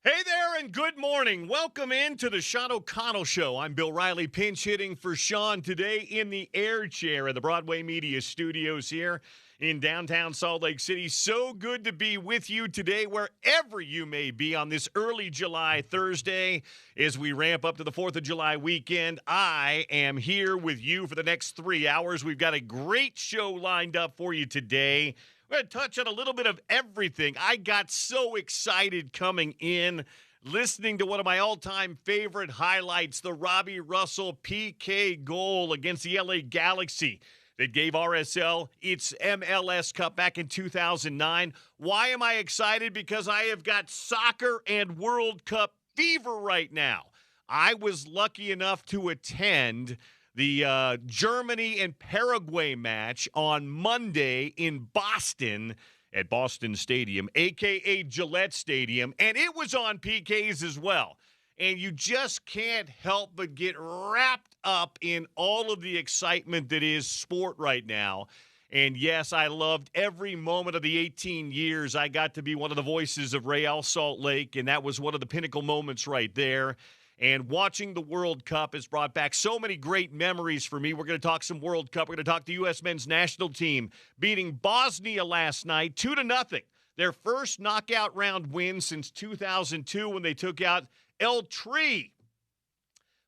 Hey there and good morning. Welcome into the Sean O'Connell Show. I'm Bill Riley, pinch hitting for Sean today in the air chair at the Broadway Media Studios here in downtown Salt Lake City. So good to be with you today, wherever you may be on this early July Thursday as we ramp up to the 4th of July weekend. I am here with you for the next 3 hours. We've got a great show lined up for you today. We're going to touch on a little bit of everything. I got so excited coming in, listening to one of my all-time favorite highlights, the Robbie Russell PK goal against the LA Galaxy that gave RSL its MLS Cup back in 2009. Why am I excited? Because I have got soccer and World Cup fever right now. I was lucky enough to attend the Germany and Paraguay match on Monday in Boston at Boston Stadium, a.k.a. Gillette Stadium, and it was on PKs as well. And you just can't help but get wrapped up in all of the excitement that is sport right now. And yes, I loved every moment of the 18 years I got to be one of the voices of Real Salt Lake, and that was one of the pinnacle moments right there. And watching the World Cup has brought back so many great memories for me. We're going to talk some World Cup. We're going to talk the U.S. men's national team beating Bosnia last night 2-0. Their first knockout round win since 2002 when they took out El Tri.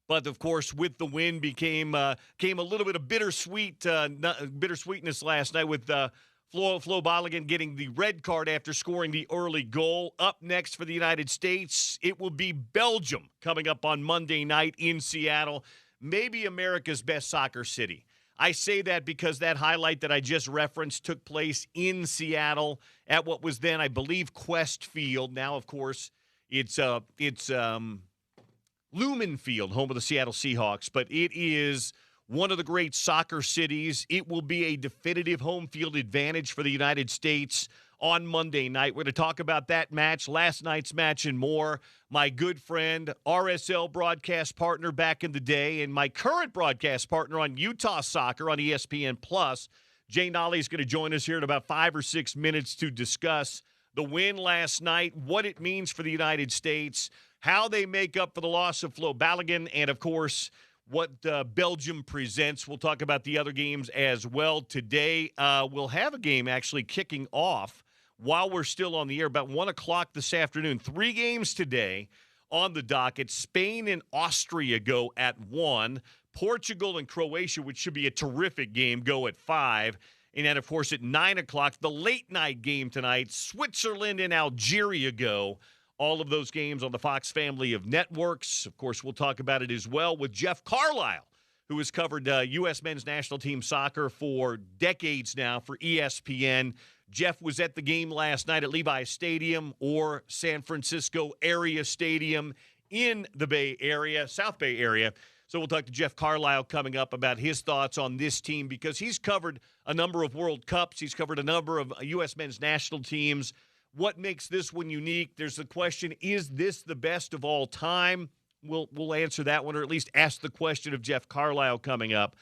But, of course, with the win came a little bit of bittersweetness last night with Flo Balogun getting the red card after scoring the early goal. Up next for the United States, it will be Belgium coming up on Monday night in Seattle, maybe America's best soccer city. I say that because that highlight that I just referenced took place in Seattle at what was then, I believe, Quest Field. Now, of course, it's Lumen Field, home of the Seattle Seahawks, but it is one of the great soccer cities. It will be a definitive home field advantage for the United States on Monday night. We're going to talk about that match, last night's match, and more. My good friend, RSL broadcast partner back in the day, and my current broadcast partner on Utah Soccer on ESPN+, Jay Nolly, is going to join us here in about 5 or 6 minutes to discuss the win last night, what it means for the United States, how they make up for the loss of Flo Balogun, and, of course, what Belgium presents. We'll talk about the other games as well today. We'll have a game actually kicking off while we're still on the air, about 1 o'clock this afternoon. 3 games today on the docket. Spain and Austria go at 1. Portugal and Croatia, which should be a terrific game, go at 5. And then, of course, at 9 o'clock, the late-night game tonight, Switzerland and Algeria go. All of those games on the Fox family of networks. Of course, we'll talk about it as well with Jeff Carlisle, who has covered U.S. men's national team soccer for decades now for ESPN. Jeff was at the game last night at Levi Stadium, or San Francisco area stadium in the Bay Area, South Bay area. So we'll talk to Jeff Carlisle coming up about his thoughts on this team because he's covered a number of World Cups. He's covered a number of U.S. men's national teams. What makes this one unique? There's the question, is this the best of all time? We'll answer that one, or at least ask the question of Jeff Carlisle coming up.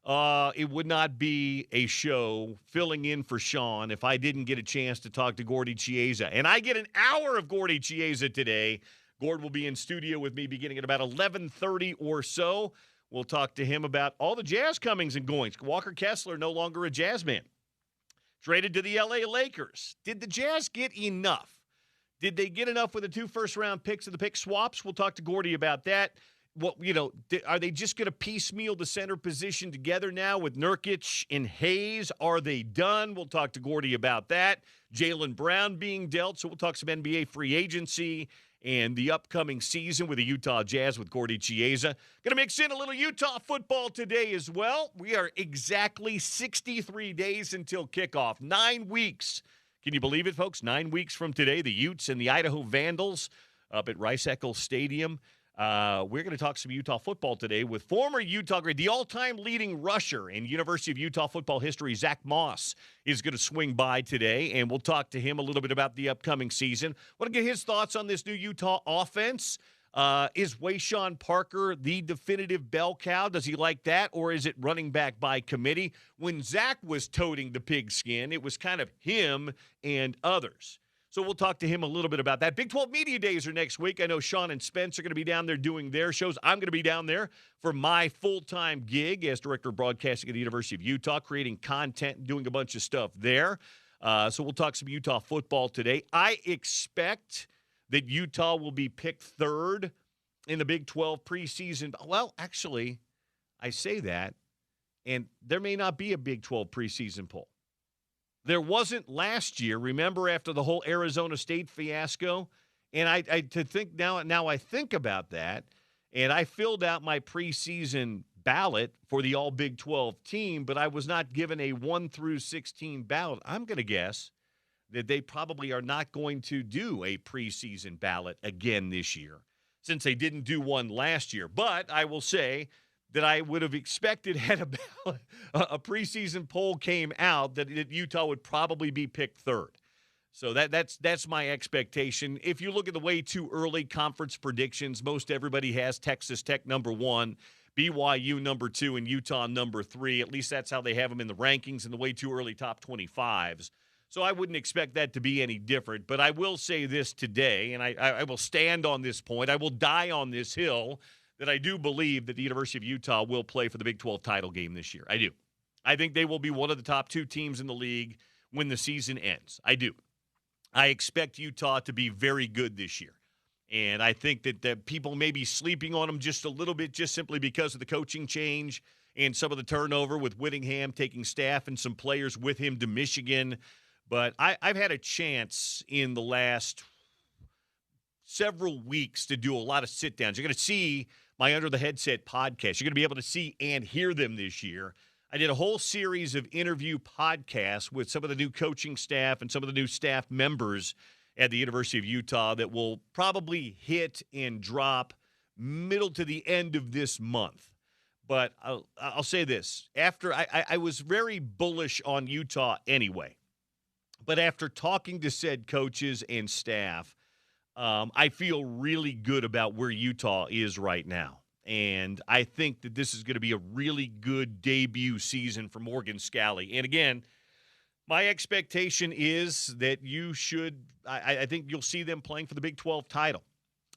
It would not be a show filling in for Sean if I didn't get a chance to talk to Gordy Chiesa. And I get an hour of Gordy Chiesa today. Gord will be in studio with me beginning at about 11:30 or so. We'll talk to him about all the Jazz comings and goings. Walker Kessler no longer a Jazz man. Traded to the L.A. Lakers. Did the Jazz get enough? Did they get enough with the 2 first-round picks of the pick swaps? We'll talk to Gordy about that. Are they just going to piecemeal the center position together now with Nurkic and Hayes? Are they done? We'll talk to Gordy about that. Jaylen Brown being dealt, so we'll talk some NBA free agency and the upcoming season with the Utah Jazz with Gordy Chiesa. Going to mix in a little Utah football today as well. We are exactly 63 days until kickoff. 9 weeks. Can you believe it, folks? 9 weeks from today, the Utes and the Idaho Vandals up at Rice-Eccles Stadium. We're going to talk some Utah football today with former Utah great, the all-time leading rusher in University of Utah football history, Zach Moss, is going to swing by today, and we'll talk to him a little bit about the upcoming season. Want to get his thoughts on this new Utah offense. Is Wayshawn Parker the definitive bell cow? Does he like that, or is it running back by committee? When Zach was toting the pigskin, it was kind of him and others. So we'll talk to him a little bit about that. Big 12 Media Days are next week. I know Sean and Spence are going to be down there doing their shows. I'm going to be down there for my full-time gig as Director of Broadcasting at the University of Utah, creating content and doing a bunch of stuff there. So we'll talk some Utah football today. I expect that Utah will be picked third in the Big 12 preseason. Well, actually, I say that, and there may not be a Big 12 preseason poll. There wasn't last year, remember, after the whole Arizona State fiasco? And I think now I think about that, and I filled out my preseason ballot for the all Big 12 team, but I was not given a 1 through 16 ballot. I'm going to guess that they probably are not going to do a preseason ballot again this year, since they didn't do one last year. But I will say that I would have expected had a preseason poll came out that Utah would probably be picked third. So that's my expectation. If you look at the way too early conference predictions, most everybody has Texas Tech number 1, BYU number 2, and Utah number 3. At least that's how they have them in the rankings in the way too early top 25s. So I wouldn't expect that to be any different. But I will say this today, and I will stand on this point. I will die on this hill that I do believe that the University of Utah will play for the Big 12 title game this year. I do. I think they will be one of the top 2 teams in the league when the season ends. I do. I expect Utah to be very good this year. And I think that people may be sleeping on them just a little bit just simply because of the coaching change and some of the turnover with Whittingham taking staff and some players with him to Michigan. But I've had a chance in the last several weeks to do a lot of sit-downs. You're going to see my Under the Headset podcast. You're going to be able to see and hear them this year. I did a whole series of interview podcasts with some of the new coaching staff and some of the new staff members at the University of Utah that will probably hit and drop middle to the end of this month. But I'll say this. After I was very bullish on Utah anyway. But after talking to said coaches and staff, I feel really good about where Utah is right now. And I think that this is going to be a really good debut season for Morgan Scalley. And again, my expectation is that I think you'll see them playing for the Big 12 title.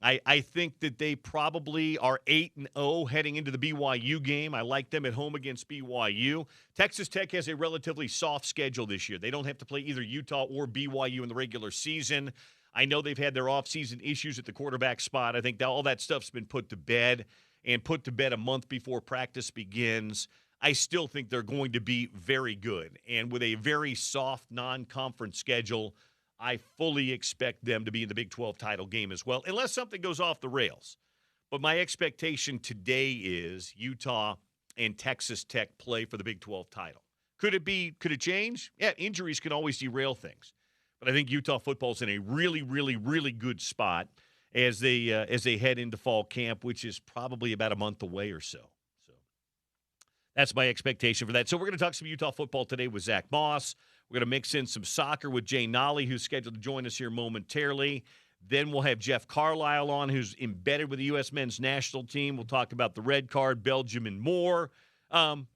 I think that they probably are 8-0 heading into the BYU game. I like them at home against BYU. Texas Tech has a relatively soft schedule this year. They don't have to play either Utah or BYU in the regular season. I know they've had their offseason issues at the quarterback spot. I think all that stuff's been put to bed and put to bed a month before practice begins. I still think they're going to be very good. And with a very soft non-conference schedule, I fully expect them to be in the Big 12 title game as well, unless something goes off the rails. But my expectation today is Utah and Texas Tech play for the Big 12 title. Could it change? Yeah, injuries can always derail things. But I think Utah football's in a really, really, really good spot as they head into fall camp, which is probably about a month away or so. So that's my expectation for that. So we're going to talk some Utah football today with Zach Moss. We're going to mix in some soccer with Jay Nolly, who's scheduled to join us here momentarily. Then we'll have Jeff Carlisle on, who's embedded with the U.S. men's national team. We'll talk about the red card, Belgium, and more. And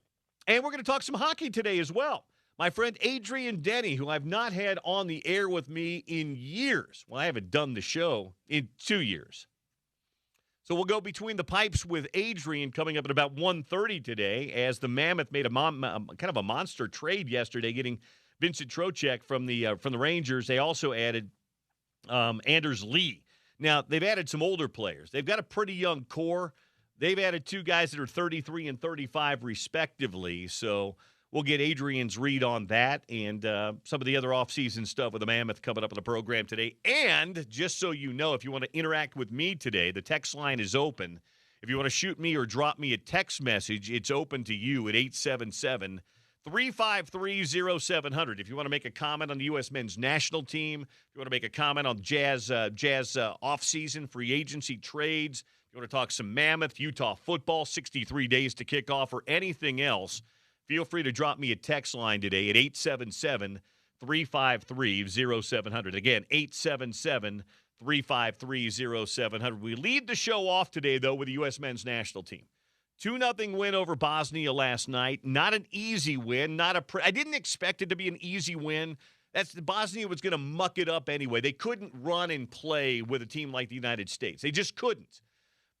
we're going to talk some hockey today as well. My friend Adrian Denny, who I've not had on the air with me in years. Well, I haven't done the show in 2 years. So we'll go between the pipes with Adrian coming up at about 1:30 today as the Mammoth made a kind of a monster trade yesterday, getting Vincent Trocheck from the Rangers. They also added Anders Lee. Now, they've added some older players. They've got a pretty young core. They've added 2 guys that are 33 and 35 respectively. So we'll get Adrian's read on that and some of the other offseason stuff with the Mammoth coming up on the program today. And just so you know, if you want to interact with me today, the text line is open. If you want to shoot me or drop me a text message, it's open to you at 877-353-0700. If you want to make a comment on the U.S. men's national team, if you want to make a comment on Jazz offseason, free agency trades, if you want to talk some Mammoth, Utah football, 63 days to kick off, or anything else, feel free to drop me a text line today at 877-353-0700. Again, 877-353-0700. We lead the show off today, though, with the U.S. men's national team. 2-0 win over Bosnia last night. Not an easy win. I didn't expect it to be an easy win. Bosnia was going to muck it up anyway. They couldn't run and play with a team like the United States. They just couldn't.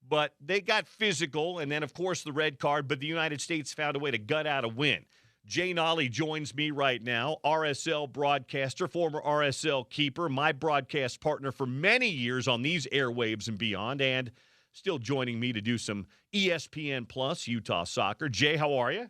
But they got physical, and then, of course, the red card. But the United States found a way to gut out a win. Jay Nolly joins me right now, RSL broadcaster, former RSL keeper, my broadcast partner for many years on these airwaves and beyond, and still joining me to do some ESPN Plus Utah soccer. Jay, how are you?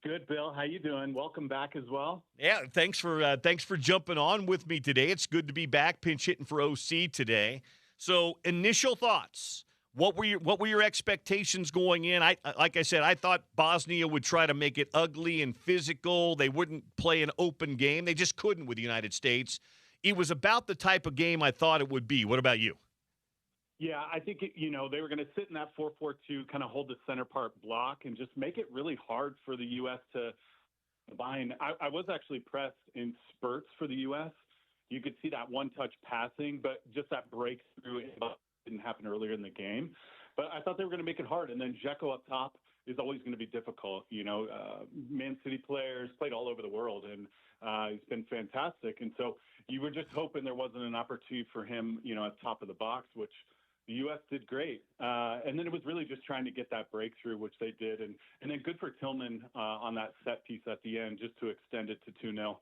Good, Bill. How you doing? Welcome back as well. Yeah, thanks for jumping on with me today. It's good to be back, pinch hitting for OC today. So, initial thoughts. What were your expectations going in? Like I said, I thought Bosnia would try to make it ugly and physical. They wouldn't play an open game. They just couldn't with the United States. It was about the type of game I thought it would be. What about you? Yeah, I think they were going to sit in that 4-4-2, kind of hold the center part block, and just make it really hard for the U.S. to combine. I was actually pressed in spurts for the U.S. You could see that one-touch passing, but just that breakthrough didn't happen earlier in the game. But I thought they were going to make it hard. And then Dzeko up top is always going to be difficult. Man City players played all over the world, and he's been fantastic. And so you were just hoping there wasn't an opportunity for him, at top of the box, which the U.S. did great. And then it was really just trying to get that breakthrough, which they did. And then good for Tillman on that set piece at the end just to extend it to 2-0.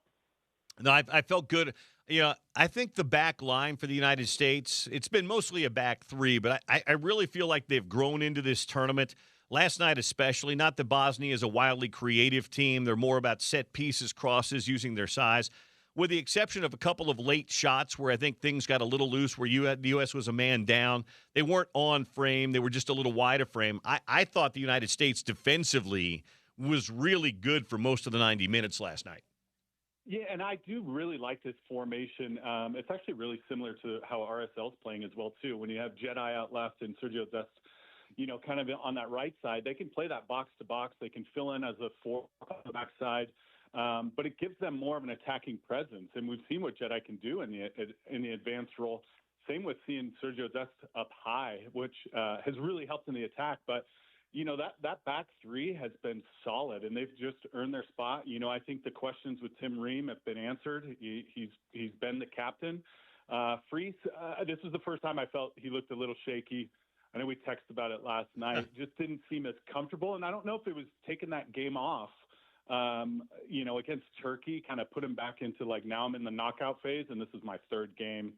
No, I felt good. I think the back line for the United States, it's been mostly a back three, but I really feel like they've grown into this tournament. Last night especially, not that Bosnia is a wildly creative team. They're more about set pieces, crosses, using their size. With the exception of a couple of late shots where I think things got a little loose, where the U.S. was a man down. They weren't on frame. They were just a little wide of frame. I thought the United States defensively was really good for most of the 90 minutes last night. Yeah, and I do really like this formation. It's actually really similar to how RSL is playing as well, too. When you have Jedi out left and Sergio Dest, kind of on that right side, they can play that box-to-box. They can fill in as a four on the backside. But it gives them more of an attacking presence. And we've seen what Jedi can do in the advanced role. Same with seeing Sergio Dest up high, which has really helped in the attack. But that back three has been solid, and they've just earned their spot. I think the questions with Tim Ream have been answered. He's been the captain. Freese, this was the first time I felt he looked a little shaky. I know we texted about it last night. Just didn't seem as comfortable, and I don't know if it was taking that game off. Against Turkey, kind of put him back into now I'm in the knockout phase, and this is my third game.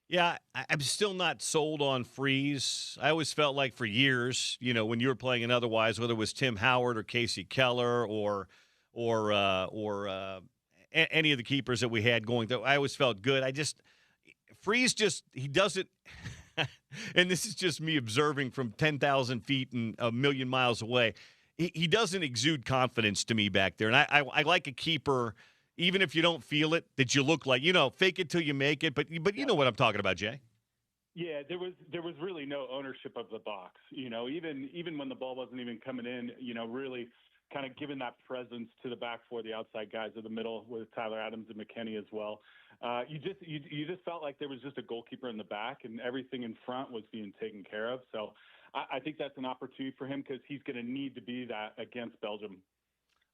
Yeah, I'm still not sold on Freeze. I always felt like for years, when you were playing and otherwise, whether it was Tim Howard or Casey Keller or any of the keepers that we had going through, I always felt good. Freeze he doesn't, and this is just me observing from 10,000 feet and a million miles away. He doesn't exude confidence to me back there. And I like a keeper, even if you don't feel it, that you look like, fake it till you make it. But you know what I'm talking about, Jay. Yeah, there was really no ownership of the box. Even when the ball wasn't even coming in, really kind of giving that presence to the back four, the outside guys in the middle with Tyler Adams and McKennie as well. You just felt like there was just a goalkeeper in the back, and everything in front was being taken care of. So I think that's an opportunity for him because he's going to need to be that against Belgium.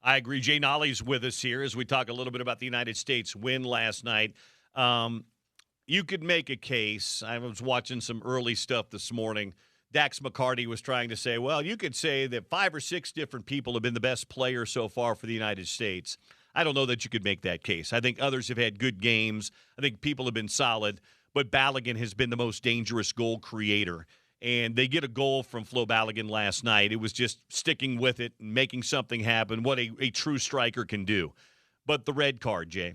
I agree. Jay Nolly's with us here as we talk a little bit about the United States win last night. You could make a case. I was watching some early stuff this morning. Dax McCarty was trying to say, well, you could say that 5 or 6 different people have been the best players so far for the United States. I don't know that you could make that case. I think others have had good games. I think people have been solid. But Balogun has been the most dangerous goal creator. And they get a goal from Flo Balogun last night. It was just sticking with it and making something happen, what a true striker can do. But the red card, Jay,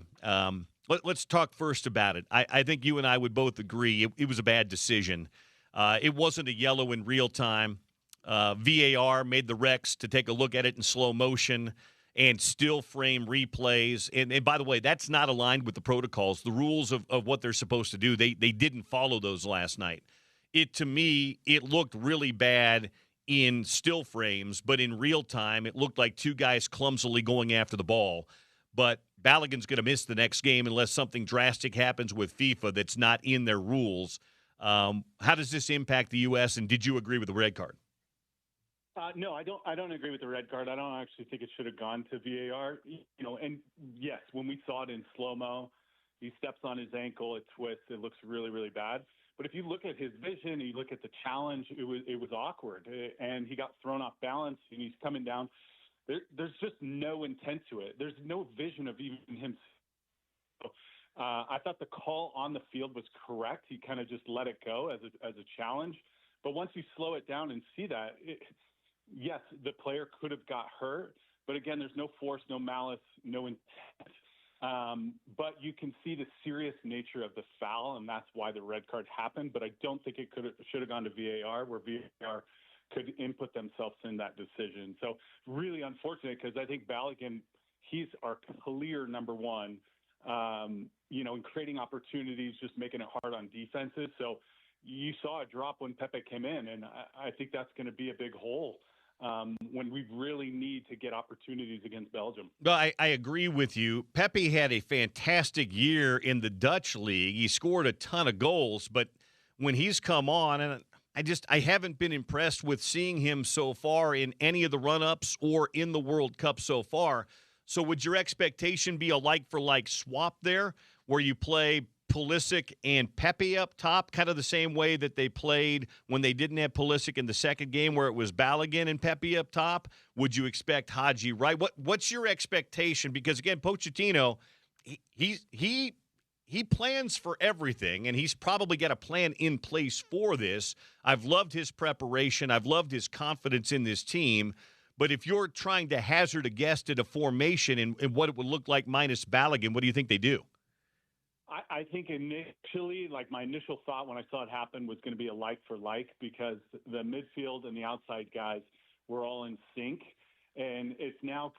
let's talk first about it. I think you and I would both agree it was a bad decision. It wasn't a yellow in real time. VAR made the Rex to take a look at it in slow motion and still frame replays. And by the way, that's not aligned with the protocols, the rules of what they're supposed to do. They didn't follow those last night. To me, it looked really bad in still frames, but in real time, it looked like 2 guys clumsily going after the ball. But Balogun's going to miss the next game unless something drastic happens with FIFA that's not in their rules. How does this impact the U.S., and did you agree with the red card? No, I don't. I don't agree with the red card. I don't actually think it should have gone to VAR. And yes, when we saw it in slow mo, he steps on his ankle, it twists, it looks really, really bad. But if you look at his vision, you look at the challenge, it was awkward, and he got thrown off balance, and he's coming down. There's just no intent to it. There's no vision of even him. I thought the call on the field was correct. He kind of just let it go as a challenge. But once you slow it down and see that, yes, the player could have got hurt. But again, there's no force, no malice, no intent. But you can see the serious nature of the foul, and that's why the red card happened. But I don't think it should have gone to VAR, where VAR could input themselves in that decision. So really unfortunate, because I think Balogun, he's our clear number one, in creating opportunities, just making it hard on defenses. So you saw a drop when Pepe came in, and I think that's going to be a big hole when we really need to get opportunities against Belgium. Well, I agree with you. Pepe had a fantastic year in the Dutch league. He scored a ton of goals, but when he's come on, and I haven't been impressed with seeing him so far in any of the run-ups or in the World Cup so far. So would your expectation be a like-for-like swap there, where you play Pulisic and Pepe up top, kind of the same way that they played when they didn't have Pulisic in the second game, where it was Balogun and Pepe up top? Would you expect Haji Wright? What's your expectation? Because again, Pochettino, he plans for everything, and he's probably got a plan in place for this. I've loved his preparation. I've loved his confidence in this team. But if you're trying to hazard a guess at a formation and what it would look like minus Balogun, what do you think they do? I think initially, like my initial thought when I saw it happen was going to be a like for like, because the midfield and the outside guys were all in sync. And it's now,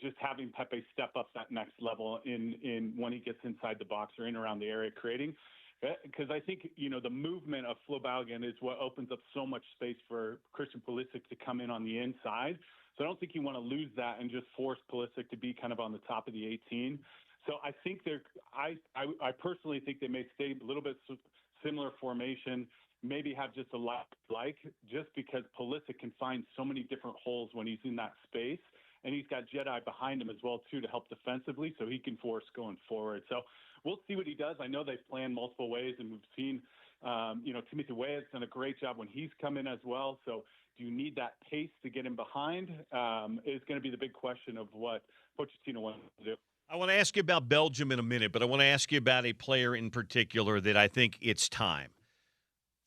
just having Pepe step up that next level in when he gets inside the box or in around the area creating. Because I think, the movement of Flo Balogun is what opens up so much space for Christian Pulisic to come in on the inside. So I don't think you want to lose that and just force Pulisic to be kind of on the top of the 18. So I think I personally think they may stay a little bit similar formation, maybe have just a like, just because Pulisic can find so many different holes when he's in that space. And he's got Jedi behind him as well, too, to help defensively, so he can force going forward. So we'll see what he does. I know they've planned multiple ways, and we've seen, Timothy Weah's done a great job when he's come in as well. So do you need that pace to get him behind? Is going to be the big question of what Pochettino wants to do. I want to ask you about Belgium in a minute, but I want to ask you about a player in particular that I think it's time.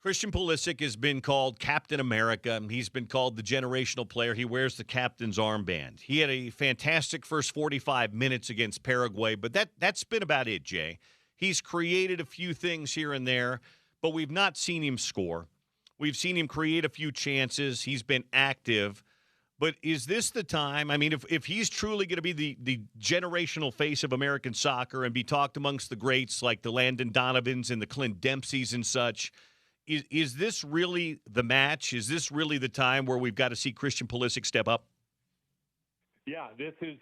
Christian Pulisic has been called Captain America. He's been called the generational player. He wears the captain's armband. He had a fantastic first 45 minutes against Paraguay, but that's been about it, Jay. He's created a few things here and there, but we've not seen him score. We've seen him create a few chances. He's been active. But is this the time? I mean, if he's truly going to be the generational face of American soccer and be talked amongst the greats like the Landon Donovans and the Clint Dempseys and such, is this really the match? Is this really the time where we've got to see Christian Pulisic step up? Yeah, this is,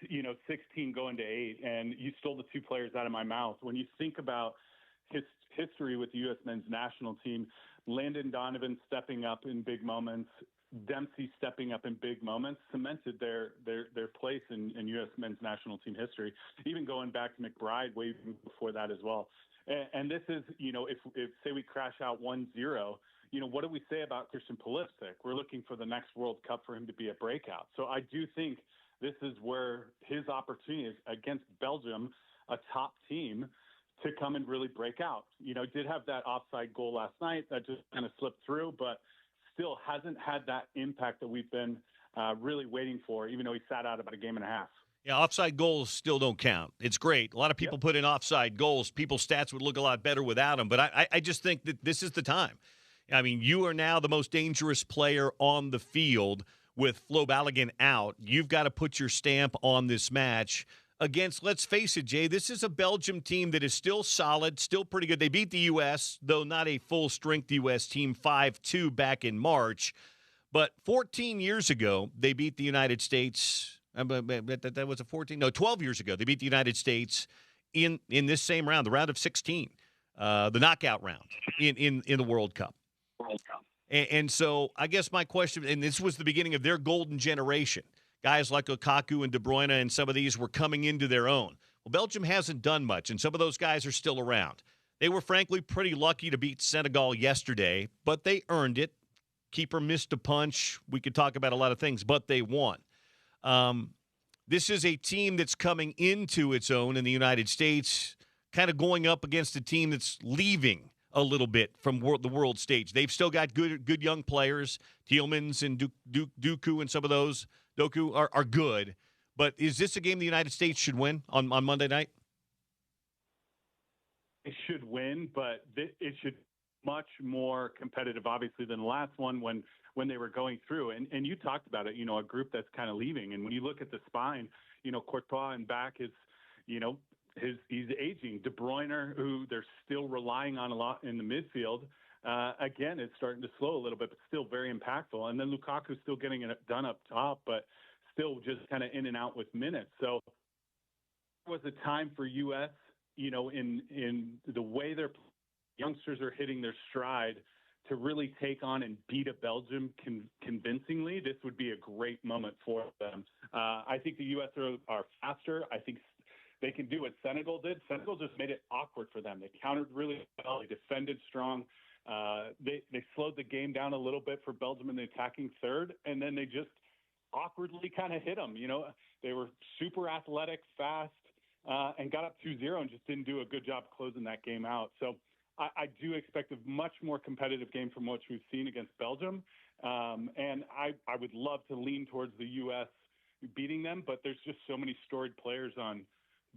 16 going to 8, and you stole the two players out of my mouth. When you think about his history with the U.S. men's national team, Landon Donovan stepping up in big moments, Dempsey stepping up in big moments, cemented their place in U.S. men's national team history, even going back to McBride way before that as well. And this is, if say we crash out 1-0, what do we say about Christian Pulisic? We're looking for the next World Cup for him to be a breakout. So I do think this is where his opportunity is against Belgium, a top team, to come and really break out. Did have that offside goal last night that just kind of slipped through, but still hasn't had that impact that we've been really waiting for, even though he sat out about a game and a half. Yeah, offside goals still don't count. It's great. A lot of people put in offside goals. People's stats would look a lot better without them. But I just think that this is the time. I mean, you are now the most dangerous player on the field with Flo Balogun out. You've got to put your stamp on this match against, let's face it, Jay, this is a Belgium team that is still solid, still pretty good. They beat the U.S., though not a full-strength U.S. team, 5-2 back in March. But 14 years ago, they beat the United States. That was 12 years ago. They beat the United States in this same round, the round of 16, the knockout round in the World Cup. And so I guess my question, and this was the beginning of their golden generation. Guys like Lukaku and De Bruyne and some of these were coming into their own. Well, Belgium hasn't done much, and some of those guys are still around. They were frankly pretty lucky to beat Senegal yesterday, but they earned it. Keeper missed a punch. We could talk about a lot of things, but they won. This is a team that's coming into its own in the United States, kind of going up against a team that's leaving a little bit from the world stage. They've still got good young players. Tielemans and Doku and some of those. Doku are good. But is this a game the United States should win on Monday night? It should win, but it should be much more competitive, obviously, than the last one when they were going through. And you talked about it, a group that's kind of leaving. And when you look at the spine, Courtois and back is, he's aging. De Bruyne, who they're still relying on a lot in the midfield, again, it's starting to slow a little bit, but still very impactful. And then Lukaku's still getting it done up top, but still just kind of in and out with minutes. So there was a time for U.S., in the way their youngsters are hitting their stride to really take on and beat a Belgium convincingly. This would be a great moment for them. I think the U.S. are faster. I think they can do what Senegal did. Senegal just made it awkward for them. They countered really well. They defended strong. They slowed the game down a little bit for Belgium in the attacking third, and then they just awkwardly kind of hit them. They were super athletic, fast, and got up 2-0 and just didn't do a good job closing that game out. So I do expect a much more competitive game from what we've seen against Belgium. And I would love to lean towards the U.S. beating them, but there's just so many storied players on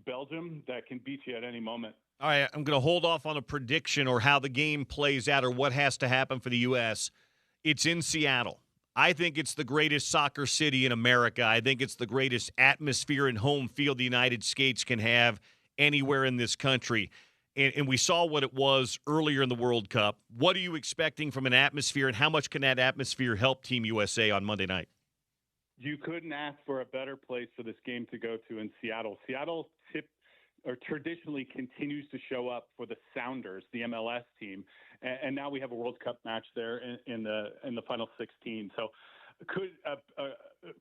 Belgium that can beat you at any moment. All right, I'm going to hold off on a prediction or how the game plays out or what has to happen for the U.S. It's in Seattle. I think it's the greatest soccer city in America. I think it's the greatest atmosphere and home field the United States can have anywhere in this country. And we saw what it was earlier in the World Cup. What are you expecting from an atmosphere, and how much can that atmosphere help Team USA on Monday night? You couldn't ask for a better place for this game to go to in Seattle. Seattle traditionally continues to show up for the Sounders, the MLS team, and now we have a World Cup match there in the final 16. So, could a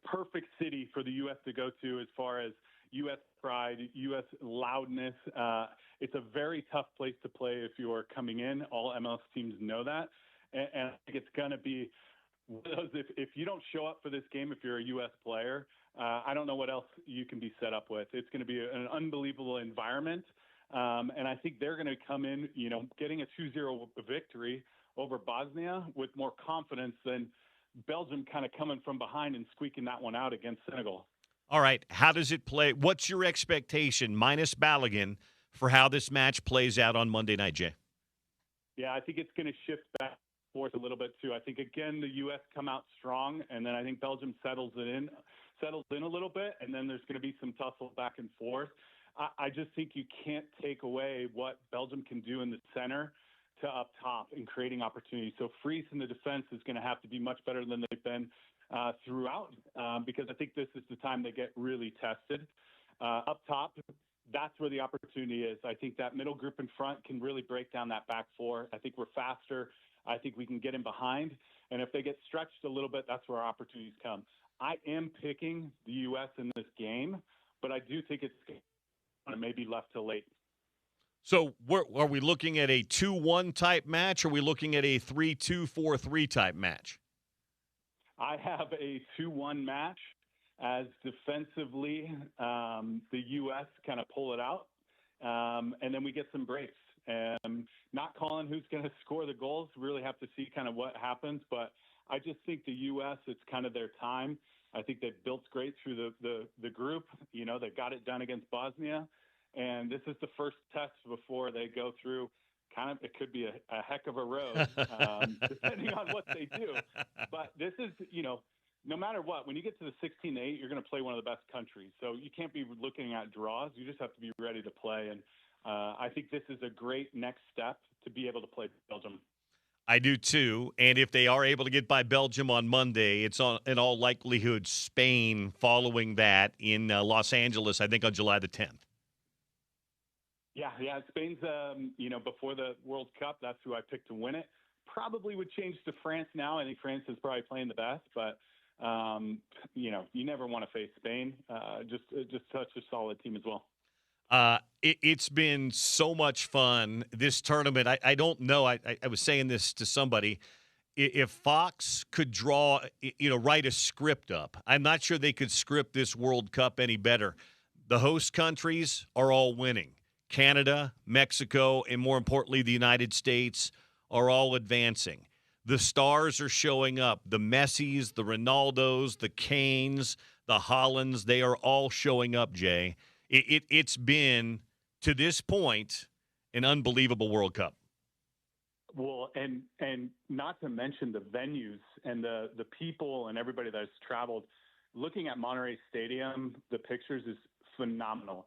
perfect city for the U.S. to go to as far as U.S. pride, U.S. loudness. It's a very tough place to play if you are coming in. All MLS teams know that, and I think it's going to be one of those. If you don't show up for this game, if you're a U.S. player, I don't know what else you can be set up with. It's going to be an unbelievable environment, and I think they're going to come in, getting a 2-0 victory over Bosnia with more confidence than Belgium kind of coming from behind and squeaking that one out against Senegal. All right, how does it play? What's your expectation, minus Balogun, for how this match plays out on Monday night, Jay? Yeah, I think it's going to shift back and forth a little bit too. I think again the U.S. come out strong, and then I think Belgium settles in a little bit, and then there's going to be some tussle back and forth. I just think you can't take away what Belgium can do in the center to up top in creating opportunities. So Freese in the defense is going to have to be much better than they've been throughout, because I think this is the time they get really tested. Up top, that's where the opportunity is. I think that middle group in front can really break down that back four. I think we're faster. I think we can get in behind. And if they get stretched a little bit, that's where our opportunities come. I am picking the U.S. in this game, but I do think it's maybe left till late. So are we looking at a 2-1 type match, or are we looking at a 3-2, 4-3 type match? I have a 2-1 match as defensively the U.S. kind of pull it out, and then we get some breaks. Not calling who's going to score the goals. Really have to see kind of what happens, but I just think the U.S., it's kind of their time. I think they've built great through the group. They got it done against Bosnia, and this is the first test before they go through kind of, it could be a heck of a road, depending on what they do. But this is, no matter what, when you get to the 16-8, you're going to play one of the best countries. So you can't be looking at draws. You just have to be ready to play. And I think this is a great next step to be able to play Belgium. I do too. And if they are able to get by Belgium on Monday, it's in all likelihood Spain following that in Los Angeles, I think on July the 10th. Yeah, Spain's, before the World Cup, that's who I picked to win it. probably would change to France now. I think France is probably playing the best, but you never want to face Spain. Just such a solid team as well. It's been so much fun, this tournament. I don't know. I was saying this to somebody. If Fox could write a script up, I'm not sure they could script this World Cup any better. The host countries are all winning. Canada, Mexico, and more importantly, the United States are all advancing. The stars are showing up. The Messis, the Ronaldos, the Kanes, the Hollands, they are all showing up, Jay. It's been, to this point, an unbelievable World Cup. Well, and not to mention the venues and the people and everybody that's traveled. Looking at Monterey Stadium, the pictures is phenomenal.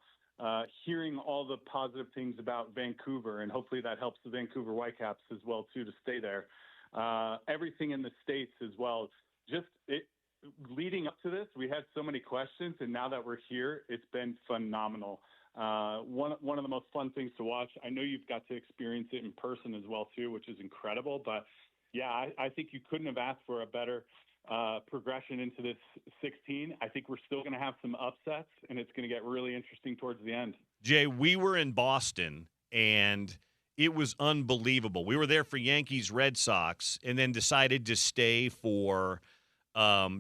Hearing all the positive things about Vancouver, and hopefully that helps the Vancouver Whitecaps as well too to stay there. Everything in the States as well. Leading up to this, we had so many questions, and now that we're here, it's been phenomenal. One of the most fun things to watch. I know you've got to experience it in person as well too, which is incredible. But yeah, I think you couldn't have asked for a better progression into this 16. I think we're still going to have some upsets, and it's going to get really interesting towards the end. Jay, we were in Boston, and it was unbelievable. We were there for Yankees Red Sox, and then decided to stay for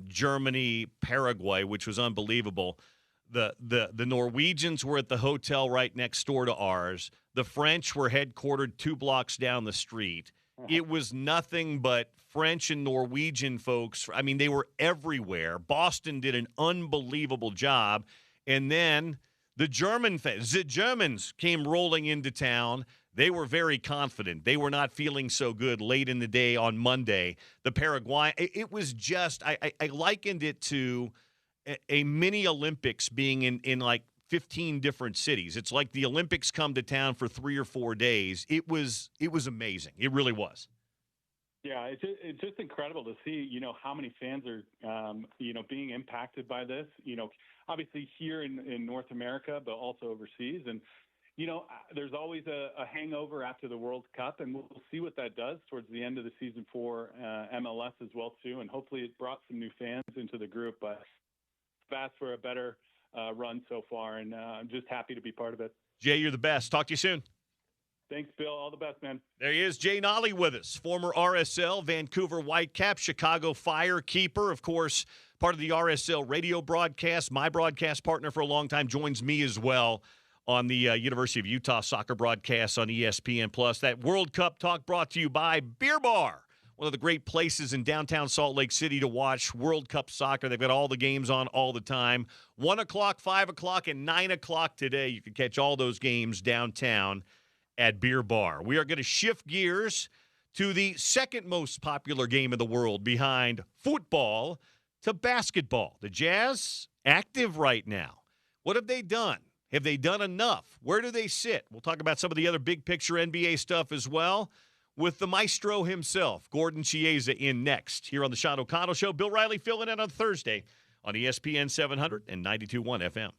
Germany, Paraguay, which was unbelievable. The Norwegians were at the hotel right next door to ours. The French were headquartered 2 blocks down the street. It was nothing but French and Norwegian folks. I mean, they were everywhere. Boston did an unbelievable job. And then the Germans came rolling into town. They were very confident. They were not feeling so good late in the day on Monday. The Paraguay, it was just, I likened it to a mini Olympics being in like 15 different cities. It's like the Olympics come to town for 3 or 4 days. It was amazing. It really was. Yeah, it's just incredible to see, how many fans are, being impacted by this, obviously here in North America, but also overseas. And, there's always a hangover after the World Cup, and we'll see what that does towards the end of the season for MLS as well, too. And hopefully it brought some new fans into the group, but I've asked for a better run so far, and I'm just happy to be part of it. Jay, you're the best. Talk to you soon. Thanks, Bill. All the best, man. There he is, Jay Nolly with us, former RSL, Vancouver Whitecap, Chicago Fire keeper, of course, part of the RSL radio broadcast. My broadcast partner for a long time joins me as well on the University of Utah soccer broadcasts on ESPN+. That World Cup talk brought to you by Beer Bar, one of the great places in downtown Salt Lake City to watch World Cup soccer. They've got all the games on all the time. 1 o'clock, 5 o'clock, and 9 o'clock today. You can catch all those games downtown at Beer Bar. We are going to shift gears to the second most popular game in the world behind football to basketball. The Jazz, active right now. What have they done? Have they done enough? Where do they sit? We'll talk about some of the other big picture NBA stuff as well with the maestro himself, Gordon Chiesa, in next here on the Sean O'Connell Show. Bill Riley filling in on Thursday on ESPN 700 and 92.1 FM.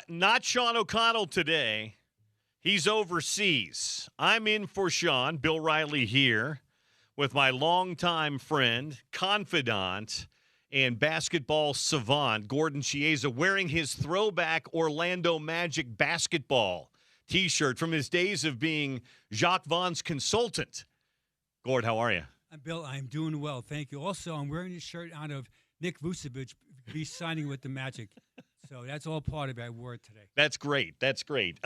Not Sean O'Connell today. He's overseas. I'm in for Sean. Bill Riley here with my longtime friend, confidant, and basketball savant, Gordon Chiesa, wearing his throwback Orlando Magic basketball T-shirt from his days of being Jacques Vaughn's consultant. Gord, how are you? Bill, I'm doing well. Thank you. Also, I'm wearing this shirt out of Nick Vucevic signing with the Magic. So that's all part of our word today. That's great. That's great.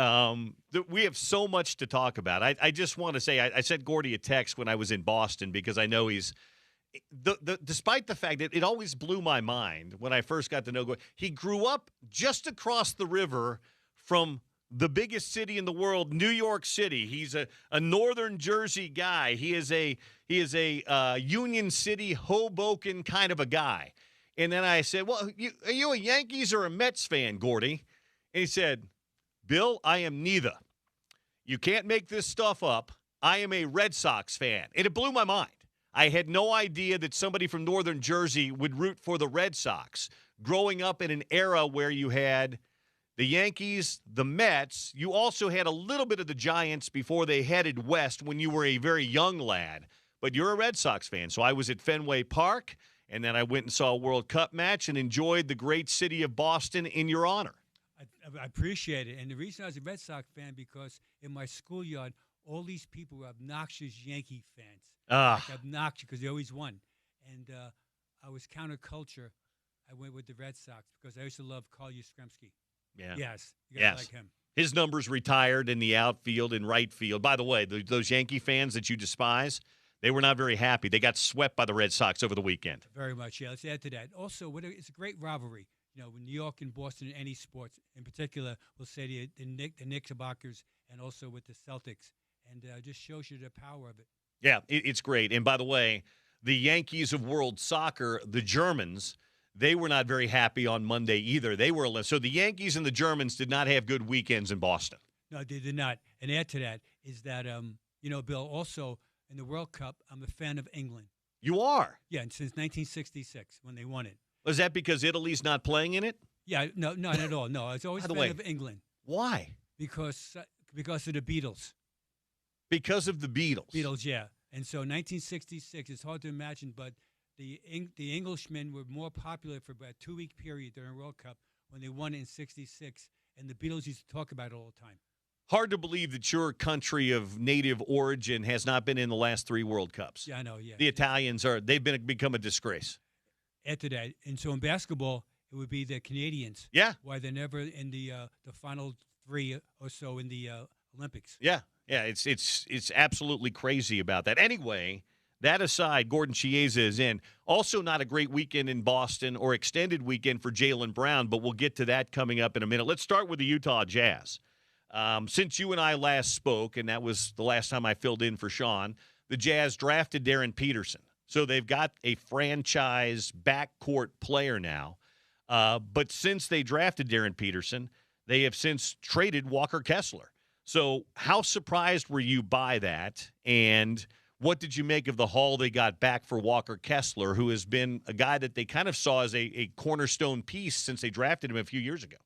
We have so much to talk about. I just want to say I sent Gordy a text when I was in Boston because I know he's despite the fact that it always blew my mind when I first got to know Gordy. He grew up just across the river from the biggest city in the world, New York City. He's a northern Jersey guy. He is a Union City, Hoboken kind of a guy. And then I said, well, are you a Yankees or a Mets fan, Gordy? And he said, Bill, I am neither. You can't make this stuff up. I am a Red Sox fan. And it blew my mind. I had no idea that somebody from northern Jersey would root for the Red Sox. Growing up in an era where you had the Yankees, the Mets, you also had a little bit of the Giants before they headed west when you were a very young lad. But you're a Red Sox fan. So I was at Fenway Park. And then I went and saw a World Cup match and enjoyed the great city of Boston in your honor. I appreciate it. And the reason I was a Red Sox fan, because in my schoolyard, all these people were obnoxious Yankee fans. Like obnoxious because they always won. And I was counterculture. I went with the Red Sox because I used to love Carl Yastrzemski. Yeah. Yes. You gotta like him. His numbers retired in the outfield and right field. By the way, those Yankee fans that you despise, they were not very happy. They got swept by the Red Sox over the weekend. Very much, yeah. Let's add to that. Also, it's a great rivalry. You know, New York and Boston in any sports, in particular, we'll say the Knickerbockers and also with the Celtics. And just shows you the power of it. Yeah, it's great. And by the way, the Yankees of world soccer, the Germans, they were not very happy on Monday either. They were so the Yankees and the Germans did not have good weekends in Boston. No, they did not. And add to that is that, Bill, also – in the World Cup, I'm a fan of England. You are? Yeah, and since 1966 when they won it. Was that because Italy's not playing in it? Yeah, no, not at all. No, I was always a fan of England. Why? Because of the Beatles. Because of the Beatles? Beatles, yeah. And so 1966, it's hard to imagine, but the Englishmen were more popular for about a 2-week period during the World Cup when they won it in 66, and the Beatles used to talk about it all the time. Hard to believe that your country of native origin has not been in the last 3 World Cups. Yeah, I know, yeah. The Italians they've become a disgrace. After that, and so in basketball, it would be the Canadians. Yeah. Why they're never in the final 3 or so in the Olympics. Yeah, it's absolutely crazy about that. Anyway, that aside, Gordon Chiesa is in. Also not a great weekend in Boston or extended weekend for Jaylen Brown, but we'll get to that coming up in a minute. Let's start with the Utah Jazz. Since you and I last spoke, and that was the last time I filled in for Sean, the Jazz drafted Darren Peterson. So they've got a franchise backcourt player now. But since they drafted Darren Peterson, they have since traded Walker Kessler. So how surprised were you by that? And what did you make of the haul they got back for Walker Kessler, who has been a guy that they kind of saw as a cornerstone piece since they drafted him a few years ago?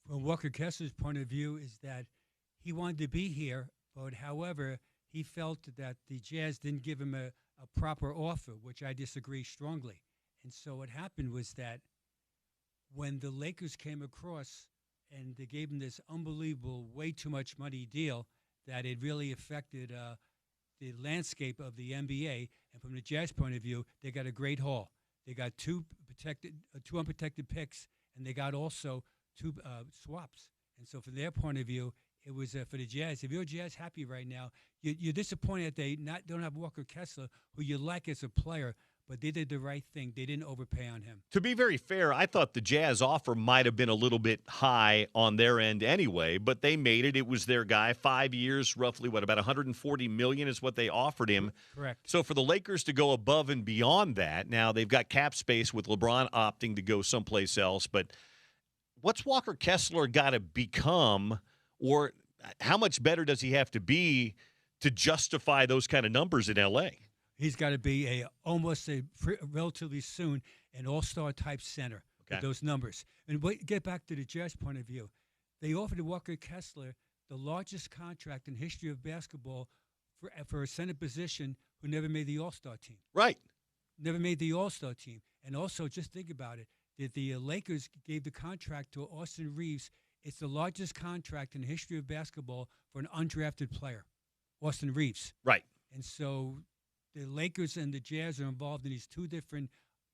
From Walker Kessler's point of view is that he wanted to be here, but however, he felt that the Jazz didn't give him a proper offer, which I disagree strongly. And so what happened was that when the Lakers came across and they gave him this unbelievable, way too much money deal, that it really affected the landscape of the NBA. And from the Jazz point of view, they got a great haul. They got two unprotected picks, and they got also 2 swaps. And so from their point of view, it was for the Jazz. If you're Jazz happy right now, you're disappointed that they don't have Walker Kessler, who you like as a player, but they did the right thing. They didn't overpay on him. To be very fair, I thought the Jazz offer might have been a little bit high on their end anyway, but they made it. It was their guy. 5 years, roughly, about $140 million is what they offered him. Correct. So for the Lakers to go above and beyond that, now they've got cap space with LeBron opting to go someplace else, but what's Walker Kessler got to become, or how much better does he have to be to justify those kind of numbers in L.A.? He's got to be relatively soon an all-star type center. with those numbers. And get back to the Jazz point of view. They offered Walker Kessler the largest contract in history of basketball for a center position who never made the All-Star team. Right. Never made the All-Star team. And also, just think about it, that the Lakers gave the contract to Austin Reeves. It's the largest contract in the history of basketball for an undrafted player, Austin Reeves. Right. And so the Lakers and the Jazz are involved in these two different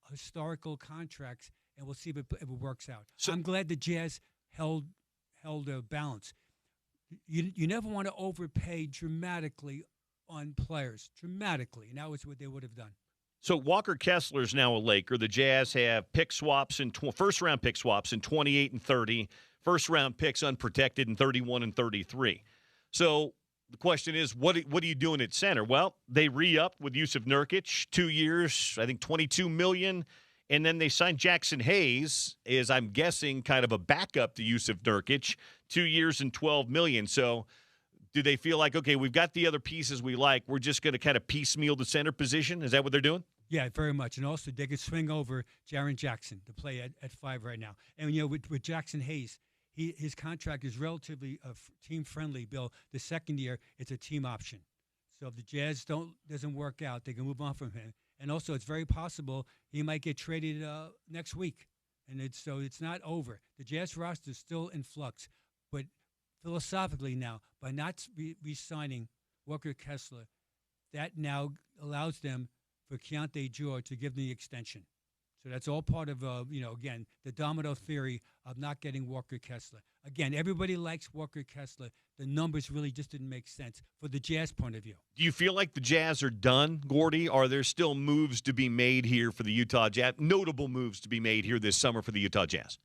historical contracts, and we'll see if it works out. So I'm glad the Jazz held a balance. You never want to overpay dramatically on players, dramatically, and that was what they would have done. So Walker Kessler's now a Laker. The Jazz have pick swaps and first-round pick swaps in 28 and 30, first-round picks unprotected in 31 and 33. So the question is, what are you doing at center? Well, they re-upped with Yusuf Nurkic, 2 years, I think $22 million, and then they signed Jackson Hayes, as I'm guessing kind of a backup to Yusuf Nurkic, 2 years and $12 million. So do they feel like, okay, we've got the other pieces we like, we're just going to kind of piecemeal the center position? Is that what they're doing? Yeah, very much. And also they could swing over Jaren Jackson to play at 5 right now. And, with Jackson Hayes, his contract is relatively team-friendly, Bill. The second year, it's a team option. So if the Jazz doesn't work out, they can move on from him. And also, it's very possible he might get traded next week. And it's not over. The Jazz roster is still in flux. But philosophically now, by not re-signing Walker Kessler, that now allows them for Keontae George to give them the extension. So that's all part of, again, the domino theory of not getting Walker Kessler. Again, everybody likes Walker Kessler. The numbers really just didn't make sense for the Jazz point of view. Do you feel like the Jazz are done, Gordy? Are there still moves to be made here for the Utah Jazz? Notable moves to be made here this summer for the Utah Jazz?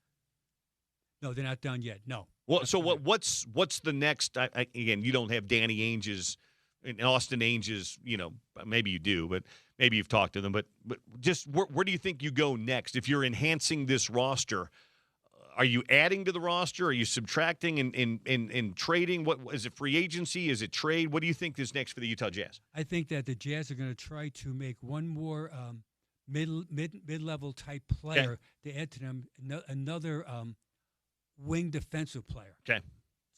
No, they're not done yet. No. Well, so what's the next? Again, you don't have Danny Ainge's and Austin Ainge's. Maybe you do, but maybe you've talked to them. But just where do you think you go next? If you're enhancing this roster, are you adding to the roster? Are you subtracting and trading? What is it? Free agency? Is it trade? What do you think is next for the Utah Jazz? I think that the Jazz are going to try to make one more mid-level type player to add to them, another wing defensive player. Okay.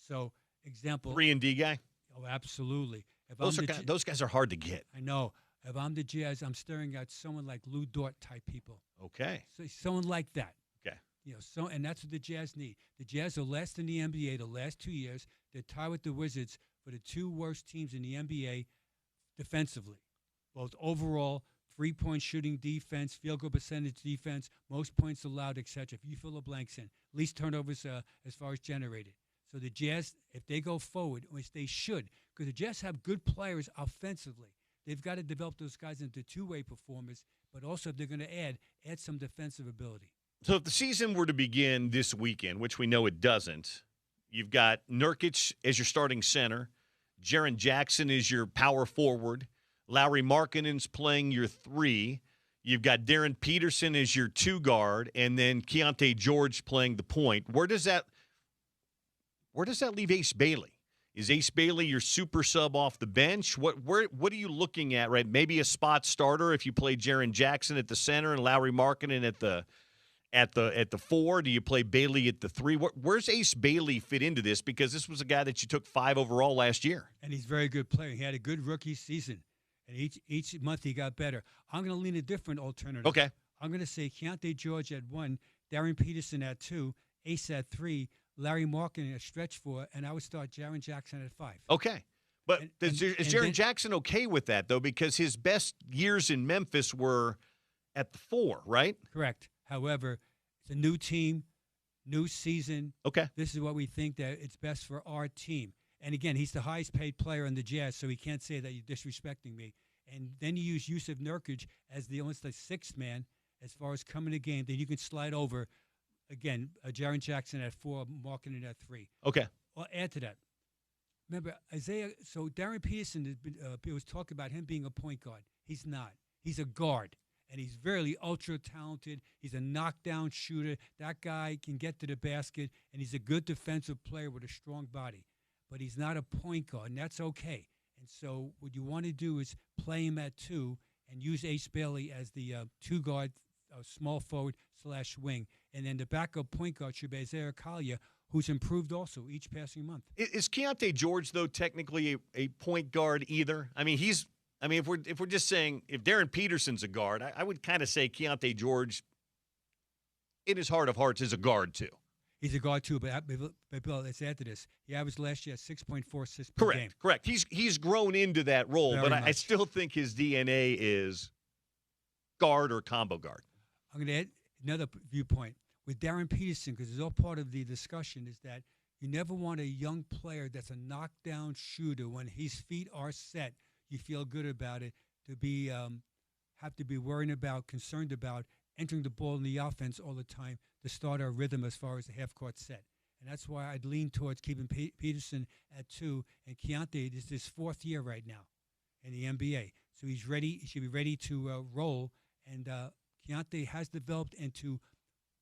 So, example. 3-and-D guy? Oh, absolutely. Those guys are hard to get. I know. If I'm the Jazz, I'm staring at someone like Lou Dort type people. Okay. So someone like that. Okay. And that's what the Jazz need. The Jazz are last in the NBA the last 2 years. They're tied with the Wizards for the two worst teams in the NBA defensively, both overall, three-point shooting defense, field goal percentage defense, most points allowed, etc. If you fill the blanks in, least turnovers as far as generated. So the Jazz, if they go forward, which they should, because the Jazz have good players offensively, they've got to develop those guys into two-way performers, but also if they're going to add some defensive ability. So if the season were to begin this weekend, which we know it doesn't, you've got Nurkic as your starting center, Jaren Jackson is your power forward, Lauri Markkanen's playing your 3. You've got Darren Peterson as your 2 guard, and then Keontae George playing the point. Where does that leave Ace Bailey? Is Ace Bailey your super sub off the bench? What are you looking at, right? Maybe a spot starter if you play Jaren Jackson at the center and Lauri Markkanen at the 4. Do you play Bailey at the 3? Where's Ace Bailey fit into this? Because this was a guy that you took 5 overall last year. And he's a very good player. He had a good rookie season. And each month he got better. I'm going to lean a different alternative. Okay. I'm going to say Keontae George at 1, Darren Peterson at 2, Ace at 3, Larry Markkanen at stretch 4, and I would start Jaren Jackson at 5. Okay. But is Jaren Jackson okay with that, though? Because his best years in Memphis were at the 4, right? Correct. However, it's a new team, new season. Okay. This is what we think that it's best for our team. And again, he's the highest paid player in the Jazz, so he can't say that you're disrespecting me. And then you use Yusuf Nurkic as almost the 6th man as far as coming to game. Then you can slide over, again, Jaren Jackson at 4, Markkanen at 3. Okay. I'll add to that. Remember, so Darren Peterson, it was talk about him being a point guard. He's not. He's a guard. And he's very ultra-talented. He's a knockdown shooter. That guy can get to the basket, and he's a good defensive player with a strong body. But he's not a point guard, and that's okay. And so what you want to do is play him at 2 and use Ace Bailey as the 2 guard, small forward / wing. And then the backup point guard should be Isaiah Collier, who's improved also each passing month. Is Keontae George, though, technically a point guard either? I mean, if we're just saying if Darren Peterson's a guard, I would kind of say Keontae George, in his heart of hearts, is a guard too. He's a guard too, but Bill, let's add to this. He averaged last year 6.4 assists per game. Correct. He's grown into that role, Very but I much. still think his DNA is guard or combo guard. I'm going to add another viewpoint with Darren Peterson, because it's all part of the discussion, is that you never want a young player that's a knockdown shooter. When his feet are set, you feel good about it, to be have to be concerned about entering the ball in the offense all the time to start our rhythm as far as the half-court set. And that's why I'd lean towards keeping Peterson at 2, and Keontae is his 4th year right now in the NBA. So he's ready. He should be ready to roll. And Keontae has developed into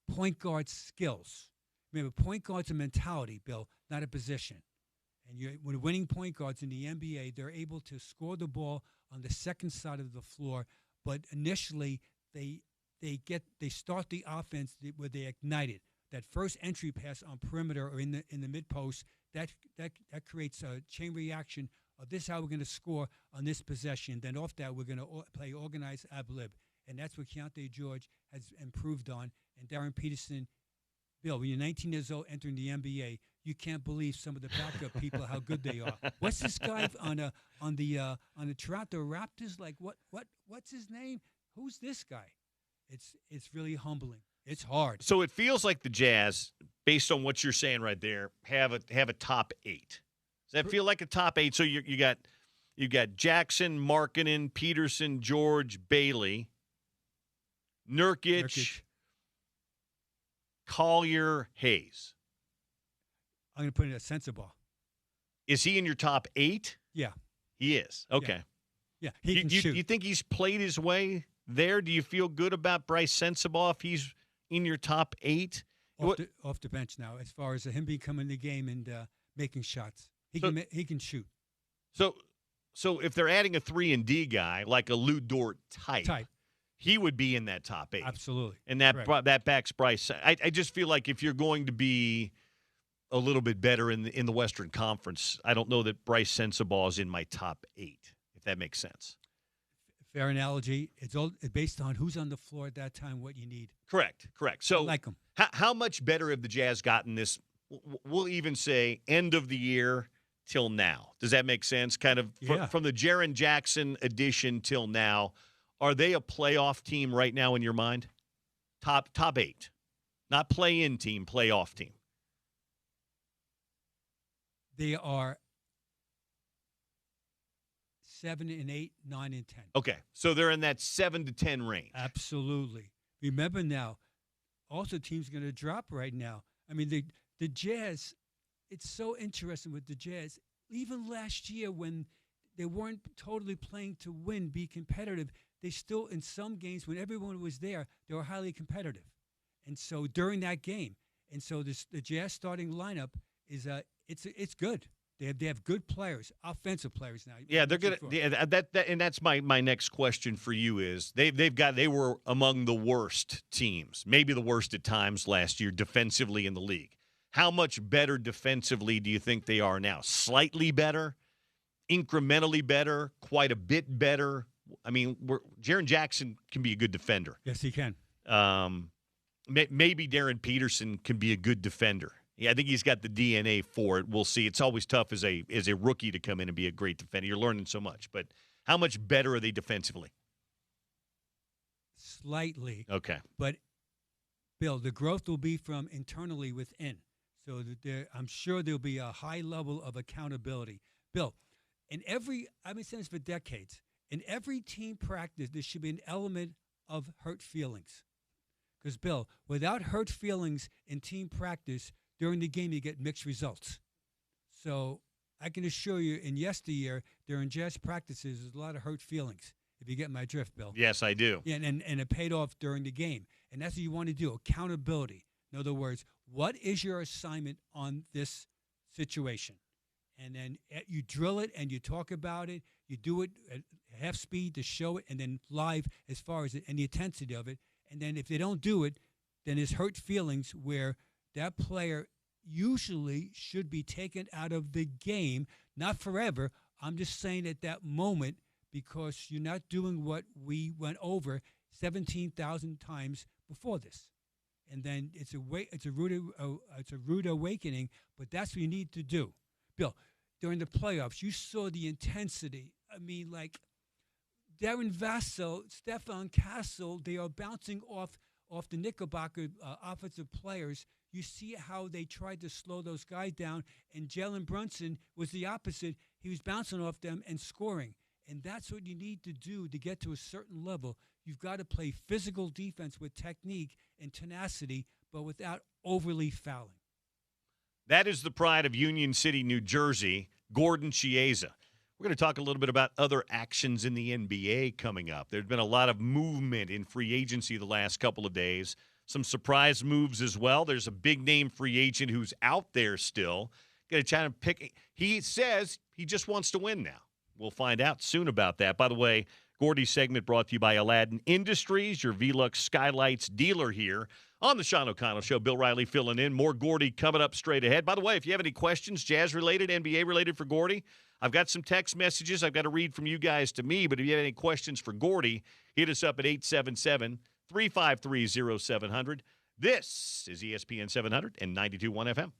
point guard skills. Remember, point guard's a mentality, Bill, not a position. And when winning point guards in the NBA, they're able to score the ball on the second side of the floor, but initially they start the offense where they ignite it. That first entry pass on perimeter or in the mid post, that creates a chain reaction of this is how we're going to score on this possession. Then off that, we're going to play organized ab lib. And that's what Keontae George has improved on. And Darren Peterson, Bill, when you're 19 years old entering the NBA, you can't believe some of the backup people how good they are. What's this guy on the Toronto Raptors? Like what's his name? Who's this guy? It's really humbling. It's hard. So it feels like the Jazz, based on what you're saying right there, have a top 8. Does that feel like a top 8? So you got Jackson, Markkanen, Peterson, George, Bailey, Nurkic, Collier, Hayes. I'm going to put in a Sensabaugh. Is he in your top 8? Yeah. He is. Okay. Yeah, he can shoot. You think he's played his way there? Do you feel good about Bryce Sensabaugh if he's in your top 8? Off the bench now, as far as him becoming in the game and making shots. He can shoot. So if they're adding a 3-and-D guy, like a Lou Dort type, he would be in that top 8. Absolutely. And that backs Bryce. I just feel like if you're going to be a little bit better in the Western Conference, I don't know that Bryce Sensabaugh is in my top 8, if that makes sense. Fair analogy. It's all based on who's on the floor at that time, what you need. Correct. So I like him. How much better have the Jazz gotten this, we'll even say, end of the year till now? Does that make sense? Kind of from the Jaren Jackson addition till now, are they a playoff team right now in your mind? Top 8. Not play-in team, playoff team. They are 7 and 8, 9 and 10. Okay, so they're in that 7 to 10 range. Absolutely. Remember now, also teams going to drop right now. I mean, the Jazz, it's so interesting with the Jazz. Even last year when they weren't totally playing to win, be competitive, they still, in some games, when everyone was there, they were highly competitive. And so during that game, and so the Jazz starting lineup is it's good. They have good players, offensive players now. Yeah, they're good. And that's my next question for you is they were among the worst teams, maybe the worst at times last year defensively in the league. How much better defensively do you think they are now? Slightly better, incrementally better, quite a bit better. I mean, Jaren Jackson can be a good defender. Yes, he can. Maybe Darren Peterson can be a good defender. Yeah, I think he's got the DNA for it. We'll see. It's always tough as a rookie to come in and be a great defender. You're learning so much. But how much better are they defensively? Slightly. Okay. But, Bill, the growth will be from internally within. So I'm sure there'll be a high level of accountability. Bill, I've been saying this for decades. In every team practice, there should be an element of hurt feelings. Because, Bill, without hurt feelings in team practice, during the game, you get mixed results. So I can assure you, in yesteryear, during Jazz practices, there's a lot of hurt feelings, if you get my drift, Bill. Yes, I do. Yeah, and it paid off during the game. And that's what you want to do, accountability. In other words, what is your assignment on this situation? And then you drill it and you talk about it. You do it at half speed to show it, and then live as far as it and the intensity of it. And then if they don't do it, then there's hurt feelings where that player usually should be taken out of the game, not forever. I'm just saying at that moment because you're not doing what we went over 17,000 times before this. And then it's a rude awakening, but that's what you need to do. Bill, during the playoffs, you saw the intensity. I mean, like Darren Vassell, Stefan Castle, they are bouncing off the Knickerbocker offensive players. You see how they tried to slow those guys down, and Jalen Brunson was the opposite. He was bouncing off them and scoring. And that's what you need to do to get to a certain level. You've got to play physical defense with technique and tenacity, but without overly fouling. That is the pride of Union City, New Jersey, Gordon Chiesa. We're going to talk a little bit about other actions in the NBA coming up. There's been a lot of movement in free agency the last couple of days. Some surprise moves as well. There's a big-name free agent who's out there still. Going to try to pick. He says he just wants to win now. We'll find out soon about that. By the way, Gordy's segment brought to you by Aladdin Industries, your Velux Skylights dealer here on the Sean O'Connell Show. Bill Riley filling in. More Gordy coming up straight ahead. By the way, if you have any questions, Jazz-related, NBA-related for Gordy, I've got some text messages I've got to read from you guys to me, but if you have any questions for Gordy, hit us up at 877-353-0700. This is ESPN 700 and 92.1 FM.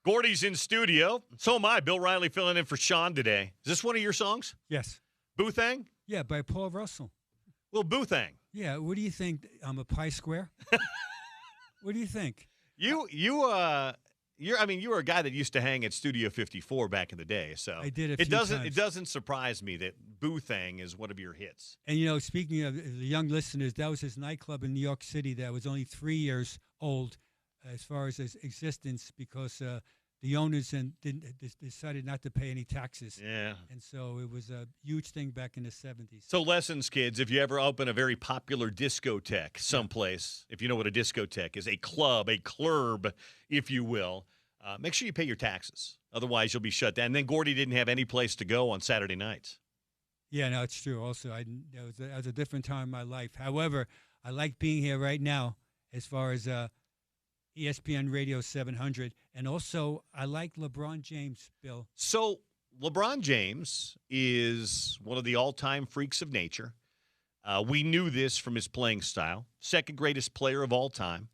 Gordy's in studio. So am I. Bill Riley filling in for Sean today. Is this one of your songs? Yes. Boothang? Yeah, by Paul Russell. Well, Boothang. Yeah, what do you think? I'm a pi square? What do you think? You were a guy that used to hang at Studio 54 back in the day, so I did a few It times. doesn't surprise me that Boothang is one of your hits. And, speaking of the young listeners, that was his nightclub in New York City that was only 3 years old as far as its existence because the owners decided not to pay any taxes. Yeah. And so it was a huge thing back in the 70s. So lessons, kids, if you ever open a very popular discotheque someplace, if you know what a discotheque is, a club, if you will, make sure you pay your taxes. Otherwise, you'll be shut down. And then Gordy didn't have any place to go on Saturday nights. Yeah, no, it's true. Also, that was a different time in my life. However, I like being here right now as far as ESPN Radio 700. And also, I like LeBron James, Bill. So LeBron James is one of the all-time freaks of nature. We knew this from his playing style. Second greatest player of all time.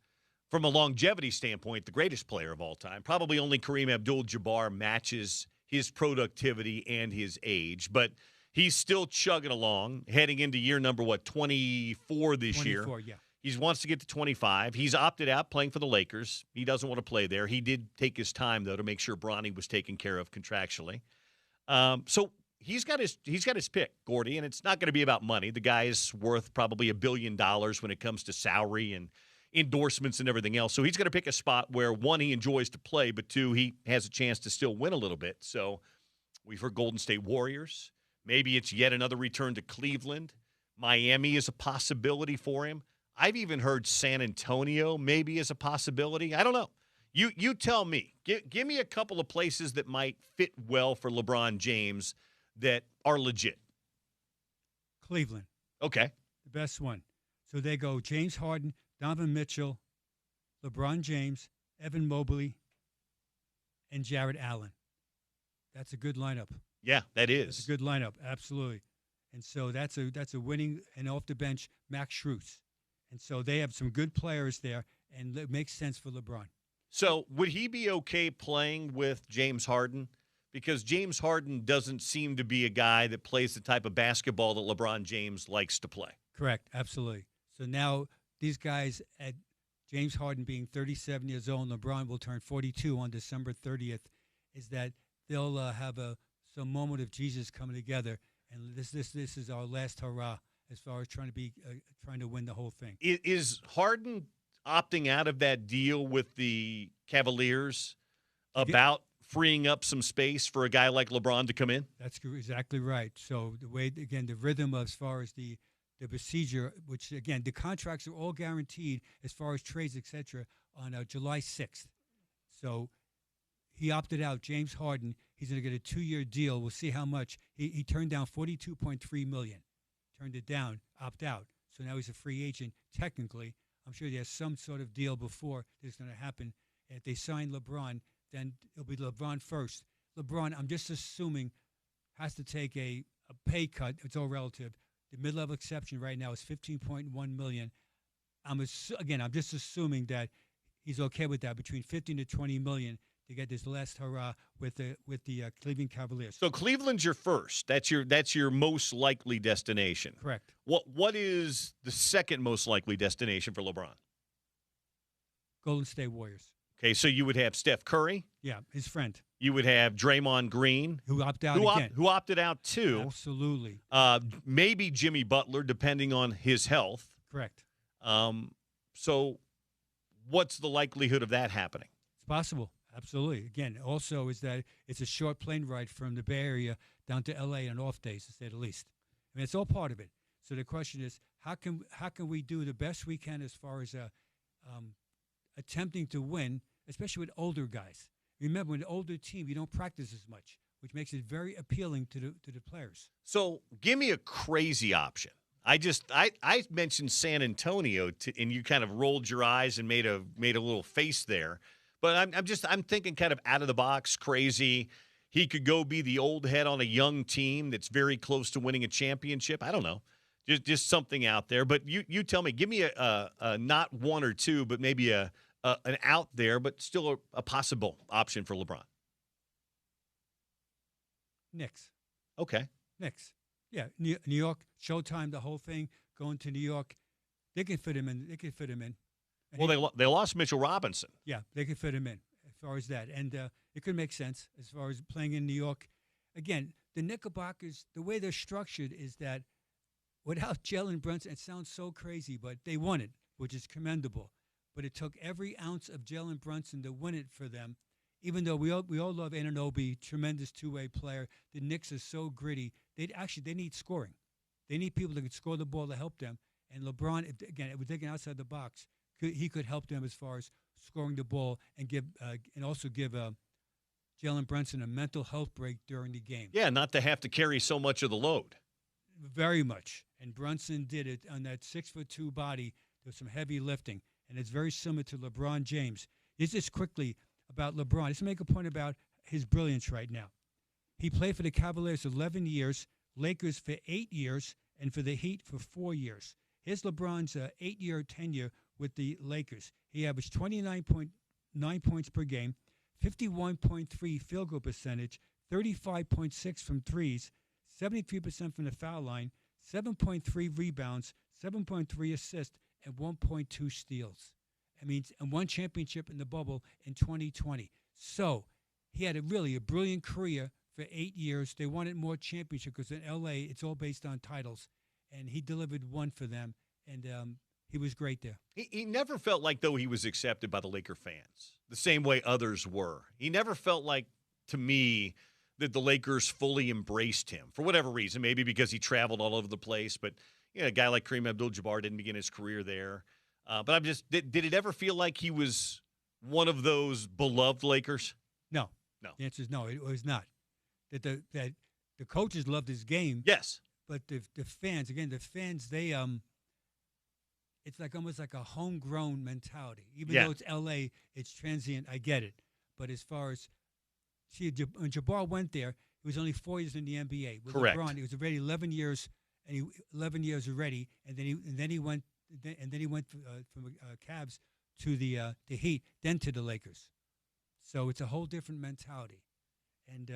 From a longevity standpoint, the greatest player of all time. Probably only Kareem Abdul-Jabbar matches his productivity and his age. But he's still chugging along, heading into year number, 24 this year. 24, yeah. He wants to get to 25. He's opted out playing for the Lakers. He doesn't want to play there. He did take his time, though, to make sure Bronny was taken care of contractually. So he's got his pick, Gordy, and it's not going to be about money. The guy is worth probably $1 billion when it comes to salary and endorsements and everything else. So he's going to pick a spot where, one, he enjoys to play, but two, he has a chance to still win a little bit. So we've heard Golden State Warriors. Maybe it's yet another return to Cleveland. Miami is a possibility for him. I've even heard San Antonio maybe is a possibility. I don't know. You tell me. Give me a couple of places that might fit well for LeBron James that are legit. Cleveland. Okay. The best one. So they go James Harden, Donovan Mitchell, LeBron James, Evan Mobley, and Jared Allen. That's a good lineup. Yeah, that is. That's a good lineup, absolutely. And so that's a winning, and off the bench, Max Strus. And so they have some good players there, and it makes sense for LeBron. So would he be okay playing with James Harden? Because James Harden doesn't seem to be a guy that plays the type of basketball that LeBron James likes to play. Correct, absolutely. So now these guys, at James Harden being 37 years old, and LeBron will turn 42 on December 30th, is that they'll have some moment of Jesus coming together, and this is our last hurrah as far as trying to win the whole thing. Is Harden opting out of that deal with the Cavaliers about freeing up some space for a guy like LeBron to come in? That's exactly right. So the way, again, the rhythm as far as the procedure, which, again, the contracts are all guaranteed as far as trades, etc., on July 6th. So he opted out. James Harden, he's going to get a 2-year deal. We'll see how much. He turned down $42.3 million. Turned it down, opt out. So now he's a free agent, technically. I'm sure there's some sort of deal before this is going to happen. And if they sign LeBron, then it'll be LeBron first. LeBron, I'm just assuming, has to take a pay cut. It's all relative. The mid-level exception right now is $15.1 million. I'm just assuming that he's okay with that, between $15 to $20 million, to get this last hurrah with the Cleveland Cavaliers. So Cleveland's your first. That's your most likely destination. Correct. What is the second most likely destination for LeBron? Golden State Warriors. Okay, so you would have Steph Curry. Yeah, his friend. You would have Draymond Green, who opted out again. Who opted out too. Absolutely. Maybe Jimmy Butler, depending on his health. Correct. So what's the likelihood of that happening? It's possible. Absolutely. Again, also is that it's a short plane ride from the Bay Area down to L.A. on off days, to say the least. I mean, it's all part of it. So the question is, how can we do the best we can as far as attempting to win, especially with older guys? Remember, with an older team, you don't practice as much, which makes it very appealing to the players. So give me a crazy option. I mentioned San Antonio, and you kind of rolled your eyes and made a little face there. But I'm thinking kind of out of the box, crazy. He could go be the old head on a young team that's very close to winning a championship. I don't know, just something out there. But you tell me, give me a not one or two, but maybe a an out there, but still a possible option for LeBron. Knicks. Okay. Knicks. Yeah, New York, Showtime, the whole thing, going to New York. They can fit him in. They can him in. And Well, they lost Mitchell Robinson. Yeah, they can fit him in as far as that. And it could make sense as far as playing in New York. Again, the Knickerbockers, the way they're structured is that without Jalen Brunson, it sounds so crazy, but they won it, which is commendable. But it took every ounce of Jalen Brunson to win it for them. Even though we all love Anunoby, tremendous two-way player, the Knicks are so gritty. They need scoring. They need people that can score the ball to help them. And LeBron, if we're thinking outside the box, he could help them as far as scoring the ball and also give Jalen Brunson a mental health break during the game. Yeah, not to have to carry so much of the load. Very much. And Brunson did it on that 6'2" body. There was some heavy lifting. And it's very similar to LeBron James. Just quickly about LeBron. Just to make a point about his brilliance right now. He played for the Cavaliers 11 years, Lakers for 8 years, and for the Heat for 4 years. Here's LeBron's 8-year tenure with the Lakers. He averaged 29.9 points per game, 51.3 field goal percentage, 35.6 from threes, 73% from the foul line, 7.3 rebounds, 7.3 assists, and 1.2 steals. I mean, and one championship in the bubble in 2020. So he had a brilliant career for 8 years. They wanted more championship because in L.A. it's all based on titles, and he delivered one for them, and he was great there. He never felt like, though, he was accepted by the Laker fans the same way others were. He never felt like, to me, that the Lakers fully embraced him for whatever reason, maybe because he traveled all over the place. But a guy like Kareem Abdul-Jabbar didn't begin his career there. But I'm just did it ever feel like he was one of those beloved Lakers? No. The answer is no. It was not. That the coaches loved his game. Yes. But the fans, they it's like almost like a homegrown mentality. Even though it's L.A., it's transient. I get it. But as far as when Jabbar went there, he was only 4 years in the NBA. With Correct. LeBron, he was already 11 years, and 11 years already, and then he went from Cavs to the Heat, then to the Lakers. So it's a whole different mentality. And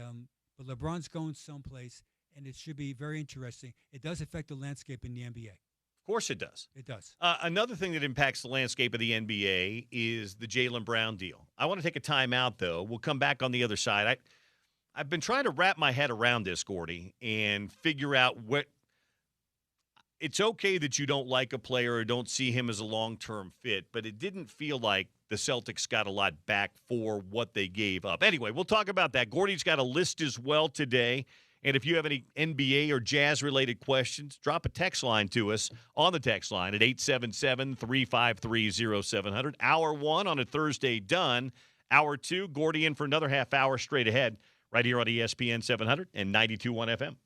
but LeBron's going someplace, and it should be very interesting. It does affect the landscape in the NBA. Of course it does. It does. Another thing that impacts the landscape of the NBA is the Jaylen Brown deal. I want to take a timeout, though. We'll come back on the other side. I've been trying to wrap my head around this, Gordy, and figure out what – it's okay that you don't like a player or don't see him as a long-term fit, but it didn't feel like the Celtics got a lot back for what they gave up. Anyway, we'll talk about that. Gordy's got a list as well today. And if you have any NBA or Jazz-related questions, drop a text line to us on the text line at 877-353-0700. Hour 1 on a Thursday done. Hour 2, Gordy in for another half hour straight ahead right here on ESPN 700 and 92.1 FM.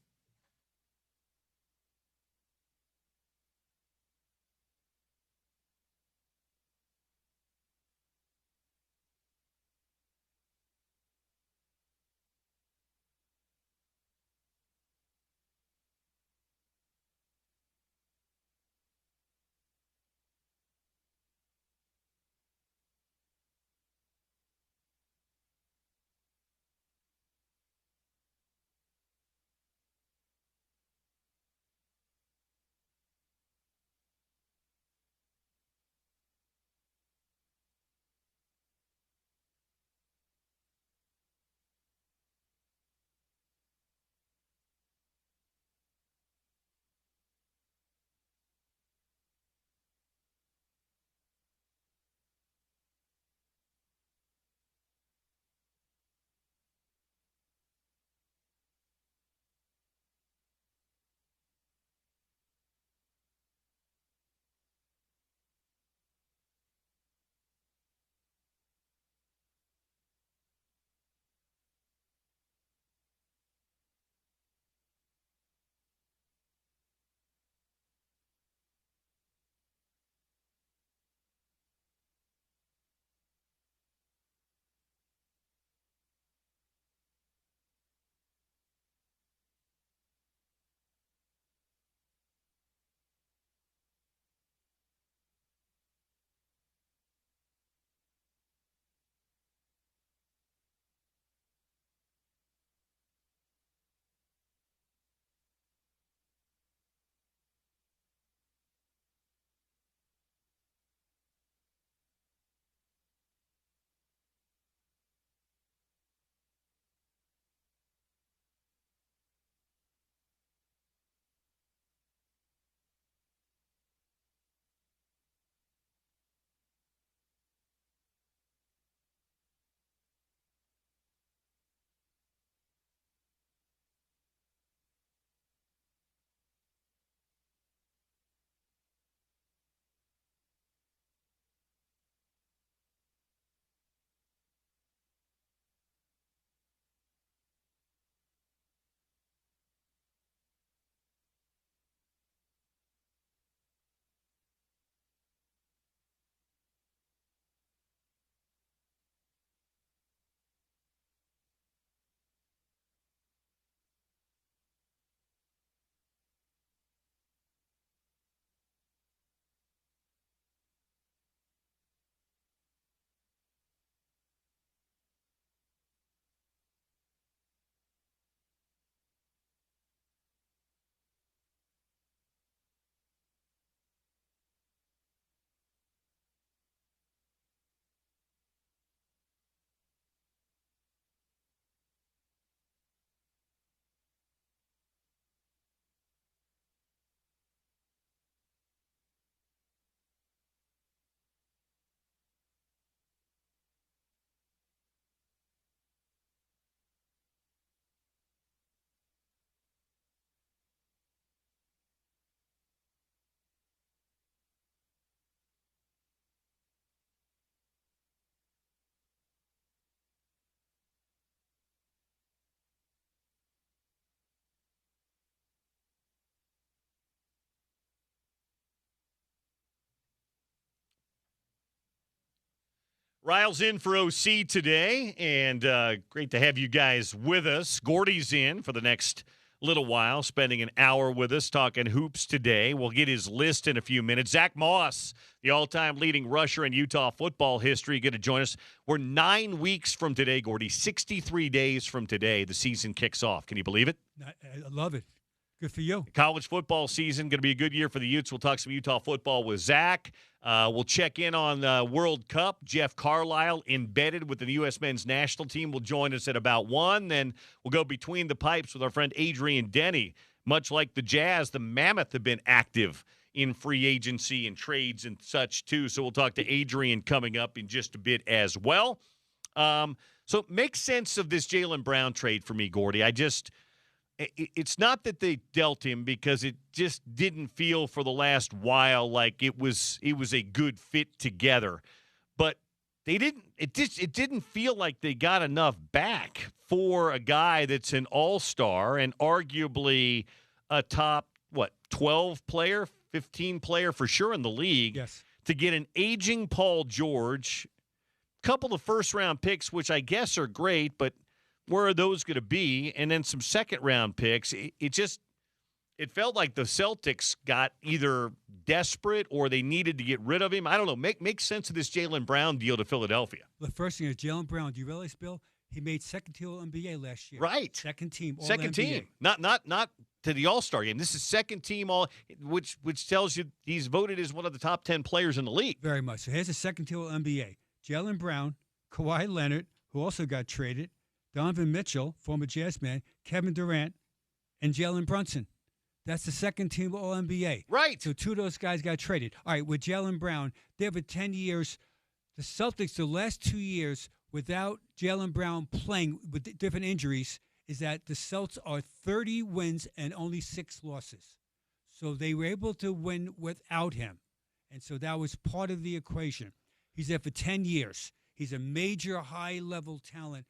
Ryle's in for OC today, and great to have you guys with us. Gordy's in for the next little while, spending an hour with us talking hoops today. We'll get his list in a few minutes. Zach Moss, the all-time leading rusher in Utah football history, going to join us. We're 9 weeks from today, Gordy. 63 days from today, the season kicks off. Can you believe it? I love it. Good for you. College football season, going to be a good year for the Utes. We'll talk some Utah football with Zach. We'll check in on the World Cup. Jeff Carlisle, embedded with the U.S. men's national team, will join us at about 1. Then we'll go between the pipes with our friend Adrian Denny. Much like the Jazz, the Mammoth have been active in free agency and trades and such, too. So we'll talk to Adrian coming up in just a bit as well. So make sense of this Jaylen Brown trade for me, Gordy. It's not that they dealt him, because it just didn't feel for the last while like it was a good fit together. But they didn't. It didn't feel like they got enough back for a guy that's an all-star and arguably a top 12 player, 15 player for sure in the league. Yes. To get an aging Paul George, couple of first-round picks, which I guess are great, but where are those going to be? And then some second-round picks. It felt like the Celtics got either desperate or they needed to get rid of him. I don't know. Make sense of this Jaylen Brown deal to Philadelphia. The first thing is Jaylen Brown. Do you realize, Bill, he made second team All-NBA last year? Right. Second team All-NBA. Second team. Not to the All-Star game. This is second team All, which tells you he's voted as one of the top 10 players in the league. Very much. So here's the second team All-NBA. Jaylen Brown, Kawhi Leonard, who also got traded, Donovan Mitchell, former Jazz man, Kevin Durant, and Jalen Brunson. That's the second team All-NBA. Right. So 2 of those guys got traded. All right, with Jaylen Brown, there for 10 years, the Celtics, the last 2 years, without Jaylen Brown playing with different injuries, is that the Celtics are 30 wins and only 6 losses. So they were able to win without him. And so that was part of the equation. He's there for 10 years. He's a major high-level talent.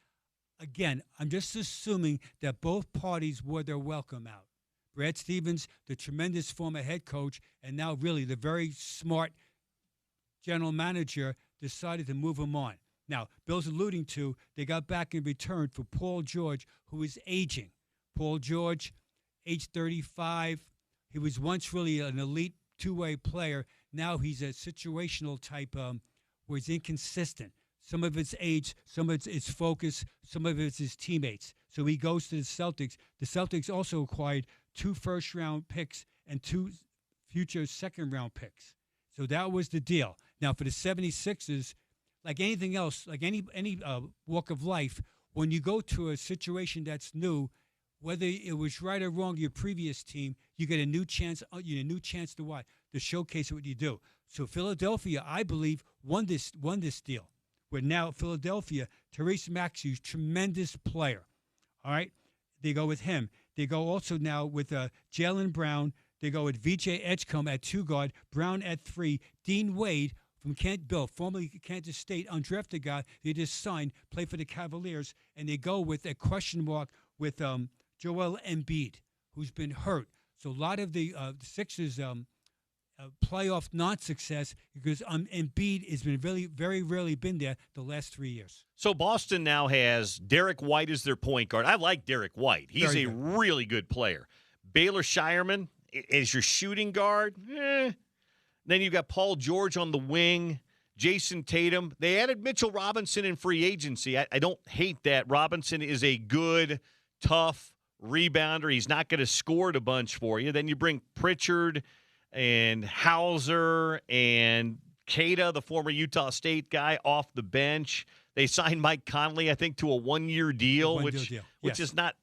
Again, I'm just assuming that both parties wore their welcome out. Brad Stevens, the tremendous former head coach, and now really the very smart general manager, decided to move him on. Now, Bill's alluding to they got back in return for Paul George, who is aging. Paul George, age 35. He was once really an elite two-way player. Now he's a situational type where he's inconsistent. Some of it's age, some of it's focus, some of it's his teammates. So he goes to the Celtics. The Celtics also acquired 2 first-round picks and 2 future second-round picks. So that was the deal. Now, for the 76ers, like anything else, like any walk of life, when you go to a situation that's new, whether it was right or wrong, your previous team, you get a new chance. You get a new chance to what? To showcase what you do. So Philadelphia, I believe, won this deal. Where now Philadelphia, Therese Maxey, tremendous player. All right? They go with him. They go also now with Jaylen Brown. They go with V.J. Edgecombe at 2 guard, Brown at 3, Dean Wade from formerly Kansas State, undrafted guy. They just signed, played for the Cavaliers, and they go with a question mark with Joel Embiid, who's been hurt. So a lot of the Sixers playoff non-success because Embiid has been really, very rarely been there the last 3 years. So Boston now has Derek White as their point guard. I like Derek White. He's a really good player. Baylor Shireman is your shooting guard. Then you've got Paul George on the wing, Jason Tatum. They added Mitchell Robinson in free agency. I don't hate that. Robinson is a good, tough rebounder. He's not going to score a bunch for you. Then you bring Pritchard and Hauser and Cada, the former Utah State guy, off the bench. They signed Mike Conley, I think, to a 1-year deal, which is not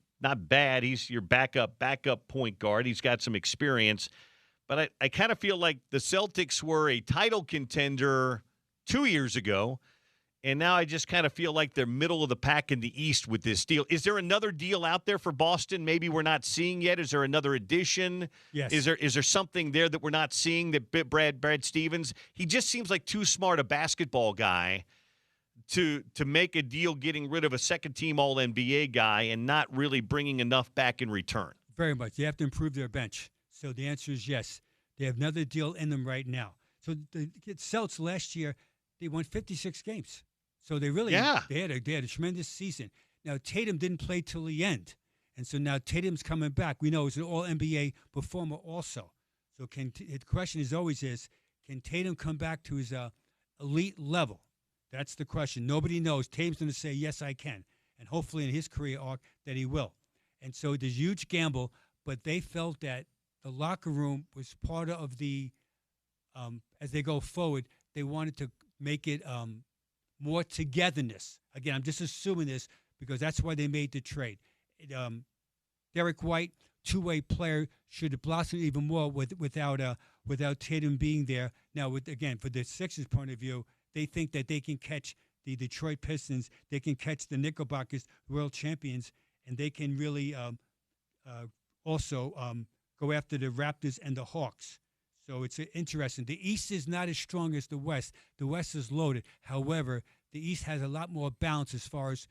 bad. He's your backup point guard. He's got some experience. But I kind of feel like the Celtics were a title contender 2 years ago, and now I just kind of feel like they're middle of the pack in the East with this deal. Is there another deal out there for Boston maybe we're not seeing yet? Is there another addition? Yes. Is there something there that we're not seeing that Brad Stevens? He just seems like too smart a basketball guy to make a deal getting rid of a second-team All-NBA guy and not really bringing enough back in return. Very much. They have to improve their bench. So the answer is yes. They have another deal in them right now. So the Celtics last year, they won 56 games. So they really Yeah. they had a tremendous season. Now Tatum didn't play till the end, and so now Tatum's coming back. We know he's an All-NBA performer also. So the question is, can Tatum come back to his elite level? That's the question. Nobody knows. Tatum's going to say, yes, I can. And hopefully in his career arc that he will. And so there's a huge gamble, but they felt that the locker room was part of the, as they go forward, they wanted to make it more togetherness. Again, I'm just assuming this because that's why they made the trade. Derek White, two-way player, should have blossomed even more without Tatum being there. Now, for the Sixers' point of view, they think that they can catch the Detroit Pistons, they can catch the Knickerbockers, world champions, and they can really also go after the Raptors and the Hawks. So it's interesting. The East is not as strong as the West. The West is loaded. However, the East has a lot more balance as far as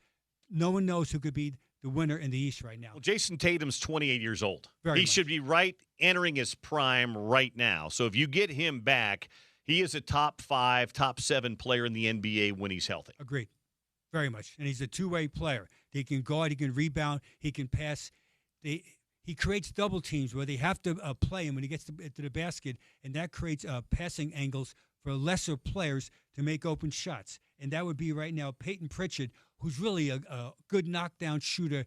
no one knows who could be the winner in the East right now. Well, Jason Tatum's 28 years old. Very he much. should be entering his prime right now. So if you get him back, he is a top 5, top 7 player in the NBA when he's healthy. Agreed. Very much. And he's a two-way player. He can guard, he can rebound, he can pass. He creates double teams where they have to play him when he gets to the basket, and that creates passing angles for lesser players to make open shots. And that would be right now Peyton Pritchard, who's really a good knockdown shooter.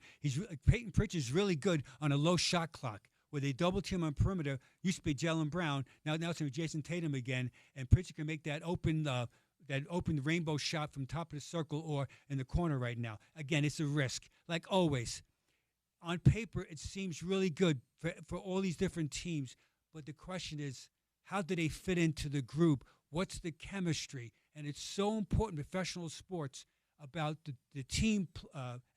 Peyton Pritchard's really good on a low shot clock. Where they double team on perimeter, used to be Jaylen Brown. Now it's Jason Tatum again, and Pritchard can make that open rainbow shot from top of the circle or in the corner right now. Again, it's a risk, like always. On paper, it seems really good for all these different teams, but the question is, how do they fit into the group? What's the chemistry? And it's so important in professional sports about the team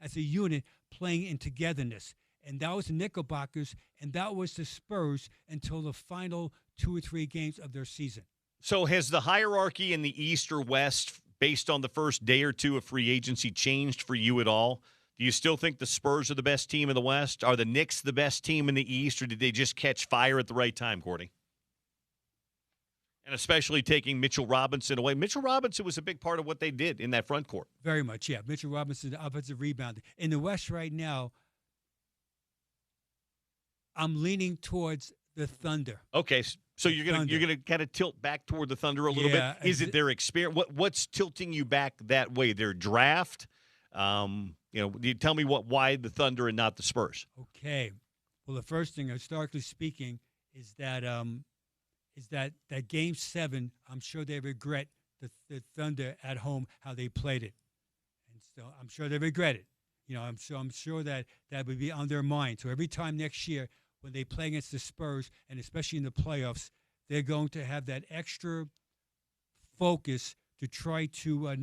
as a unit playing in togetherness. And that was the Knickerbockers, and that was the Spurs until the final 2 or 3 games of their season. So has the hierarchy in the East or West, based on the first day or two of free agency, changed for you at all? Do you still think the Spurs are the best team in the West? Are the Knicks the best team in the East, or did they just catch fire at the right time, Courtney? And especially taking Mitchell Robinson away. Mitchell Robinson was a big part of what they did in that front court. Very much, yeah. Mitchell Robinson, the offensive rebounder. In the West right now, I'm leaning towards the Thunder. Okay, so you're gonna kind of tilt back toward the Thunder a little bit. Is it their experience? What's tilting you back that way? Their draft? You tell me why the Thunder and not the Spurs? Okay, well, the first thing, historically speaking, is that that Game 7. I'm sure they regret the Thunder at home, how they played it, and so I'm sure they regret it. I'm sure that would be on their mind. So every time next year when they play against the Spurs, and especially in the playoffs, they're going to have that extra focus to try to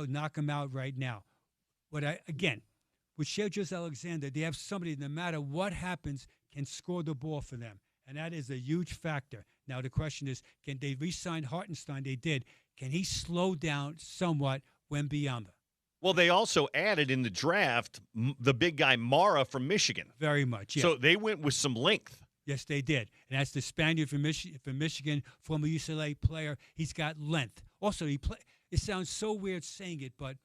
knock them out right now. But with Shai Gilgeous-Alexander, they have somebody, no matter what happens, can score the ball for them, and that is a huge factor. Now the question is, can they re-sign Hartenstein? They did. Can he slow down somewhat Wembanyama? Well, they also added in the draft the big guy Mara from Michigan. Very much, yeah. So they went with some length. Yes, they did. And that's the Spaniard from Michigan, former UCLA player. He's got length. Also, it sounds so weird saying it, but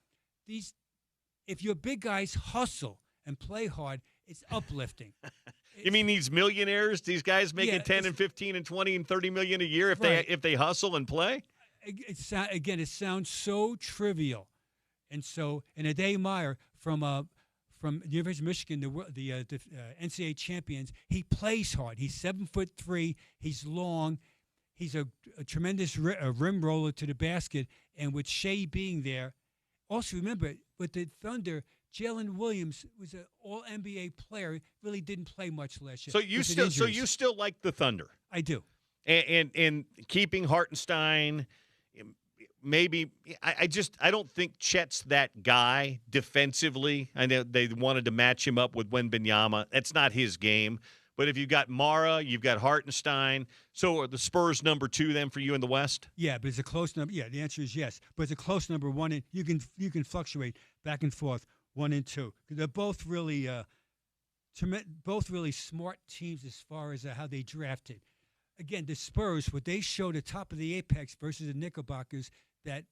if your big guys hustle and play hard, it's uplifting. You mean these millionaires, these guys making 10 and 15 and 20 and 30 million a year if they hustle and play? It sounds so trivial. And so, Ade Meyer from the University of Michigan, the NCAA champions, he plays hard. He's 7'3". He's long. He's a tremendous rim roller to the basket. And with Shea being there, also remember with the Thunder, Jalen Williams was an All-NBA player. Really didn't play much last year. So you still like the Thunder? I do. And keeping Hartenstein. Maybe I don't think Chet's that guy defensively. I know they wanted to match him up with Wembanyama. That's not his game. But if you've got Mara, you've got Hartenstein. So are the Spurs number 2 then for you in the West? Yeah, but it's a close number. Yeah, the answer is yes. But it's a close number 1. And you can fluctuate back and forth 1 and 2. They're both really smart teams as far as how they drafted. Again, the Spurs, what they showed at top of the apex versus the Knickerbockers, that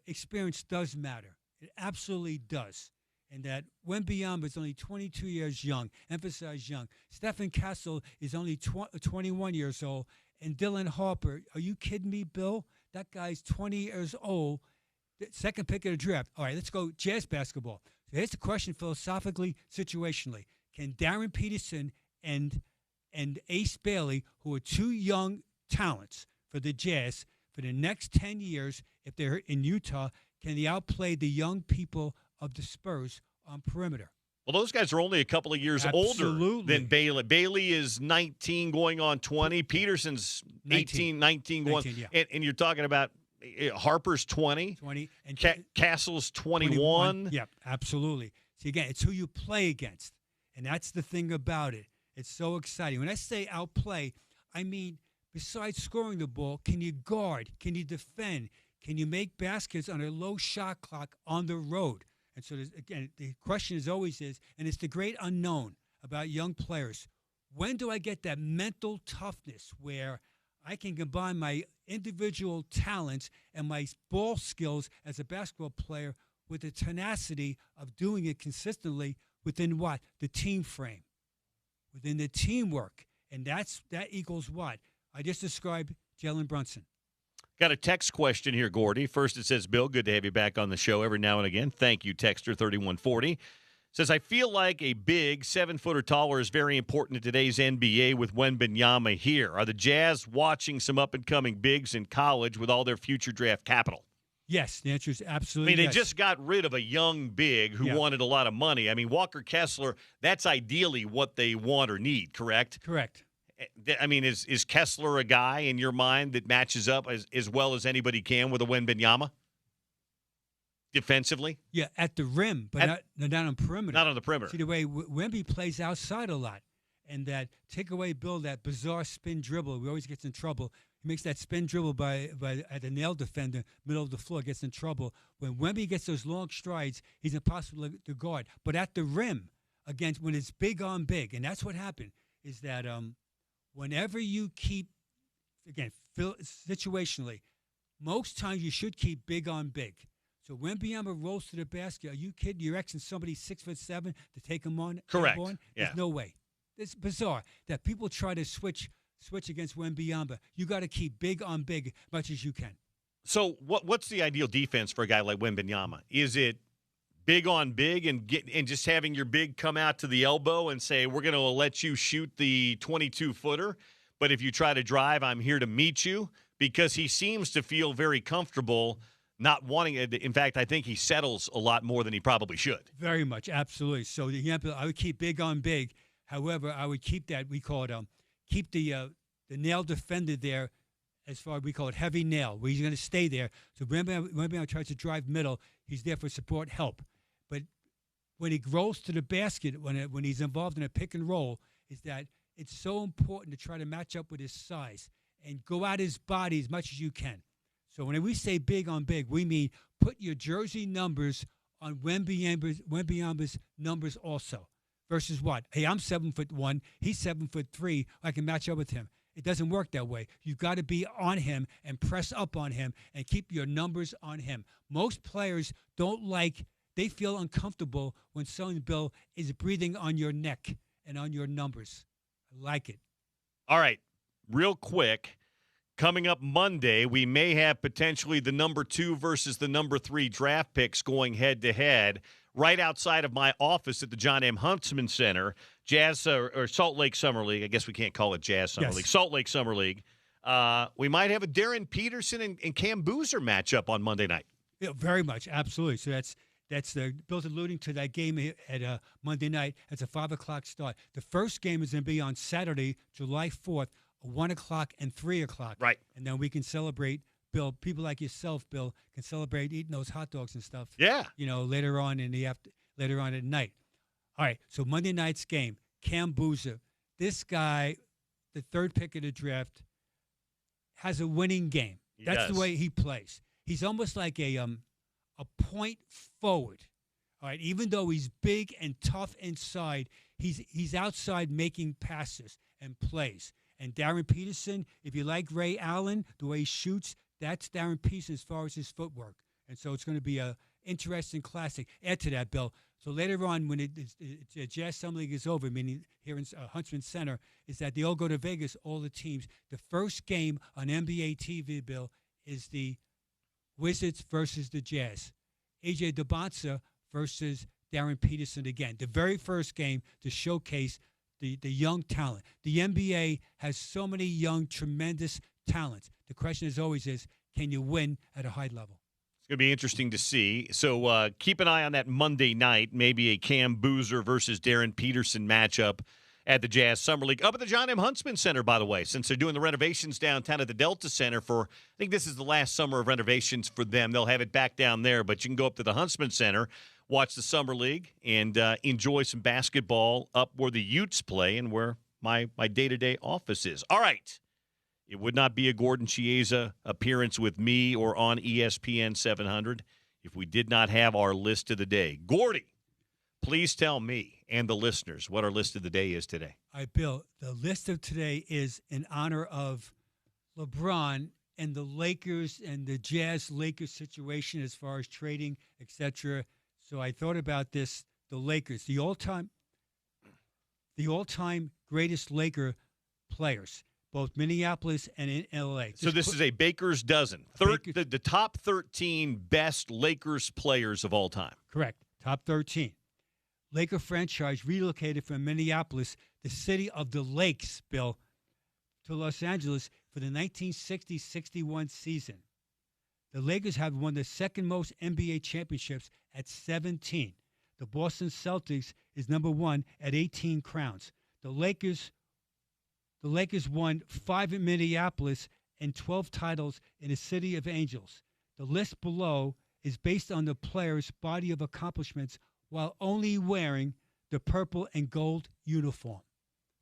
experience does matter. It absolutely does. And that Wembanyama is only 22 years young, emphasize young. Stephen Castle is only 21 years old. And Dylan Harper, are you kidding me, Bill? That guy's 20 years old, second pick of the draft. All right, let's go Jazz basketball. So here's the question philosophically, situationally. Can Darren Peterson and Ace Bailey, who are two young talents for the Jazz, for the next 10 years, if they're in Utah, can they outplay the young people of the Spurs on perimeter? Well, those guys are only a couple of years older than Bailey. Bailey is 19 going on 20. Peterson's 19 going. Yeah. And you're talking about Harper's 20. And Castle's 21. Yeah, absolutely. See, again, it's who you play against. And that's the thing about it. It's so exciting. When I say outplay, I mean, besides scoring the ball, can you guard? Can you defend? Can you make baskets on a low shot clock on the road? And so, again, the question and it's the great unknown about young players. When do I get that mental toughness where I can combine my individual talents and my ball skills as a basketball player with the tenacity of doing it consistently within what? The team frame, within the teamwork. And that equals what? I just described Jalen Brunson. Got a text question here, Gordy. First, it says, Bill, good to have you back on the show every now and again. Thank you, Texter 3140. Says, I feel like a big 7 foot or taller is very important in today's NBA with Wembanyama here. Are the Jazz watching some up-and-coming bigs in college with all their future draft capital? Yes, the answer is absolutely they yes. just got rid of a young big who wanted a lot of money. I mean, Walker Kessler, that's ideally what they want or need, correct? Correct. I mean, is Kessler a guy in your mind that matches up as well as anybody can with a Wembanyama defensively? Yeah, at the rim, but not on perimeter. Not on the perimeter. See, the way Wemby plays outside a lot, and that take away, Bill, that bizarre spin dribble. We always gets in trouble. He makes that spin dribble by at the nail defender, middle of the floor, gets in trouble. When Wemby gets those long strides, he's impossible to guard. But at the rim, against when it's big on big, and that's what happened, is that whenever you keep, again, situationally, most times you should keep big on big. So when Wembanyama rolls to the basket, are you kidding? You're asking somebody 6'7" to take him on? Correct. There's no way. It's bizarre that people try to switch against Wembanyama. You got to keep big on big as much as you can. So what's the ideal defense for a guy like Wembanyama? Is it big on big and just having your big come out to the elbow and say, we're going to let you shoot the 22-footer, but if you try to drive, I'm here to meet you? Because he seems to feel very comfortable not wanting it. In fact, I think he settles a lot more than he probably should. Very much, absolutely. So the example, I would keep big on big. However, I would keep that, we call it, keep the nail defender there, as far as we call it heavy nail, where he's going to stay there. So Wembanyama tries to drive middle, he's there for support, help. But when he rolls to the basket, when he's involved in a pick and roll, is that it's so important to try to match up with his size and go out his body as much as you can. So when we say big on big, we mean put your jersey numbers on Wembanyama's numbers also. Versus what? Hey, I'm 7'1", he's 7'3", I can match up with him. It doesn't work that way. You've got to be on him and press up on him and keep your numbers on him. Most players they feel uncomfortable when someone, Bill, is breathing on your neck and on your numbers. I like it. All right, real quick. Coming up Monday, we may have potentially the number 2 versus the number 3 draft picks going head-to-head right outside of my office at the John M. Huntsman Center, Jazz or Salt Lake Summer League. I guess we can't call it Jazz Summer League. Salt Lake Summer League. We might have a Darren Peterson and Cam Boozer matchup on Monday night. Yeah, very much, absolutely. So that's Bill's alluding to that game at Monday night. It's a 5 o'clock start. The first game is going to be on Saturday, July 4th, 1 o'clock and 3 o'clock. Right. And then we can celebrate, Bill, people like yourself, Bill, can celebrate eating those hot dogs and stuff. Yeah. Later on later on at night. All right, so Monday night's game, Cam Boozer. This guy, the third pick of the draft, has a winning game. That's the way he plays. He's almost like a point forward. All right, even though he's big and tough inside, he's outside making passes and plays. And Darren Peterson, if you like Ray Allen, the way he shoots, that's Darren Peterson as far as his footwork. And so it's going to be a interesting classic. Add to that, Bill. So later on, when the Jazz Summer League is over, meaning here in Huntsman Center, is that they all go to Vegas, all the teams. The first game on NBA TV, Bill, is the Wizards versus the Jazz. A.J. DeBonsa versus Darren Peterson again. The very first game to showcase the young talent. The NBA has so many young, tremendous talents. The question is always is, can you win at a high level? It's going to be interesting to see. So keep an eye on that Monday night, maybe a Cam Boozer versus Darren Peterson matchup at the Jazz Summer League. Up at the John M. Huntsman Center, by the way, since they're doing the renovations downtown at the Delta Center for, I think this is the last summer of renovations for them. They'll have it back down there, but you can go up to the Huntsman Center, watch the Summer League, and enjoy some basketball up where the Utes play and where my day-to-day office is. All right. It would not be a Gordon Chiesa appearance with me or on ESPN 700 if we did not have our list of the day. Gordy, please tell me and the listeners what our list of the day is today. All right, Bill, the list of today is in honor of LeBron and the Lakers and the Jazz-Lakers situation as far as trading, etc. So I thought about this, the Lakers, the all-time greatest Laker players, both Minneapolis and in L.A. So this is a baker's dozen. The top 13 best Lakers players of all time. Correct. Top 13. Laker franchise relocated from Minneapolis, the city of the lakes, Bill, to Los Angeles for the 1960-61 season. The Lakers have won the second most NBA championships at 17. The Boston Celtics is number one at 18 crowns. The Lakers won 5 in Minneapolis and 12 titles in the City of Angels. The list below is based on the player's body of accomplishments while only wearing the purple and gold uniform.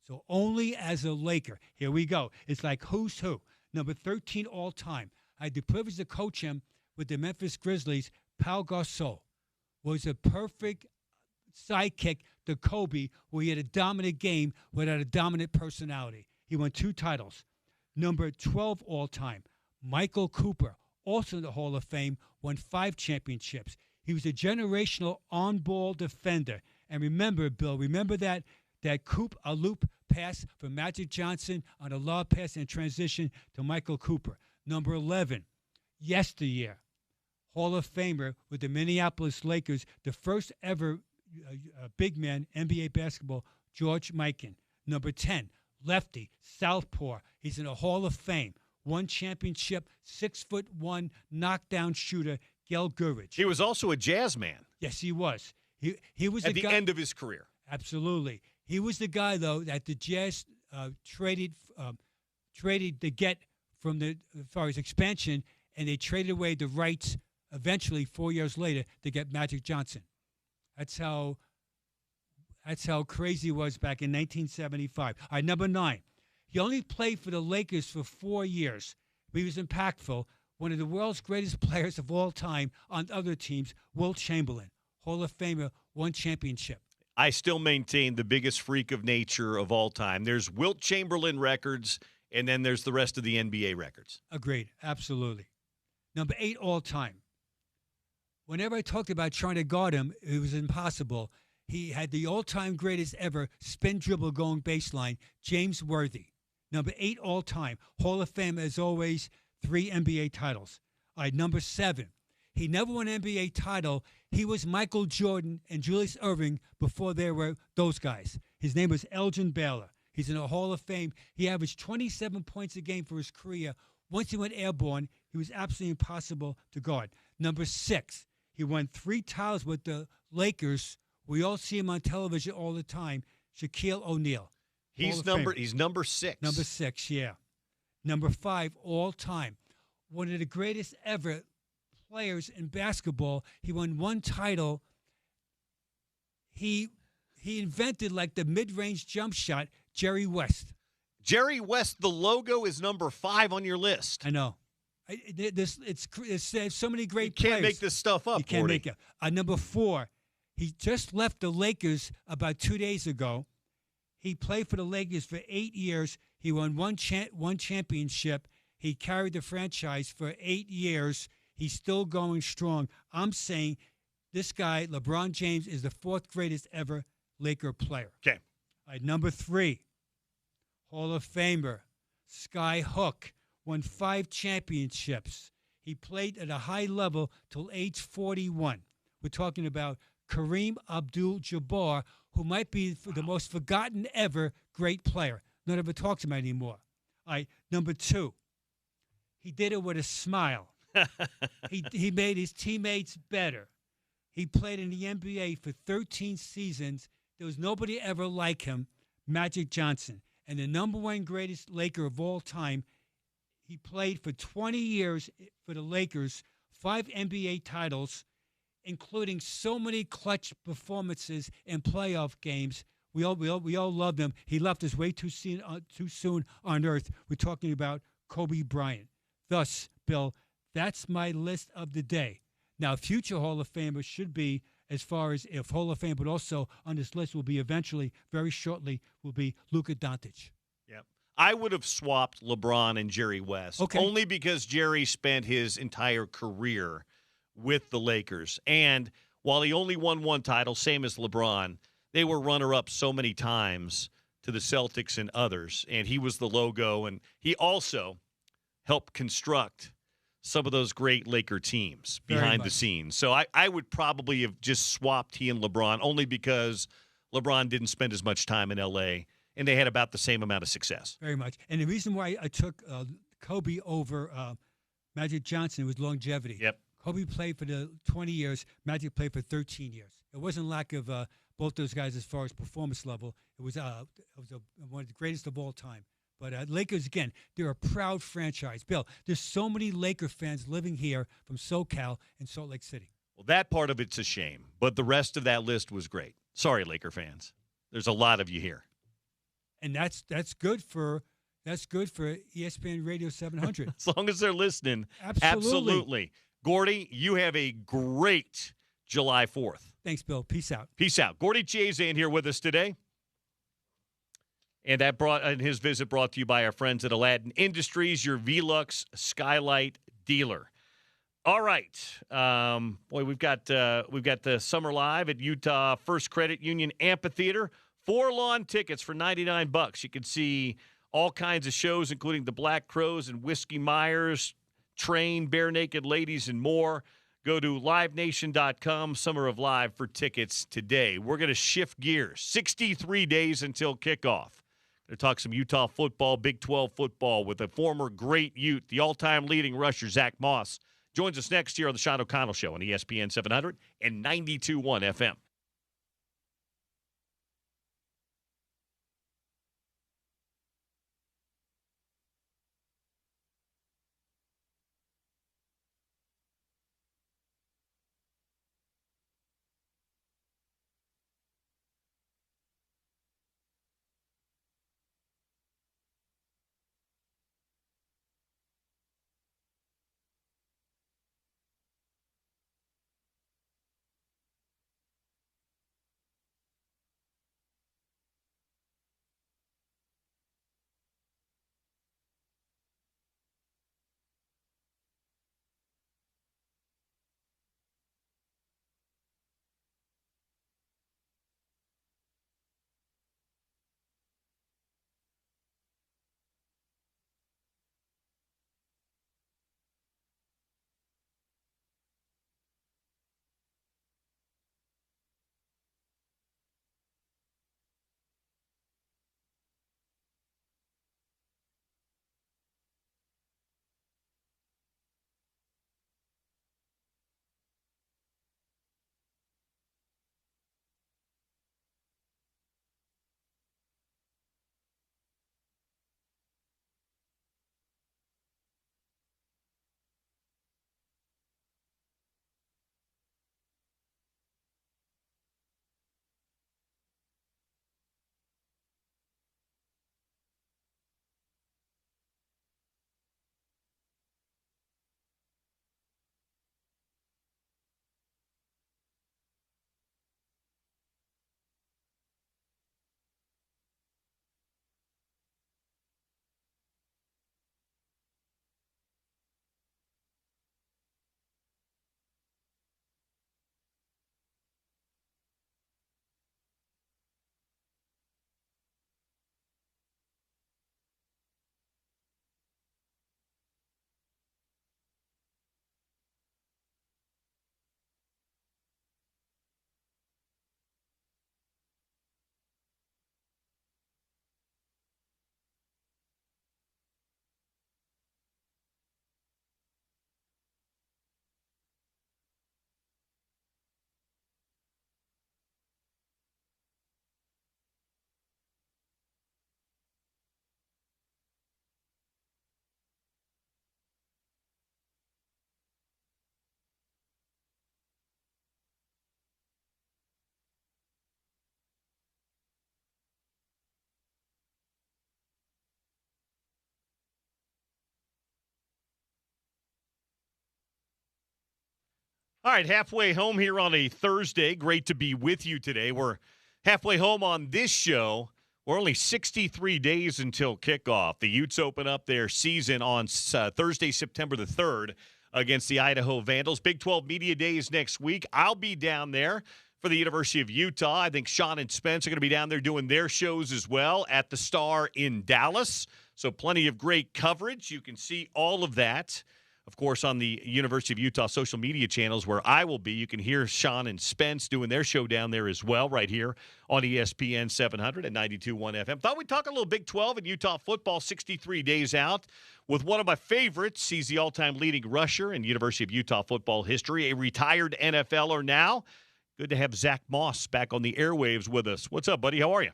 So only as a Laker. Here we go. It's like who's who. Number 13 all time. I had the privilege to coach him with the Memphis Grizzlies. Pau Gasol was a perfect sidekick to Kobe, where he had a dominant game without a dominant personality. He won 2 titles. Number 12 all-time, Michael Cooper, also in the Hall of Fame, won 5 championships. He was a generational on-ball defender. And remember, Bill, that loop pass from Magic Johnson on a lob pass and transition to Michael Cooper. Number 11, yesteryear, Hall of Famer with the Minneapolis Lakers, the first ever big man, NBA basketball, George Mikan. Number 10, lefty, southpaw. He's in the Hall of Fame. 1 championship, 6'1" knockdown shooter, Gil Gurich. He was also a Jazz man. Yes, he was. He was at the end of his career. Absolutely. He was the guy, though, that the Jazz traded to get from the as far as expansion, and they traded away the rights eventually 4 years later to get Magic Johnson. That's how crazy it was back in 1975. All right, number 9. He only played for the Lakers for 4 years, but he was impactful. One of the world's greatest players of all time on other teams, Wilt Chamberlain, Hall of Famer, 1 championship. I still maintain the biggest freak of nature of all time. There's Wilt Chamberlain records, and then there's the rest of the NBA records. Agreed. Absolutely. Number 8 all time. Whenever I talked about trying to guard him, it was impossible. He had the all-time greatest ever spin dribble going baseline, James Worthy. Number 8 all time. Hall of Fame, as always, 3 NBA titles. All right, number 7. He never won an NBA title. He was Michael Jordan and Julius Erving before there were those guys. His name was Elgin Baylor. He's in the Hall of Fame. He averaged 27 points a game for his career. Once he went airborne, he was absolutely impossible to guard. Number 6, he won 3 titles with the Lakers. We all see him on television all the time. Shaquille O'Neal. He's number 6. Number 6, yeah. Number 5 all time. One of the greatest ever players in basketball. He won 1 title. He invented like the mid-range jump shot, Jerry West. Jerry West, the logo is number 5 on your list. I know. There's so many great players. You can't players. make this stuff up, You can't make it. Number 4, he just left the Lakers about 2 days ago. He played for the Lakers for 8 years. He won one championship. He carried the franchise for 8 years. He's still going strong. I'm saying this guy, LeBron James, is the 4th greatest ever Laker player. Okay. All right, number 3, Hall of Famer, Sky Hook, won 5 championships. He played at a high level till age 41. We're talking about Kareem Abdul-Jabbar, who might be the most forgotten ever great player. None of it talks about anymore. All right, number 2, he did it with a smile. He made his teammates better. He played in the NBA for 13 seasons. There was nobody ever like him, Magic Johnson. And the number 1 greatest Laker of all time, he played for 20 years for the Lakers, 5 NBA titles, including so many clutch performances in playoff games. We all loved him. He left us way too soon on earth. We're talking about Kobe Bryant. Thus, Bill, that's my list of the day. Now, future Hall of Famers should be, as far as if Hall of Fame, but also on this list will be eventually, very shortly, will be Luka Doncic. Yep. I would have swapped LeBron and Jerry West, only because Jerry spent his entire career with the Lakers. And while he only won 1 title, same as LeBron, they were runner-up so many times to the Celtics and others. And he was the logo, and he also helped construct some of those great Laker teams behind the scenes. So I would probably have just swapped he and LeBron, only because LeBron didn't spend as much time in L.A., and they had about the same amount of success. Very much. And the reason why I took Kobe over Magic Johnson was longevity. Yep. Kobe played for the 20 years. Magic played for 13 years. It wasn't lack of both those guys as far as performance level. It was one of the greatest of all time. But Lakers, again, they're a proud franchise. Bill, there's so many Laker fans living here from SoCal and Salt Lake City. Well, that part of it's a shame, but the rest of that list was great. Sorry, Laker fans. There's a lot of you here. And that's good for ESPN Radio 700. As long as they're listening. Absolutely. Gordy, you have a great July 4th. Thanks, Bill. Peace out. Peace out. Gordy Chazan here with us today. And his visit brought to you by our friends at Aladdin Industries, your Velux skylight dealer. All right, we've got the Summer Live at Utah First Credit Union Amphitheater. 4 lawn tickets for $99. You can see all kinds of shows, including the Black Crowes and Whiskey Myers, Train, Bare Naked Ladies, and more. Go to livenation.com, Summer of Live, for tickets today. We're going to shift gears. 63 days until kickoff. Going to talk some Utah football, Big 12 football with a former great Ute, the all-time leading rusher, Zach Moss. Joins us next year on the Sean O'Connell Show on ESPN 700 and 92.1 FM. All right, halfway home here on a Thursday. Great to be with you today. We're halfway home on this show. We're only 63 days until kickoff. The Utes open up their season on Thursday, September the 3rd against the Idaho Vandals. Big 12 Media Days next week. I'll be down there for the University of Utah. I think Sean and Spence are going to be down there doing their shows as well at the Star in Dallas. So plenty of great coverage. You can see all of that, of course, on the University of Utah social media channels where I will be. You can hear Sean and Spence doing their show down there as well right here on ESPN 700 and 92.1 FM. Thought we'd talk a little Big 12 and Utah football 63 days out with one of my favorites. He's the all-time leading rusher in University of Utah football history, a retired NFLer now. Good to have Zach Moss back on the airwaves with us. What's up, buddy? How are you?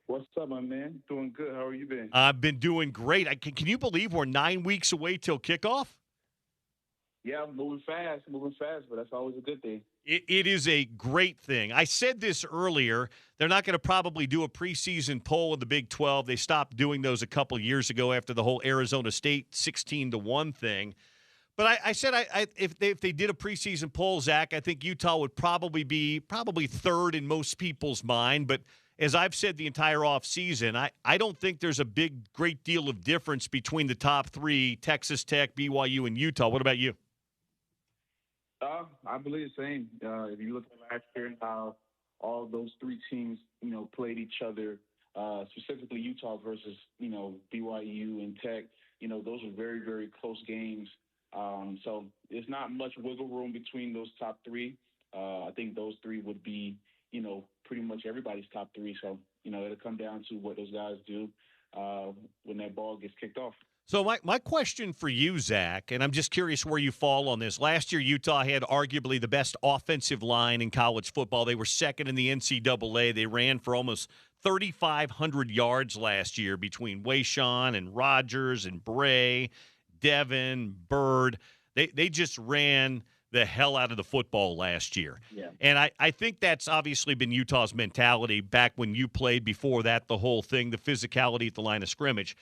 What's up, my man? Doing good. How are you been? I've been doing great. Can you believe we're 9 weeks away till kickoff? Yeah, moving fast, but that's always a good thing. It is a great thing. I said this earlier. They're not going to probably do a preseason poll in the Big 12. They stopped doing those a couple years ago after the whole Arizona State 16-1 thing. But I said if they did a preseason poll, Zach, I think Utah would probably be third in most people's mind. But as I've said the entire offseason, I don't think there's a great deal of difference between the top three, Texas Tech, BYU, and Utah. What about you? I believe the same. If you look at last year and how all those three teams, played each other, specifically Utah versus, BYU and Tech, those are very, very close games. So there's not much wiggle room between those top three. I think those three would be, pretty much everybody's top three. So, it'll come down to what those guys do when that ball gets kicked off. So my question for you, Zach, and I'm just curious where you fall on this. Last year, Utah had arguably the best offensive line in college football. They were second in the NCAA. They ran for almost 3,500 yards last year between Wayshawn and Rogers and Bray, Devin, Bird. They just ran the hell out of the football last year. Yeah. And I think that's obviously been Utah's mentality back when you played. Before that, the whole thing, the physicality at the line of scrimmage.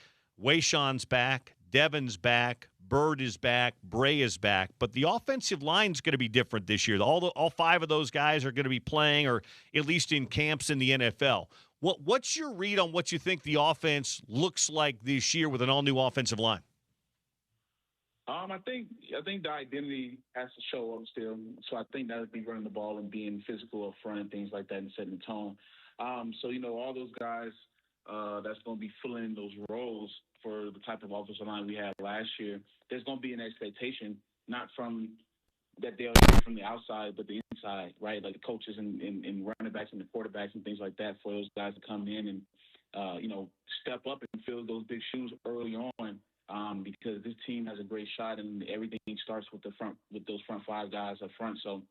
Wayshawn's back, Devin's back, Bird is back, Bray is back, but the offensive line's going to be different this year. All five of those guys are going to be playing, or at least in camps in the NFL. What's your read on what you think the offense looks like this year with an all-new offensive line? I think the identity has to show up still. So I think that would be running the ball and being physical up front and things like that and setting the tone. So all those guys that's going to be filling those roles for the type of offensive line we had last year, there's going to be an expectation, not from that they'll do from the outside, but the inside, right? Like the coaches and running backs and the quarterbacks and things like that, for those guys to come in and, step up and fill those big shoes early on, because this team has a great shot and everything starts with those front five guys up front. So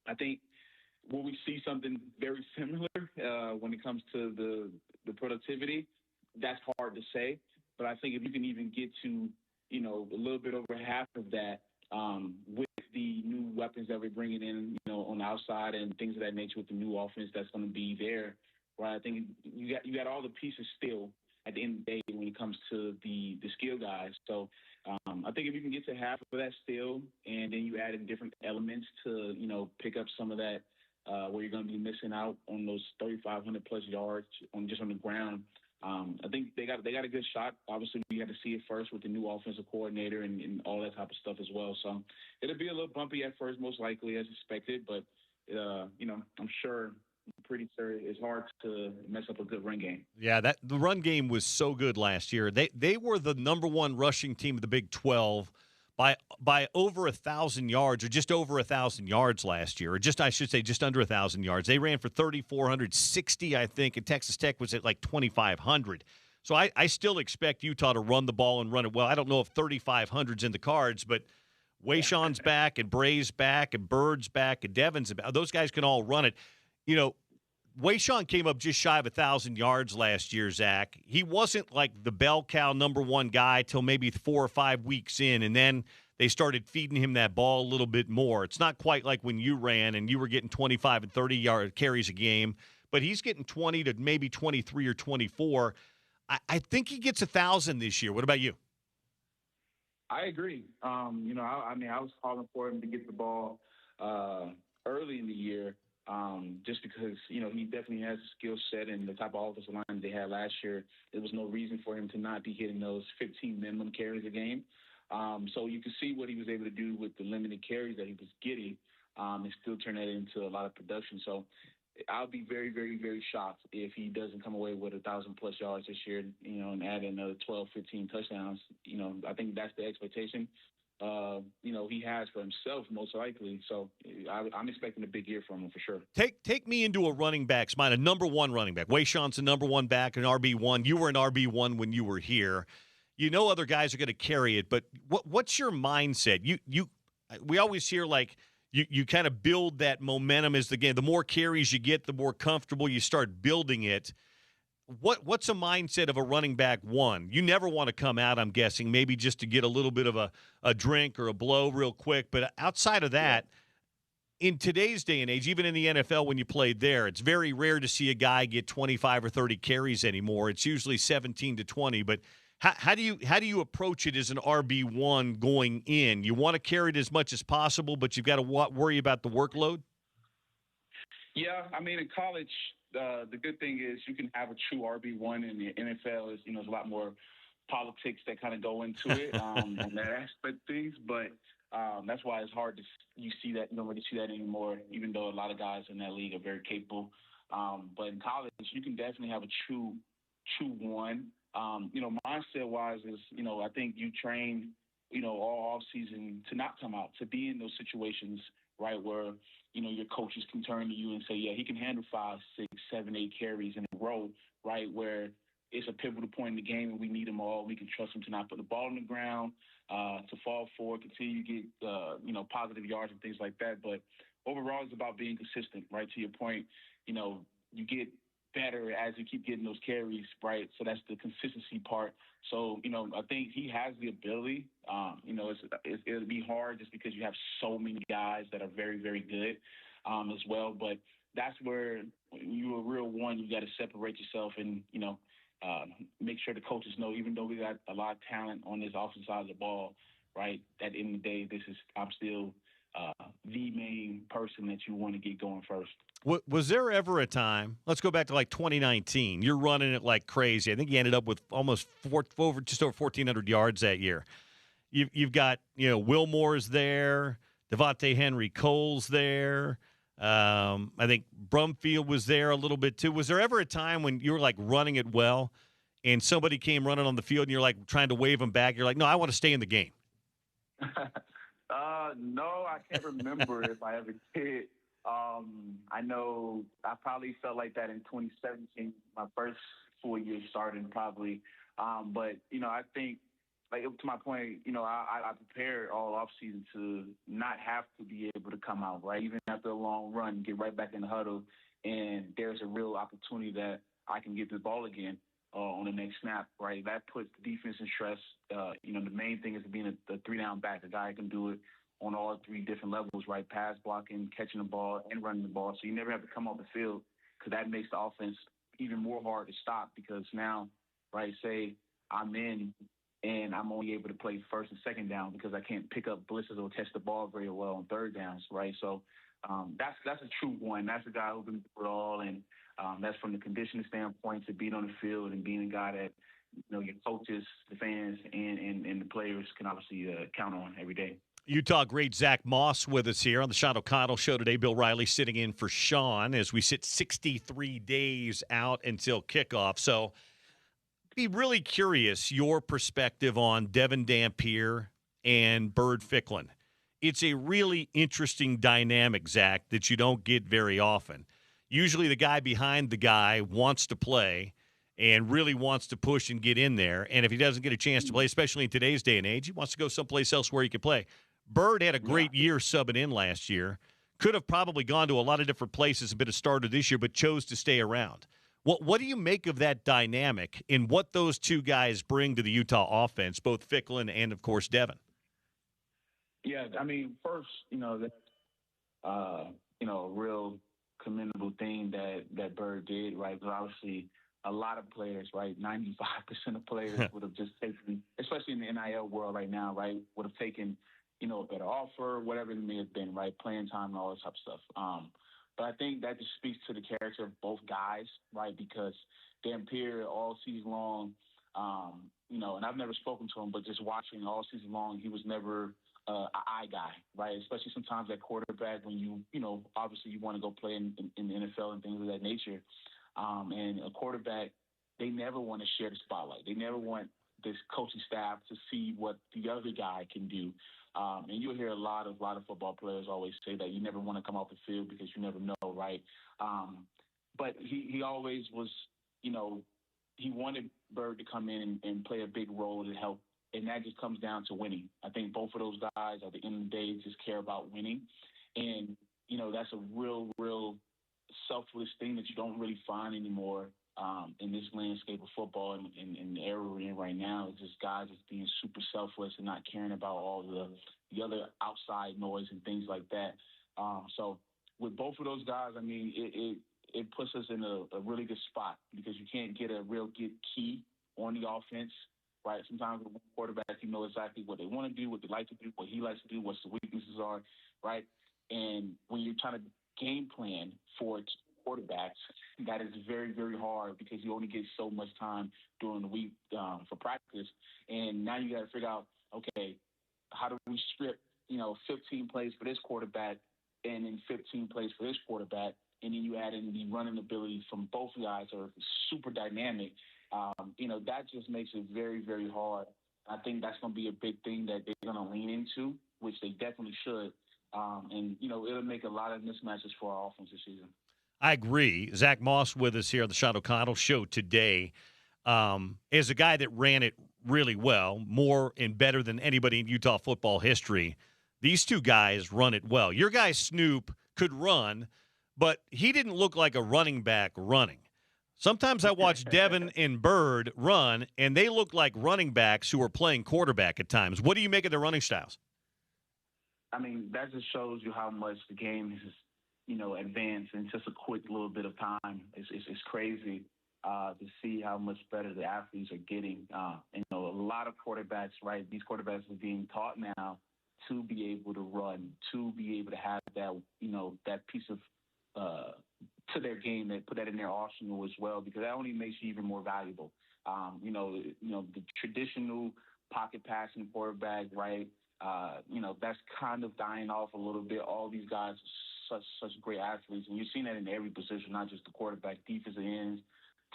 I think will we see something very similar when it comes to the productivity? That's hard to say, but I think if you can even get to, a little bit over half of that with the new weapons that we're bringing in, on the outside and things of that nature with the new offense that's going to be there, right? I think you got all the pieces still at the end of the day when it comes to the skill guys. So I think if you can get to half of that still, and then you add in different elements to, pick up some of that where you're going to be missing out on those 3,500 plus yards on the ground. I think they got a good shot. Obviously, we had to see it first with the new offensive coordinator and all that type of stuff as well. So it'll be a little bumpy at first, most likely as expected. But I'm pretty sure it's hard to mess up a good run game. Yeah, the run game was so good last year. They were the number one rushing team of the Big 12 by over 1,000 yards, or just over 1,000 yards last year, or just under 1,000 yards. They ran for 3,460, I think, and Texas Tech was at like 2,500. So I still expect Utah to run the ball and run it well. I don't know if 3,500's in the cards, but Wayshawn's back and Bray's back and Bird's back and Devin's back. Those guys can all run it. Wayshawn came up just shy of 1,000 yards last year, Zach. He wasn't like the bell cow number one guy till maybe 4 or 5 weeks in, and then they started feeding him that ball a little bit more. It's not quite like when you ran and you were getting 25 and 30-yard carries a game, but he's getting 20 to maybe 23 or 24. I think he gets 1,000 this year. What about you? I agree. I mean, I was calling for him to get the ball early in the year, just because he definitely has a skill set and the type of offensive line they had last year. There was no reason for him to not be hitting those 15 minimum carries a game. So you can see what he was able to do with the limited carries that he was getting, and still turn that into a lot of production. So I'll be very, very, very shocked if he doesn't come away with 1,000+ yards this year, and add another 12, 15 touchdowns. I think that's the expectation, he has for himself most likely. So I'm expecting a big year from him for sure. Take me into a running back's mind, a number one running back. Wayshawn's a number one back, an RB1. You were an RB1 when you were here. Other guys are going to carry it, but what's your mindset? We always hear like you kind of build that momentum as the game. The more carries you get, the more comfortable you start building it. What's a mindset of a running back one? You never want to come out, I'm guessing, maybe just to get a little bit of a drink or a blow real quick. But outside of that, in today's day and age, even in the NFL when you played there, it's very rare to see a guy get 25 or 30 carries anymore. It's usually 17 to 20. But how do you approach it as an RB1 going in? You want to carry it as much as possible, but you've got to worry about the workload? Yeah, I mean, in college, the good thing is you can have a true RB1. In the NFL, there's a lot more politics that kind of go into it on that aspect of things. But that's why it's hard you don't really see that anymore, even though a lot of guys in that league are very capable. But in college, you can definitely have a true one. Mindset-wise is, I think you train, all off season to not come out, to be in those situations, right, where, your coaches can turn to you and say, yeah, he can handle 5, 6, 7, 8 carries in a row, right, where it's a pivotal point in the game and we need them all. We can trust him to not put the ball on the ground, to fall forward, continue to get, positive yards and things like that. But overall, it's about being consistent, right? To your point, you get better as you keep getting those carries, right? So that's the consistency part. So, I think he has the ability. It'll be hard just because you have so many guys that are very, very good as well. But that's where when you're a real one, you got to separate yourself and, make sure the coaches know, even though we got a lot of talent on this offensive side of the ball, right, at the end of the day, I'm still the main person that you want to get going first. Was there ever a time, let's go back to like 2019, you're running it like crazy. I think you ended up with almost just over 1,400 yards that year. You've got, Wilmore's there, Devontae Henry Cole's there. I think Brumfield was there a little bit too. Was there ever a time when you were like running it well and somebody came running on the field and you're like trying to wave them back? You're like, no, I want to stay in the game. No, I can't remember if I ever did. I know I probably felt like that in 2017, my first full year starting probably. But, I think, like, to my point, I prepared all offseason to not have to be able to come out, right? Even after a long run, get right back in the huddle, and there's a real opportunity that I can get the ball again on the next snap, right? That puts the defense in stress. The main thing is being a 3-down back, a guy who can do it on all 3 different levels, right? Pass blocking, catching the ball, and running the ball. So you never have to come off the field because that makes the offense even more hard to stop because now, right, say I'm in and I'm only able to play first and second down because I can't pick up blitzes or catch the ball very well on third downs, right? So that's a true one. That's a guy who can do it all, and that's from the conditioning standpoint to being on the field and being a guy that, your coaches, the fans, and the players can obviously count on every day. Utah great Zach Moss with us here on the Sean O'Connell Show today. Bill Riley sitting in for Sean as we sit 63 days out until kickoff. So be really curious your perspective on Devin Dampier and Bird Ficklin. It's a really interesting dynamic, Zach, that you don't get very often. Usually the guy behind the guy wants to play and really wants to push and get in there. And if he doesn't get a chance to play, especially in today's day and age, he wants to go someplace else where he can play. Bird had a great year subbing in last year. Could have probably gone to a lot of different places and been a starter this year, but chose to stay around. What do you make of that dynamic and what those two guys bring to the Utah offense, both Ficklin and, of course, Devin? Yeah, I mean, first, that's, a real commendable thing that Bird did, right? Because obviously a lot of players, right, 95% of players would have just taken, especially especially in the NIL world right now, right, would have taken, a better offer, whatever it may have been, right, playing time and all this type of stuff. But I think that just speaks to the character of both guys, right, because Dampier all season long, and I've never spoken to him, but just watching all season long, he was never an eye guy, right? Especially sometimes at quarterback when obviously you want to go play in the NFL and things of that nature. And a quarterback, they never want to share the spotlight. They never want this coaching staff to see what the other guy can do. And you'll hear a lot of football players always say that you never want to come off the field because you never know, right? But he always was, he wanted Bird to come in and play a big role to help. And that just comes down to winning. I think both of those guys at the end of the day just care about winning. And, that's a real selfless thing that you don't really find anymore in this landscape of football and the era we're in right now. It's just guys just being super selfless and not caring about all the other outside noise and things like that. So with both of those guys, I mean, it puts us in a really good spot because you can't get a real good key on the offense, right? Sometimes with quarterbacks, you know exactly what they want to do, what they like to do, what he likes to do, what the weaknesses are, right? And when you're trying to game plan for quarterbacks, that is very, very hard because you only get so much time during the week for practice. And now you got to figure out, okay, how do we strip, 15 plays for this quarterback and then 15 plays for this quarterback? And then you add in the running ability from both guys are super dynamic. That just makes it very, very hard. I think that's going to be a big thing that they're going to lean into, which they definitely should. And it'll make a lot of mismatches for our offense this season. I agree. Zach Moss with us here on the Sean O'Connell Show today. As a guy that ran it really well, more and better than anybody in Utah football history, these two guys run it well. Your guy Snoop could run, but he didn't look like a running back running. Sometimes I watch Devin and Bird run, and they look like running backs who are playing quarterback at times. What do you make of their running styles? I mean, that just shows you how much the game has, advanced in just a quick little bit of time. It's crazy to see how much better the athletes are getting. A lot of quarterbacks, right? These quarterbacks are being taught now to be able to run, to be able to have that, that piece of to their game. They put that in their arsenal as well because that only makes you even more valuable. The traditional pocket passing quarterback, right? That's kind of dying off a little bit. All these guys are such great athletes, and you've seen that in every position, not just the quarterback, defensive ends,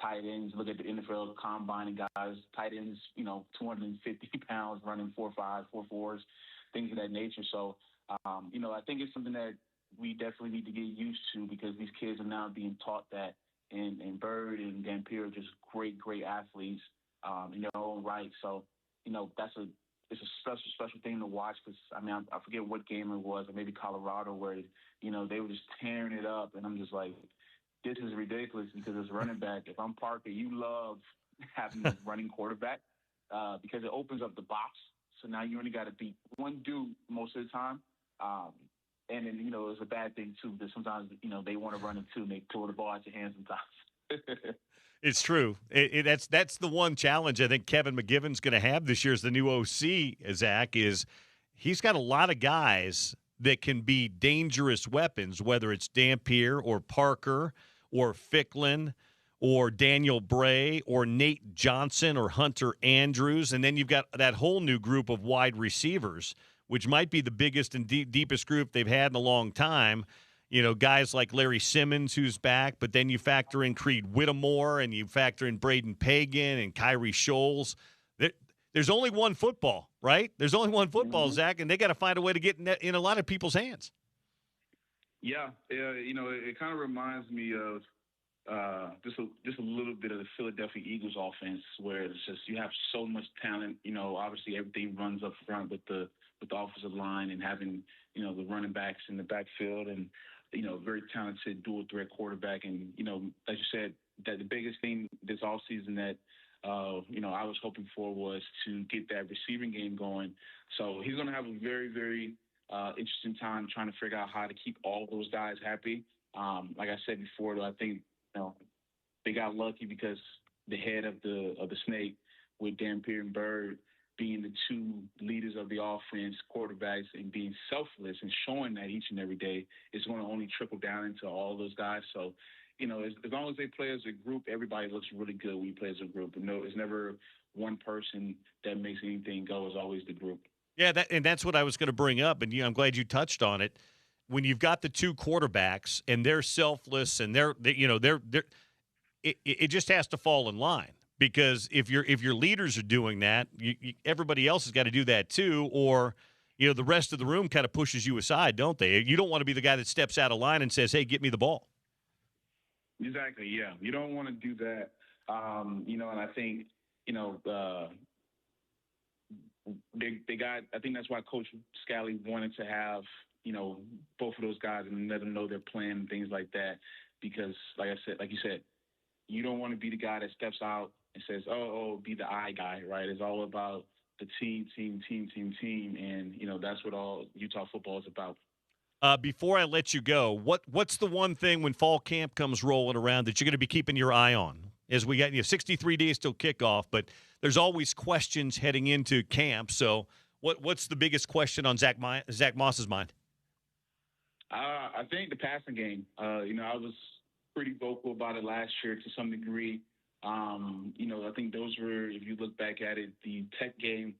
tight ends. Look at the NFL combine and guys, tight ends, 250 pounds running 4.5, 4.4s, things of that nature. So, I think it's something that we definitely need to get used to because these kids are now being taught that. And Bird and Dampier are just great athletes in their own right. So, it's a special thing to watch because, I forget what game it was, or maybe Colorado, where, they were just tearing it up. And I'm just like, this is ridiculous because as running back, if I'm Parker, you love having a running quarterback because it opens up the box. So now you only got to beat one dude most of the time. And then, it's a bad thing, too, because sometimes, they want to run it, too, and they pull the ball out your hands sometimes. It's true. That's the one challenge I think Kevin McGivern's going to have this year as the new OC, Zach, is he's got a lot of guys that can be dangerous weapons, whether it's Dampier or Parker or Ficklin or Daniel Bray or Nate Johnson or Hunter Andrews. And then you've got that whole new group of wide receivers, which might be the biggest and deepest group they've had in a long time. Guys like Larry Simmons, who's back, but then you factor in Creed Whittemore and you factor in Braden Pagan and Kyrie Scholes. There's only one football, right? There's only one football, Zach, and they got to find a way to get in a lot of people's hands. Yeah, it kind of reminds me of just a little bit of the Philadelphia Eagles offense, where it's just you have so much talent. Obviously everything runs up front with the offensive line and having the running backs in the backfield and very talented dual threat quarterback. And as you said, that the biggest thing this offseason that I was hoping for was to get that receiving game going. So he's going to have a very, very interesting time trying to figure out how to keep all those guys happy. Like I said before, though, I think they got lucky because the head of the snake with Dampier and Bird, being the two leaders of the offense, quarterbacks, and being selfless and showing that each and every day is going to only trickle down into all those guys. So, as long as they play as a group, everybody looks really good when you play as a group. No, it's never one person that makes anything go. It's always the group. Yeah, that's what I was going to bring up, and I'm glad you touched on it. When you've got the two quarterbacks and they're selfless and it just has to fall in line, because if your leaders are doing that, everybody else has got to do that too, or the rest of the room kind of pushes you aside, don't they? You don't want to be the guy that steps out of line and says, "Hey, get me the ball." Exactly. Yeah, you don't want to do that. And I think they got. I think that's why Coach Scally wanted to have both of those guys and let them know their plan and things like that, because like you said, you don't want to be the guy that steps out and says, "Oh, be the I guy," right? It's all about the team, and that's what all Utah football is about. Before I let you go, what's the one thing when fall camp comes rolling around that you're going to be keeping your eye on? As we got 63 days till kickoff, but there's always questions heading into camp. So what's the biggest question on Zach Moss's mind? I think the passing game. I was pretty vocal about it last year to some degree. I think those were, if you look back at it, the Tech game,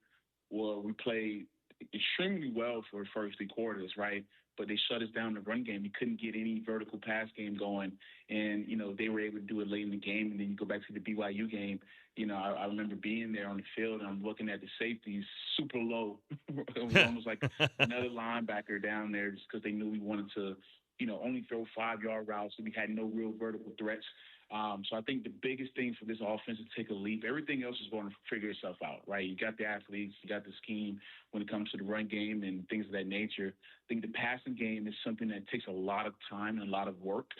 well, we played extremely well for the first 3 quarters, right? But they shut us down the run game. You couldn't get any vertical pass game going, and they were able to do it late in the game. And then you go back to the BYU game. I remember being there on the field, and I'm looking at the safeties super low. It was almost like another linebacker down there, just because they knew we wanted to, only throw 5-yard routes, and we had no real vertical threats. So I think the biggest thing for this offense is to take a leap. Everything else is going to figure itself out, right? You got the athletes, you got the scheme when it comes to the run game and things of that nature. I think the passing game is something that takes a lot of time and a lot of work.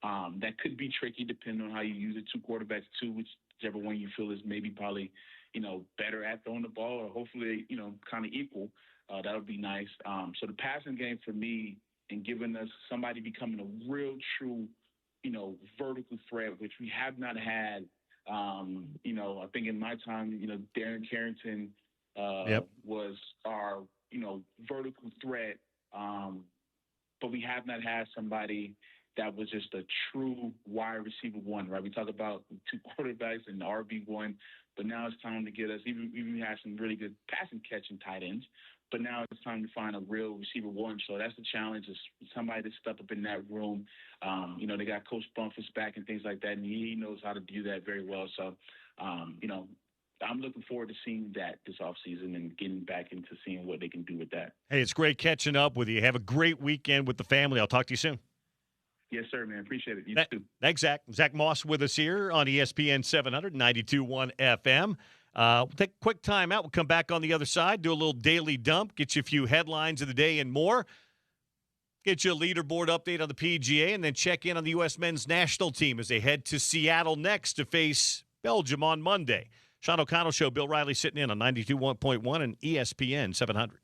That could be tricky depending on how you use it. 2 quarterbacks, whichever one you feel is maybe probably, better at throwing the ball, or hopefully, kind of equal. That would be nice. So the passing game for me, and giving us somebody becoming a real true vertical threat, which we have not had. I think in my time, Darren Carrington was our, vertical threat. But we have not had somebody that was just a true wide receiver one, right? We talk about 2 quarterbacks and the RB1, but now it's time to get us, even we have some really good passing catching tight ends, but now it's time to find a real receiver one. So that's the challenge, is somebody to step up in that room. They got Coach Bumpus back and things like that, and he knows how to do that very well. So, I'm looking forward to seeing that this offseason and getting back into seeing what they can do with that. Hey, it's great catching up with you. Have a great weekend with the family. I'll talk to you soon. Yes, sir, man. Appreciate it. You too. Thanks, Zach. Zach Moss with us here on ESPN 700, 92.1 FM. We'll take a quick time out. We'll come back on the other side, do a little daily dump, get you a few headlines of the day and more, get you a leaderboard update on the PGA, and then check in on the U.S. men's national team as they head to Seattle next to face Belgium on Monday. Sean O'Connell Show, Bill Riley sitting in on 92.1 and ESPN 700.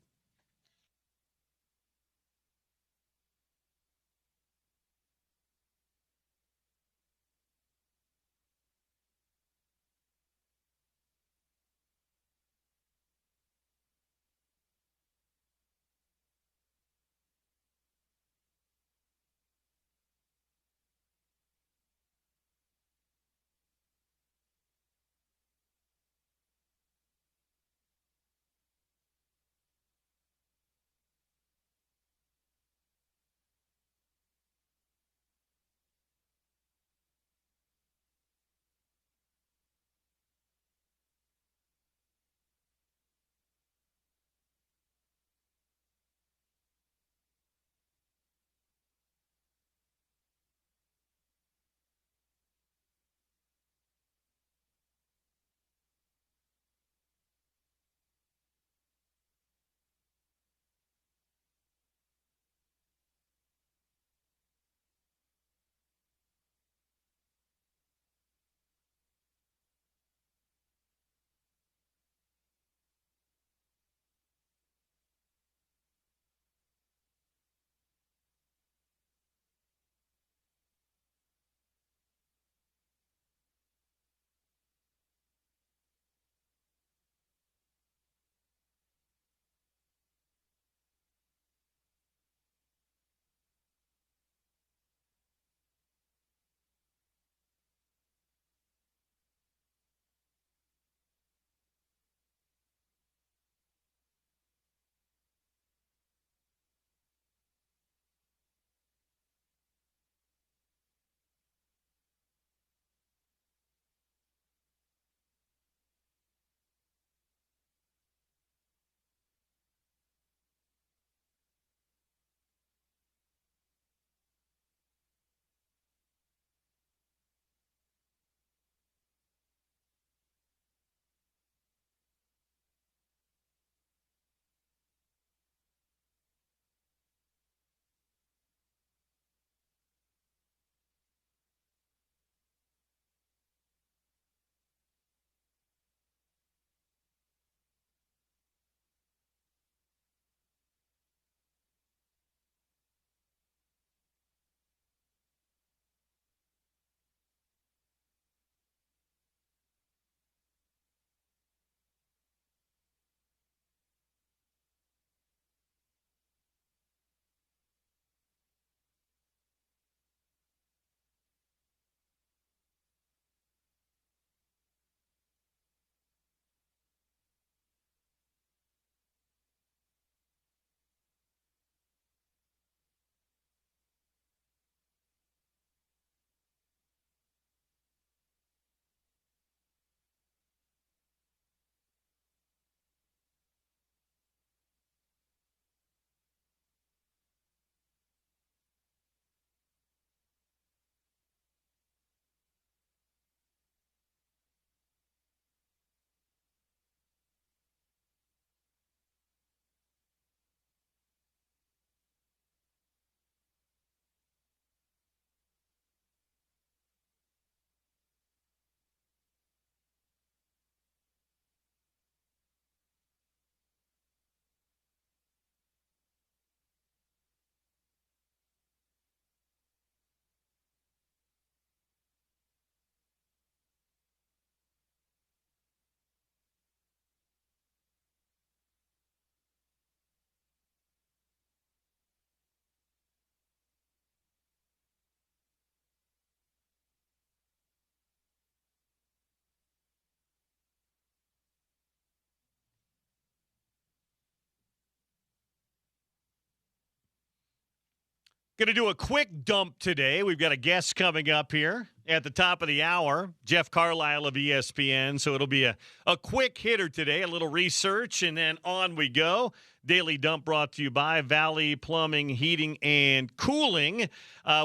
Going to do a quick dump today. We've got a guest coming up here at the top of the hour, Jeff Carlisle of ESPN. So it'll be a quick hitter today, a little research, and then on we go. Daily Dump brought to you by Valley Plumbing, Heating, and Cooling.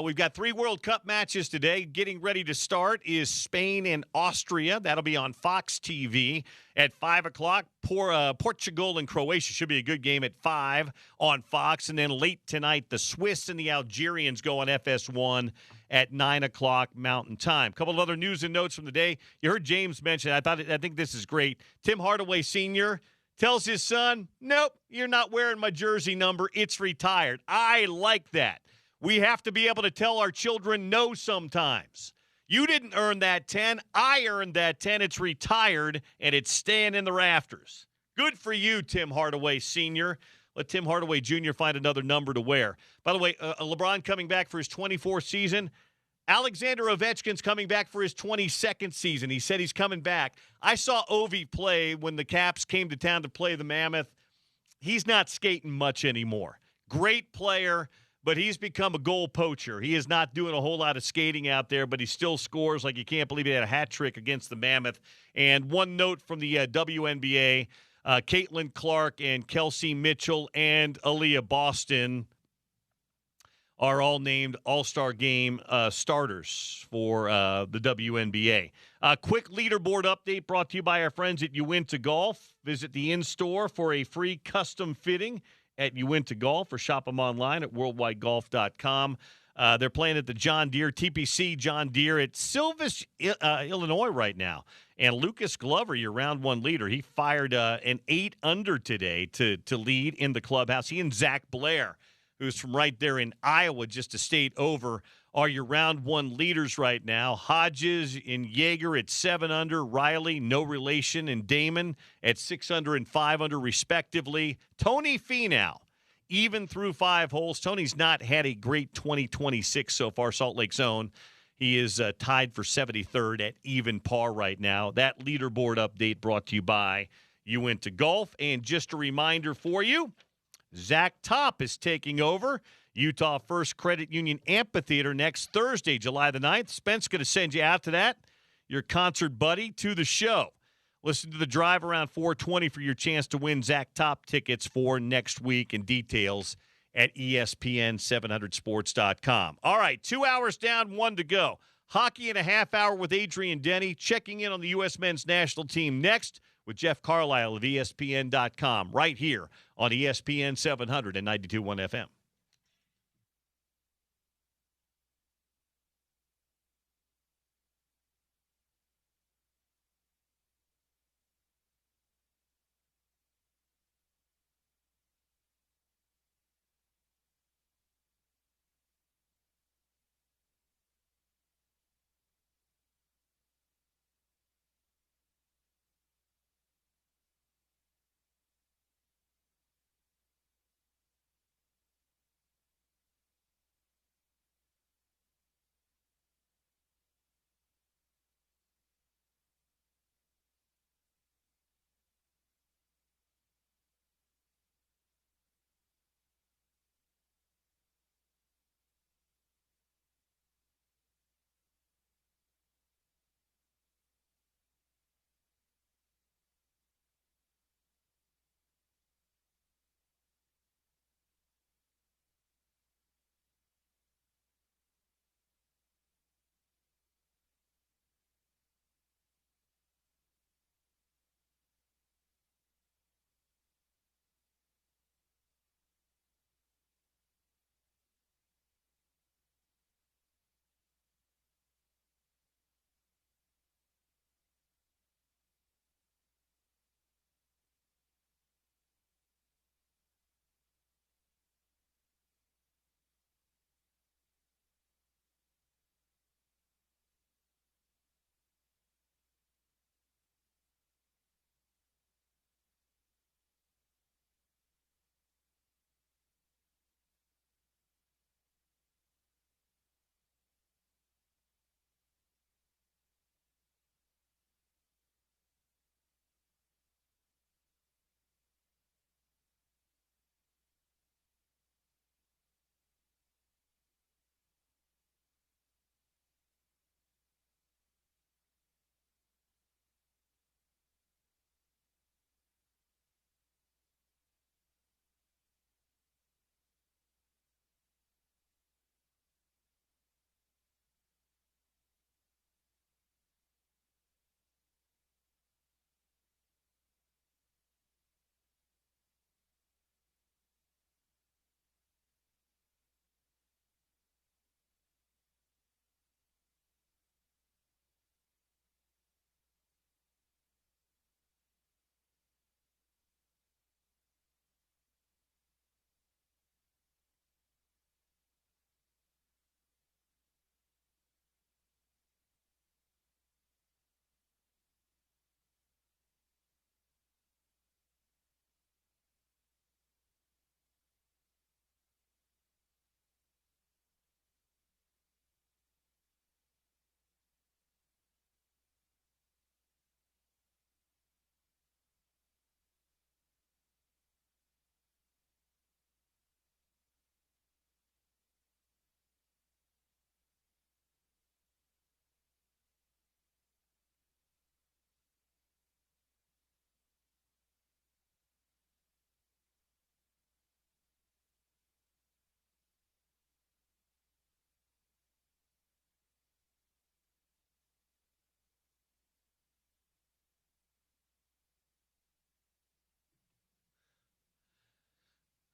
We've got 3 World Cup matches today. Getting ready to start is Spain and Austria. That'll be on Fox TV at 5 o'clock. Portugal and Croatia should be a good game at 5 on Fox. And then late tonight, the Swiss and the Algerians go on FS1 at 9 o'clock Mountain Time. A couple of other news and notes from the day. You heard James mention, I think this is great. Tim Hardaway Sr. tells his son, nope, you're not wearing my jersey number. It's retired. I like that. We have to be able to tell our children no sometimes. You didn't earn that 10. I earned that 10. It's retired, and it's staying in the rafters. Good for you, Tim Hardaway Sr. Let Tim Hardaway Jr. find another number to wear. By the way, LeBron coming back for his 24th season. Alexander Ovechkin's coming back for his 22nd season. He said he's coming back. I saw Ovi play when the Caps came to town to play the Mammoth. He's not skating much anymore. Great player, but he's become a goal poacher. He is not doing a whole lot of skating out there, but he still scores like you can't believe he had a hat trick against the Mammoth. And one note from the WNBA, Caitlin Clark and Kelsey Mitchell and Aaliyah Boston are all named All-Star Game starters for the WNBA. Quick leaderboard update brought to you by our friends at Uinta Golf. Visit the in-store for a free custom fitting at Uinta Golf or shop them online at worldwidegolf.com. They're playing at the John Deere, TPC John Deere at Silvis, Illinois right now. And Lucas Glover, your round 1 leader, he fired an 8-under today to lead in the clubhouse. He and Zach Blair, who's from right there in Iowa, just a state over, are your round 1 leaders right now. Hodges and Yeager at 7-under. Riley, no relation, and Damon at 6-under and 5-under, respectively. Tony Finau, even through 5 holes. Tony's not had a great 2026 so far, Salt Lake Zone. He is tied for 73rd at even par right now. That leaderboard update brought to you by Uinta Golf. And just a reminder for you, Zach Top is taking over Utah First Credit Union Amphitheater next Thursday, July the 9th. Spence going to send you out to that, your concert buddy, to the show. Listen to the drive around 420 for your chance to win Zach Top tickets for next week, and details at ESPN700sports.com. All right, 2 hours down, 1 to go. Hockey in a half hour with Adrian Denny, checking in on the U.S. men's national team next with Jeff Carlisle of ESPN.com, right here on ESPN 700 and 92.1 FM.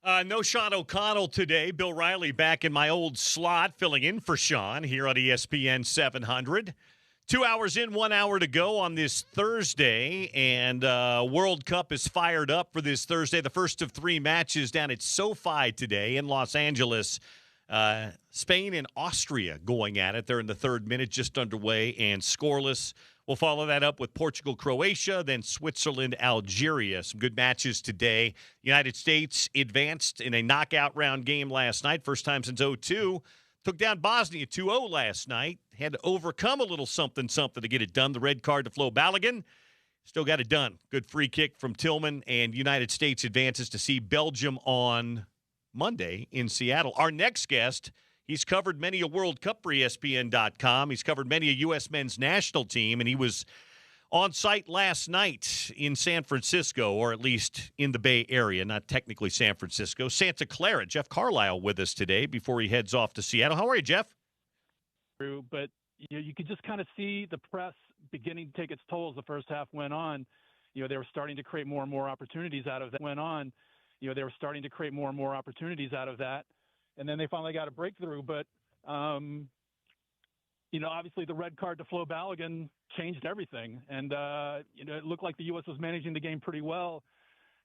No Sean O'Connell today. Bill Riley back in my old slot, filling in for Sean here on ESPN 700. 2 hours in, 1 hour to go on this Thursday, and World Cup is fired up for this Thursday. The first of three matches down at SoFi today in Los Angeles. Spain and Austria going at it. They're in the third minute, just underway and scoreless. We'll follow that up with Portugal, Croatia, then Switzerland, Algeria. Some good matches today. United States advanced in a knockout round game last night. First time since 2002. Took down Bosnia 2-0 last night. Had to overcome a little something to get it done. The red card to Flo Balogun. Still got it done. Good free kick from Tillman, and United States advances to see Belgium on Monday in Seattle. Our next guest, he's covered many a World Cup for ESPN.com. He's covered many a U.S. men's national team, and he was on site last night in San Francisco, or at least in the Bay Area, not technically San Francisco. Santa Clara. Jeff Carlisle with us today before he heads off to Seattle. How are you, Jeff? But you could just kind of see the press beginning to take its toll as the first half went on. They were starting to create more and more opportunities out of that. They were starting to create more and more opportunities out of that. And then they finally got a breakthrough. But, obviously the red card to Flo Balogun changed everything. And, it looked like the U.S. was managing the game pretty well.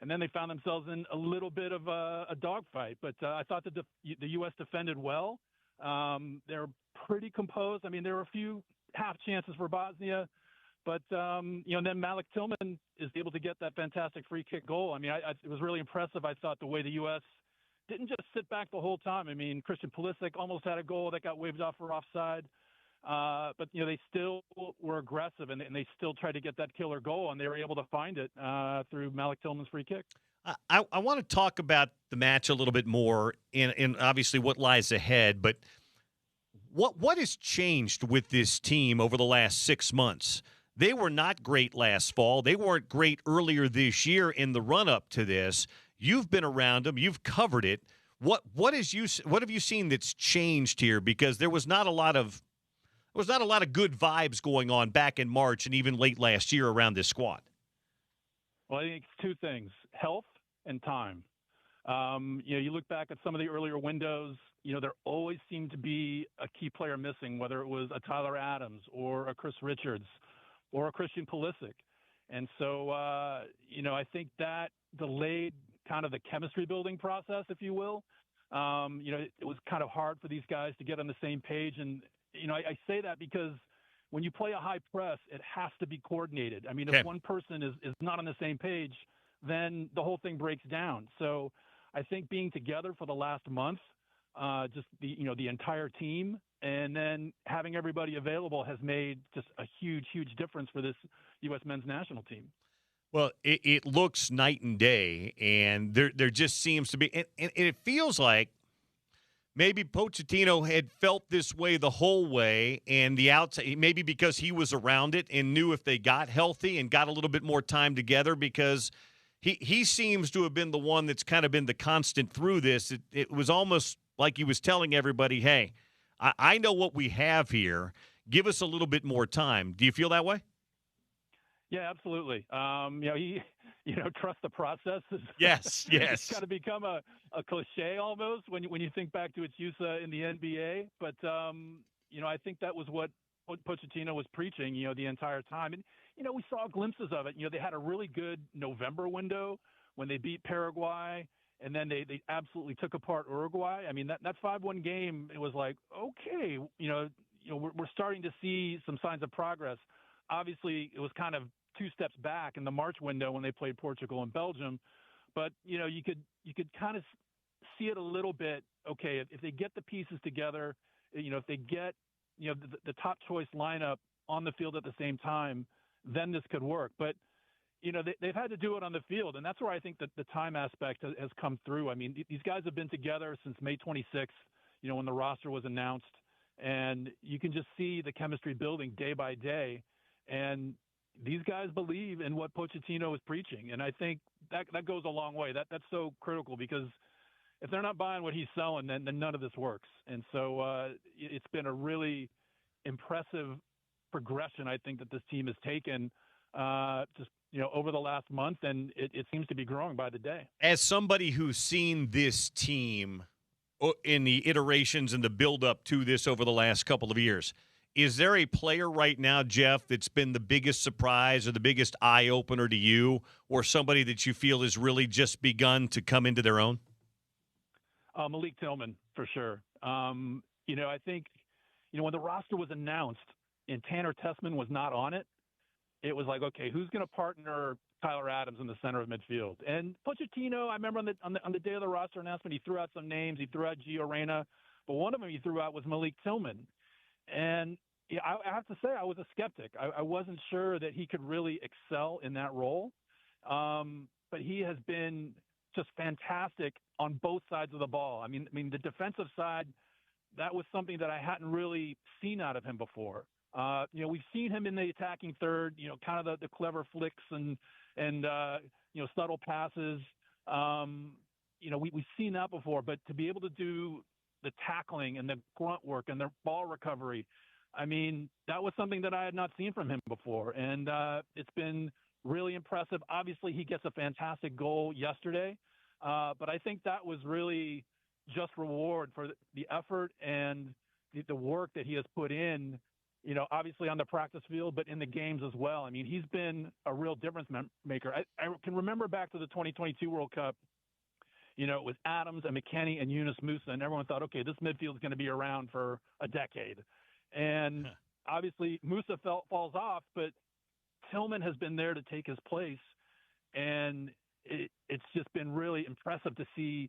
And then they found themselves in a little bit of a dogfight. But I thought that the U.S. defended well. They're pretty composed. I mean, there were a few half chances for Bosnia. But, then Malik Tillman is able to get that fantastic free kick goal. I mean, it was really impressive, I thought, the way the U.S. didn't just sit back the whole time. I mean, Christian Pulisic almost had a goal that got waved off for offside. But, they still were aggressive, and they still tried to get that killer goal, and they were able to find it through Malik Tillman's free kick. I want to talk about the match a little bit more and obviously what lies ahead, but what has changed with this team over the last 6 months? They were not great last fall. They weren't great earlier this year in the run-up to this. You've been around them. You've covered it. What have you seen that's changed here? Because there was not a lot of good vibes going on back in March and even late last year around this squad. Well, I think it's two things: health and time. You look back at some of the earlier windows. There always seemed to be a key player missing, whether it was a Tyler Adams or a Chris Richards or a Christian Pulisic. And so, I think that delayed kind of the chemistry building process, if you will. It was kind of hard for these guys to get on the same page. And, I say that because when you play a high press, it has to be coordinated. I mean, if one person is not on the same page, then the whole thing breaks down. So I think being together for the last month, just the entire team, and then having everybody available has made just a huge, huge difference for this U.S. men's national team. Well, it looks night and day, and there just seems to be, and it feels like maybe Pochettino had felt this way the whole way, and the outside, maybe because he was around it and knew if they got healthy and got a little bit more time together, because he seems to have been the one that's kind of been the constant through this. It was almost like he was telling everybody, hey, I know what we have here. Give us a little bit more time. Do you feel that way? Yeah, absolutely. Trust the process. Yes. It's kind of become a cliche almost when you think back to its use in the NBA. But, I think that was what Pochettino was preaching, the entire time. And, we saw glimpses of it. They had a really good November window when they beat Paraguay. And then they absolutely took apart Uruguay. I mean, that 5-1 game, it was like, okay, we're starting to see some signs of progress. Obviously, it was kind of two steps back in the March window when they played Portugal and Belgium. But, you could kind of see it a little bit. Okay, if they get the pieces together, if they get, the top choice lineup on the field at the same time, then this could work. But, they've had to do it on the field, and that's where I think that the time aspect has come through. I mean, these guys have been together since May 26th, when the roster was announced, and you can just see the chemistry building day by day. And these guys believe in what Pochettino is preaching, and I think that goes a long way. That's so critical, because if they're not buying what he's selling, then none of this works. And so it's been a really impressive progression, I think, that this team has taken, just over the last month, and it seems to be growing by the day. As somebody who's seen this team in the iterations and the build-up to this over the last couple of years, is there a player right now, Jeff, that's been the biggest surprise or the biggest eye-opener to you, or somebody that you feel has really just begun to come into their own? Malik Tillman, for sure. I think, when the roster was announced and Tanner Tessman was not on it, it was like, okay, who's going to partner Tyler Adams in the center of midfield? And Pochettino, I remember on the day of the roster announcement, he threw out some names. He threw out Gio Reyna, but one of them he threw out was Malik Tillman. And I have to say, I was a skeptic. I wasn't sure that he could really excel in that role. But he has been just fantastic on both sides of the ball. I mean, the defensive side, that was something that I hadn't really seen out of him before. We've seen him in the attacking third, kind of the clever flicks and subtle passes. We've seen that before, but to be able to do the tackling and the grunt work and the ball recovery, I mean, that was something that I had not seen from him before. And it's been really impressive. Obviously, he gets a fantastic goal yesterday, but I think that was really just reward for the effort and the work that he has put in, obviously on the practice field, but in the games as well. I mean, he's been a real difference maker. I can remember back to the 2022 World Cup, it was Adams and McKennie and Yunus Musa, and everyone thought, okay, this midfield is going to be around for a decade. And obviously Musa falls off, but Tillman has been there to take his place. And it's just been really impressive to see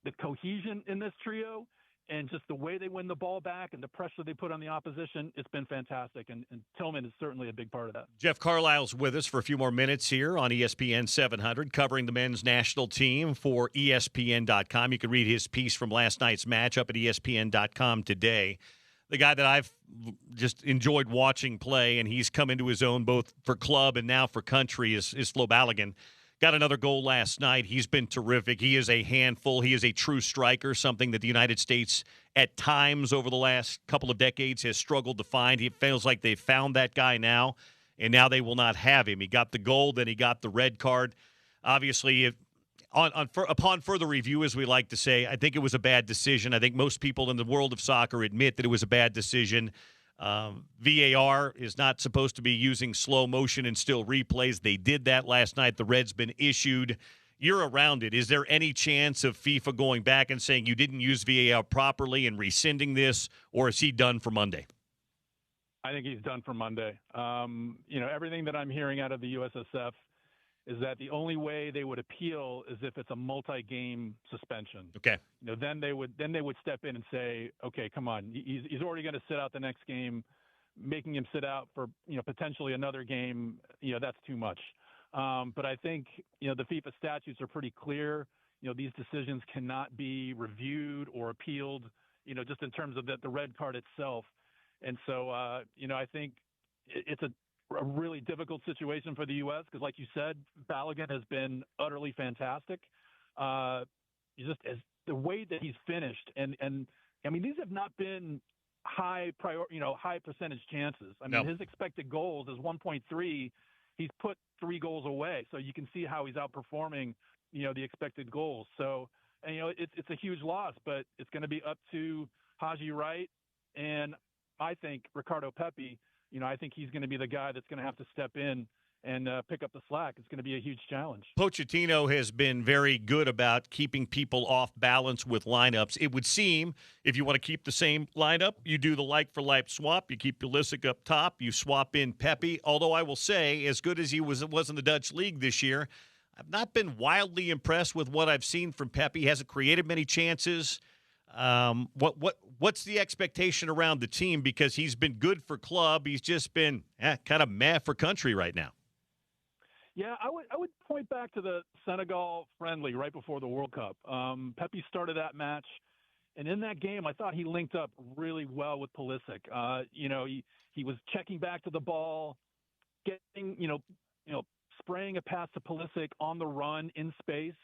the cohesion in this trio and just the way they win the ball back and the pressure they put on the opposition. It's been fantastic, and Tillman is certainly a big part of that. Jeff Carlisle's with us for a few more minutes here on ESPN 700, covering the men's national team for ESPN.com. You can read his piece from last night's match up at ESPN.com today. The guy that I've just enjoyed watching play, and he's come into his own both for club and now for country, is Flo Balogun. Got another goal last night. He's been terrific. He is a handful. He is a true striker, something that the United States at times over the last couple of decades has struggled to find. It feels like they've found that guy now, and now they will not have him. He got the goal, then he got the red card. Obviously, upon further review, as we like to say, I think it was a bad decision. I think most people in the world of soccer admit that it was a bad decision. VAR is not supposed to be using slow motion and still replays. They did that last night. The red's been issued. You're around it. Is there any chance of FIFA going back and saying you didn't use VAR properly and rescinding this, or is he done for Monday? I think he's done for Monday. Everything that I'm hearing out of the USSF is that the only way they would appeal is if it's a multi-game suspension. Okay. Then they would step in and say, okay, come on, he's already going to sit out the next game, making him sit out for potentially another game. That's too much. But I think the FIFA statutes are pretty clear. These decisions cannot be reviewed or appealed. Just in terms of the red card itself. And so I think it's a really difficult situation for the U.S. because, like you said, Balogun has been utterly fantastic. Just as the way that he's finished, and I mean, these have not been high percentage chances. I mean, his expected goals is 1.3. He's put 3 goals away, so you can see how he's outperforming, the expected goals. So, and it's a huge loss, but it's going to be up to Haji Wright and I think Ricardo Pepi. I think he's going to be the guy that's going to have to step in and pick up the slack. It's going to be a huge challenge. Pochettino has been very good about keeping people off balance with lineups. It would seem if you want to keep the same lineup, you do the like-for-like swap. You keep Pulisic up top. You swap in Pepe. Although I will say, as good as he was in the Dutch league this year, I've not been wildly impressed with what I've seen from Pepe. He hasn't created many chances. What's the expectation around the team? Because he's been good for club. He's just been kind of meh for country right now. Yeah, I would point back to the Senegal friendly right before the World Cup. Pepe started that match, and in that game, I thought he linked up really well with Pulisic. He was checking back to the ball, getting spraying a pass to Pulisic on the run in space,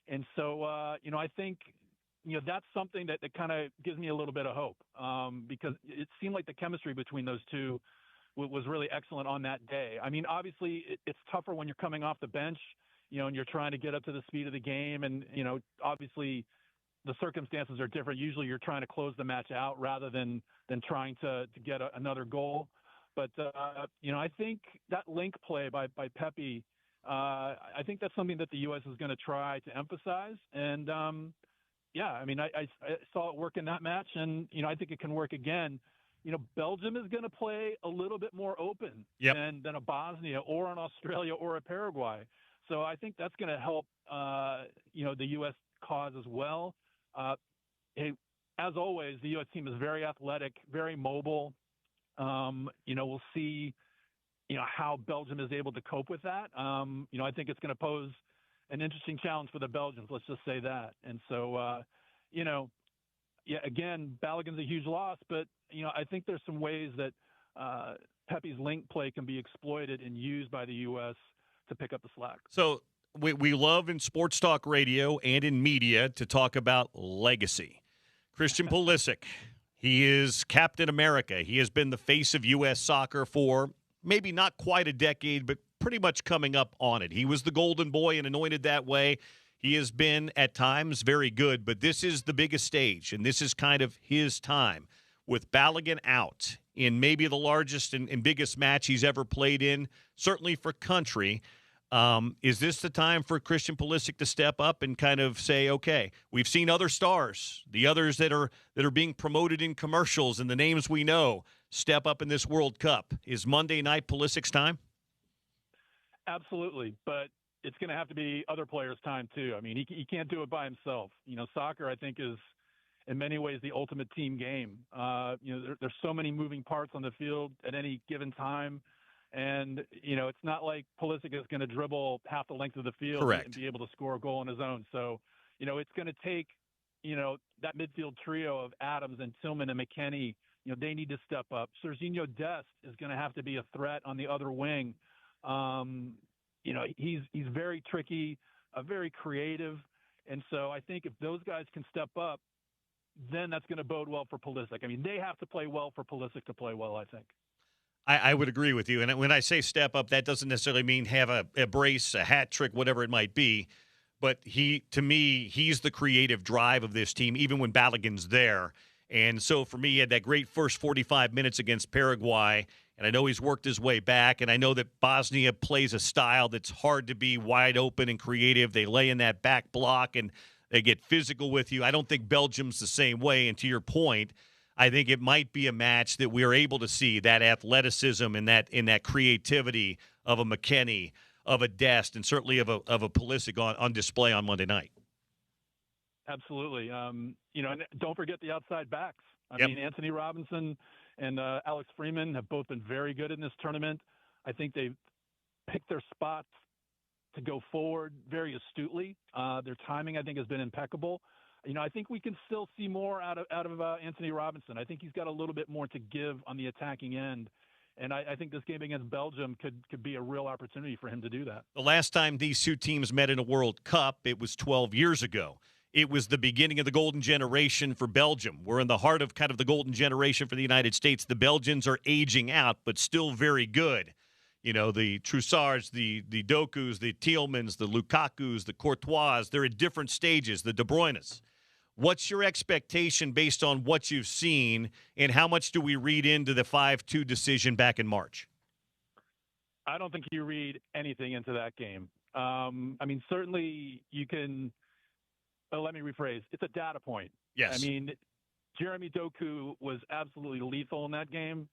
and so I think. That's something that kind of gives me a little bit of hope because it seemed like the chemistry between those two was really excellent on that day. I mean, obviously, it's tougher when you're coming off the bench, and you're trying to get up to the speed of the game. And, obviously, the circumstances are different. Usually you're trying to close the match out rather than trying to get another goal. But, I think that link play by Pepe, I think that's something that the U.S. is going to try to emphasize. And, I mean, I saw it work in that match, and, I think it can work again. Belgium is going to play a little bit more open than a Bosnia or an Australia or a Paraguay. So I think that's going to help, the U.S. cause as well. As always, the U.S. team is very athletic, very mobile. We'll see, how Belgium is able to cope with that. I think it's going to pose an interesting challenge for the Belgians. Let's just say that. And so, again, Balogun's a huge loss, but, I think there's some ways that Pepe's link play can be exploited and used by the U.S. to pick up the slack. So we love in sports talk radio and in media to talk about legacy. Christian Pulisic, he is Captain America. He has been the face of U.S. soccer for maybe not quite a decade, but pretty much coming up on it. He was the golden boy and anointed that way. He has been, at times, very good, but this is the biggest stage, and this is kind of his time. With Balogun out in maybe the largest and biggest match he's ever played in, certainly for country, is this the time for Christian Pulisic to step up and kind of say, okay, we've seen other stars, the others that are being promoted in commercials and the names we know, step up in this World Cup. Is Monday night Pulisic's time? Absolutely, but it's going to have to be other players' time too. I mean, he can't do it by himself. Soccer, I think, is in many ways the ultimate team game. There's so many moving parts on the field at any given time. And, it's not like Pulisic is going to dribble half the length of the field and be able to score a goal on his own. So, it's going to take, that midfield trio of Adams and Tillman and McKennie. They need to step up. Serginho Dest is going to have to be a threat on the other wing. He's very tricky, very creative. And so I think if those guys can step up, then that's going to bode well for Pulisic. I mean, they have to play well for Pulisic to play well, I think. I would agree with you. And when I say step up, that doesn't necessarily mean have a brace, a hat trick, whatever it might be. But to me, he's the creative drive of this team, even when Balogun's there. And so for me, he had that great first 45 minutes against Paraguay. And I know he's worked his way back. And I know that Bosnia plays a style that's hard to be wide open and creative. They lay in that back block and they get physical with you. I don't think Belgium's the same way. And to your point, I think it might be a match that we are able to see that athleticism and that creativity of a McKennie, of a Dest, and certainly of a Pulisic on display on Monday night. Absolutely. And don't forget the outside backs. I mean, Anthony Robinson and Alex Freeman have both been very good in this tournament. I think they've picked their spots to go forward very astutely. Their timing, I think, has been impeccable. I think we can still see more out of Anthony Robinson. I think he's got a little bit more to give on the attacking end. And I think this game against Belgium could be a real opportunity for him to do that. The last time these two teams met in a World Cup, it was 12 years ago. It was the beginning of the golden generation for Belgium. We're in the heart of kind of the golden generation for the United States. The Belgians are aging out, but still very good. The Troussards, the Dokus, the Tielemans, the Lukakus, the Courtois, they're at different stages, the De Bruynes. What's your expectation based on what you've seen, and how much do we read into the 5-2 decision back in March? I don't think you read anything into that game. I mean, certainly you can let me rephrase. It's a data point. Yes. I mean, Jeremy Doku was absolutely lethal in that game.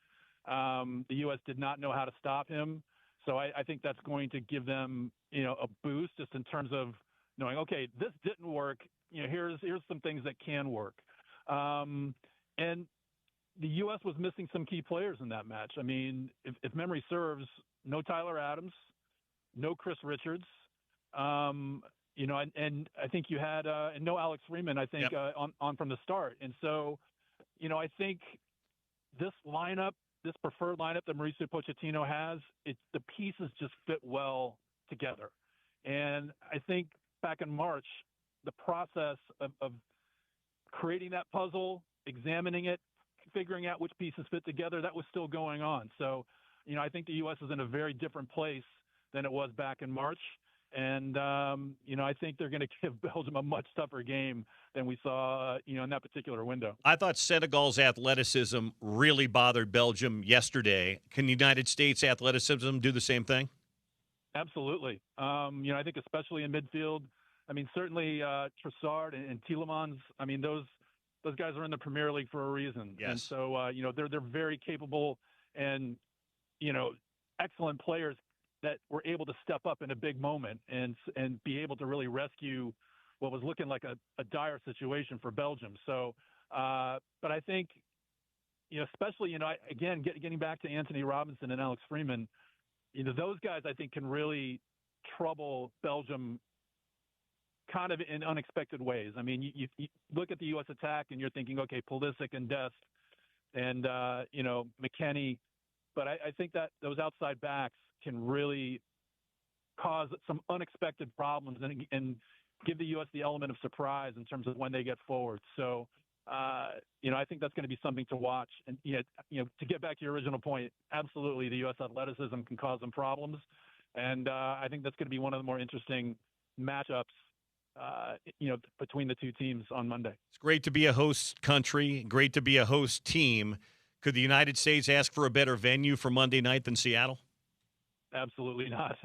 The U.S. did not know how to stop him. So I think that's going to give them, a boost just in terms of knowing, okay, this didn't work. Here's some things that can work. And the U.S. was missing some key players in that match. I mean, if memory serves, no Tyler Adams, no Chris Richards, and I think you had and no Alex Freeman, I think, on from the start. And so, I think this lineup, this preferred lineup that Mauricio Pochettino has, the pieces just fit well together. And I think back in March, the process of creating that puzzle, examining it, figuring out which pieces fit together, that was still going on. So I think the U.S. is in a very different place than it was back in March. And, I think they're going to give Belgium a much tougher game than we saw, in that particular window. I thought Senegal's athleticism really bothered Belgium yesterday. Can the United States athleticism do the same thing? Absolutely. I think especially in midfield, certainly Trossard and Tielemans, those guys are in the Premier League for a reason. Yes. And so, they're very capable and, excellent players that were able to step up in a big moment and be able to really rescue what was looking like a dire situation for Belgium. So, but I think, especially, again, getting back to Anthony Robinson and Alex Freeman, those guys I think can really trouble Belgium kind of in unexpected ways. You look at the U.S. attack and you're thinking, okay, Pulisic and Dest and, McKennie, but I think that those outside backs can really cause some unexpected problems and give the U.S. the element of surprise in terms of when they get forward. So, I think that's going to be something to watch. And, to get back to your original point, absolutely the U.S. athleticism can cause them problems. And I think that's going to be one of the more interesting matchups, between the two teams on Monday. It's great to be a host country, great to be a host team. Could the United States ask for a better venue for Monday night than Seattle? Absolutely not.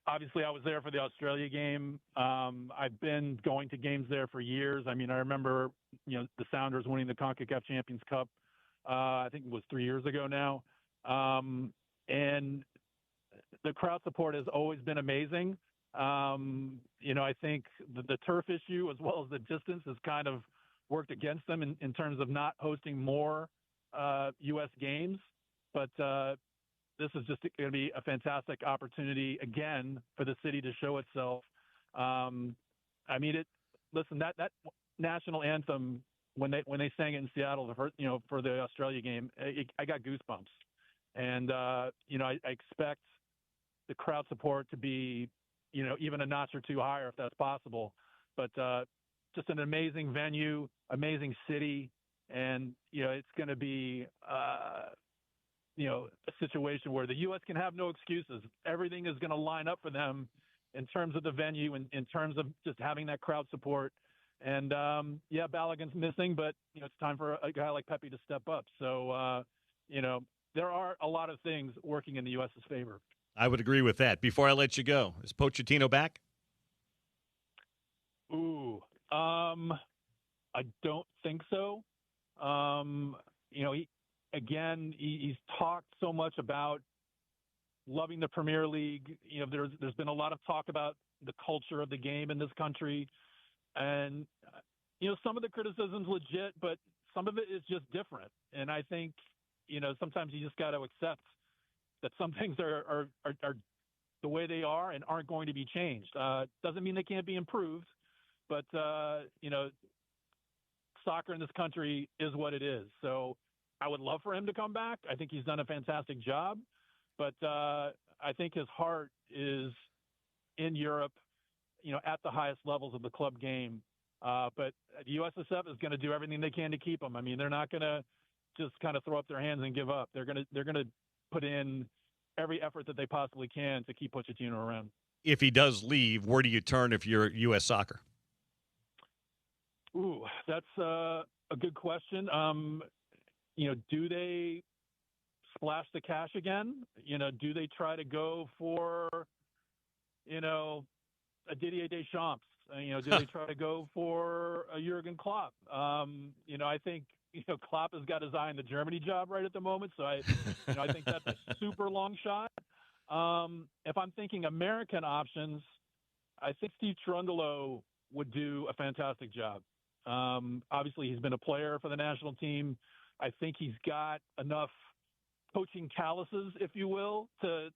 Obviously, I was there for the Australia game. I've been going to games there for years. I remember, the Sounders winning the CONCACAF Champions Cup. I think it was 3 years ago now. And the crowd support has always been amazing. I think the turf issue as well as the distance has kind of worked against them in terms of not hosting more U.S. games. But this is just going to be a fantastic opportunity again for the city to show itself. Listen, that national anthem when they sang it in Seattle for the Australia game, I got goosebumps, and I expect the crowd support to be even a notch or two higher if that's possible. But just an amazing venue, amazing city, and it's going to be a situation where the U.S. can have no excuses. Everything is going to line up for them in terms of the venue and in terms of just having that crowd support. And, Balogun's missing, but, it's time for a guy like Pepe to step up. So, there are a lot of things working in the U.S.'s favor. I would agree with that. Before I let you go, is Pochettino back? Ooh, I don't think so. He's talked so much about loving the Premier League. There's been a lot of talk about the culture of the game in this country. And, some of the criticism's legit, but some of it is just different. And I think, sometimes you just got to accept that some things are the way they are and aren't going to be changed. Doesn't mean they can't be improved, but, soccer in this country is what it is. So I would love for him to come back. I think he's done a fantastic job, but I think his heart is in Europe, at the highest levels of the club game. But the USSF is going to do everything they can to keep him. They're not going to just kind of throw up their hands and give up. They're going to put in every effort that they possibly can to keep Pochettino around. If he does leave, where do you turn if you're U.S. Soccer? Ooh, that's a good question. Do they splash the cash again? Do they try to go for, a Didier Deschamps? Do they try to go for a Jurgen Klopp? I think, Klopp has got his eye on the Germany job right at the moment. So I think that's a super long shot. If I'm thinking American options, I think Steve Cherundolo would do a fantastic job. Obviously he's been a player for the national team. I think he's got enough coaching calluses, if you will, to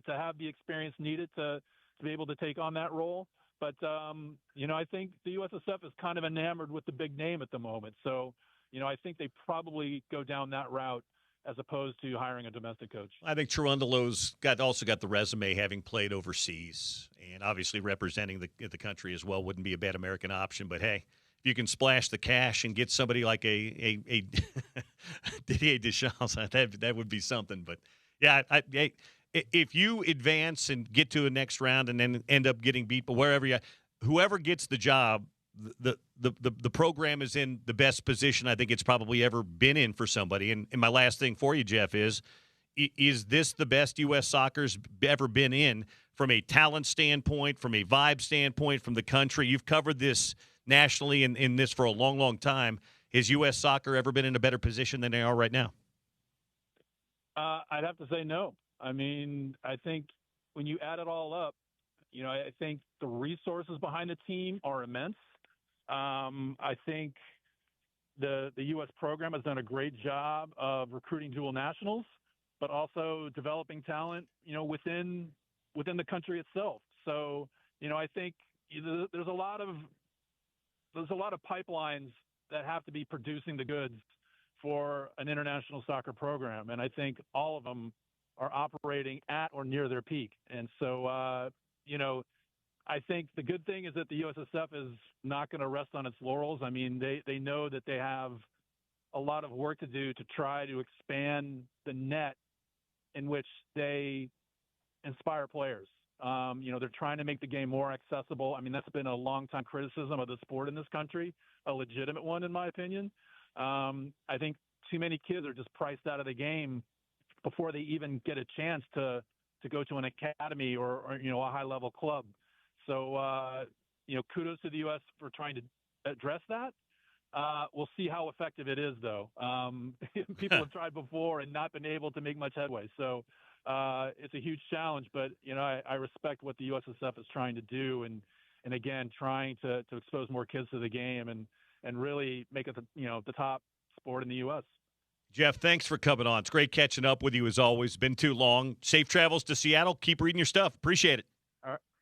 have the experience needed to be able to take on that role. But, I think the USSF is kind of enamored with the big name at the moment. So, I think they probably go down that route as opposed to hiring a domestic coach. I think Cherundolo's also got the resume, having played overseas and obviously representing the country as well. Wouldn't be a bad American option. But, hey, if you can splash the cash and get somebody like a Didier Deschamps, that would be something. But yeah, if you advance and get to a next round and then end up getting beat, but whoever gets the job, the program is in the best position I think it's probably ever been in for somebody. And my last thing for you, Jeff, is this the best U.S. soccer's ever been in from a talent standpoint, from a vibe standpoint, from the country? You've covered this nationally in this for a long, long time. Has U.S. soccer ever been in a better position than they are right now? I'd have to say no. I mean, I think when you add it all up, I think the resources behind the team are immense. I think the U.S. program has done a great job of recruiting dual nationals, but also developing talent, within the country itself. So, I think there's a lot of pipelines that have to be producing the goods for an international soccer program, and I think all of them are operating at or near their peak. And so, I think the good thing is that the USSF is not going to rest on its laurels. I mean, they know that they have a lot of work to do to try to expand the net in which they inspire players. They're trying to make the game more accessible. I mean, that's been a long time criticism of the sport in this country, a legitimate one, in my opinion. I think too many kids are just priced out of the game before they even get a chance to go to an academy or a high-level club. So, kudos to the U.S. for trying to address that. We'll see how effective it is, though. People have tried before and not been able to make much headway. So it's a huge challenge, but, I respect what the USSF is trying to do and again, trying to expose more kids to the game and really make it the top sport in the U.S. Jeff, thanks for coming on. It's great catching up with you as always. Been too long. Safe travels to Seattle. Keep reading your stuff. Appreciate it.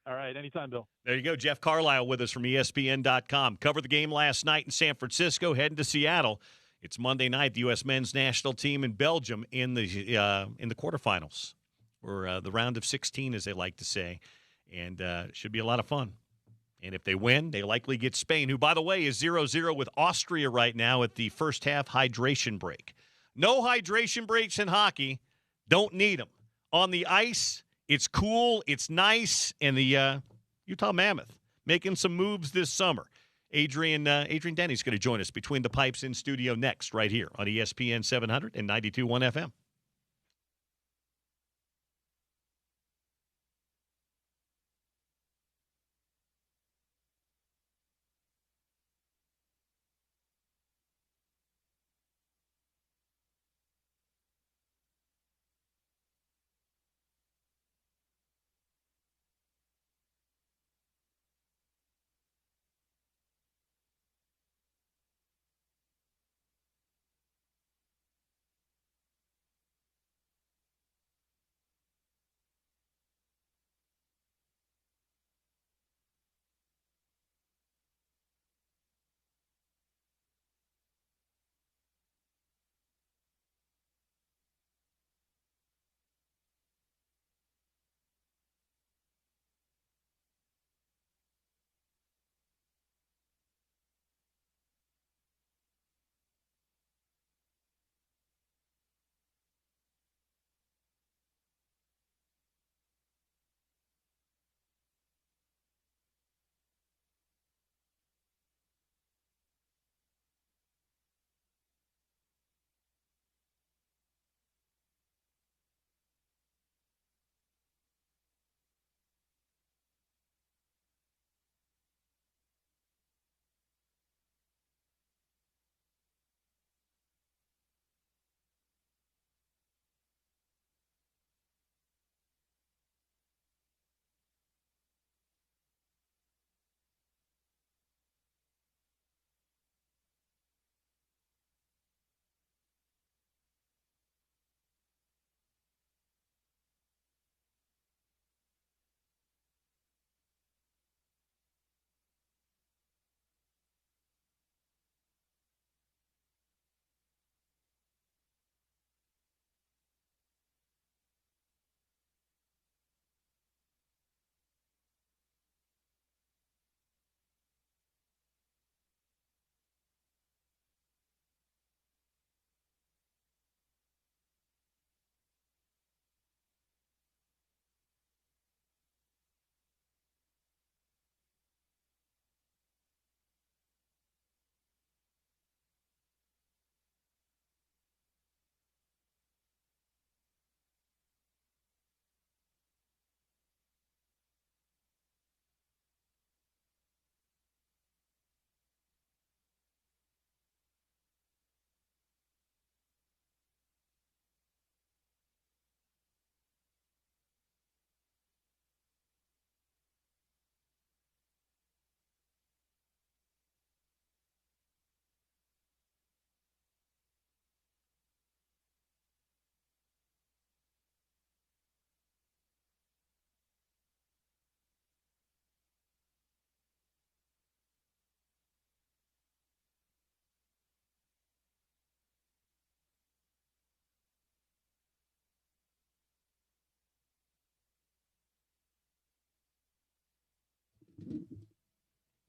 All right. Anytime, Bill. There you go. Jeff Carlisle with us from ESPN.com. Covered the game last night in San Francisco, heading to Seattle. It's Monday night. The U.S. men's national team in Belgium in the quarterfinals, or the round of 16, as they like to say. And it should be a lot of fun. And if they win, they likely get Spain, who, by the way, is 0-0 with Austria right now at the first half hydration break. No hydration breaks in hockey. Don't need them. On the ice, it's cool, it's nice, and the Utah Mammoth making some moves this summer. Adrian Denny's going to join us between the pipes in studio next, right here on ESPN 700 and 92.1 FM.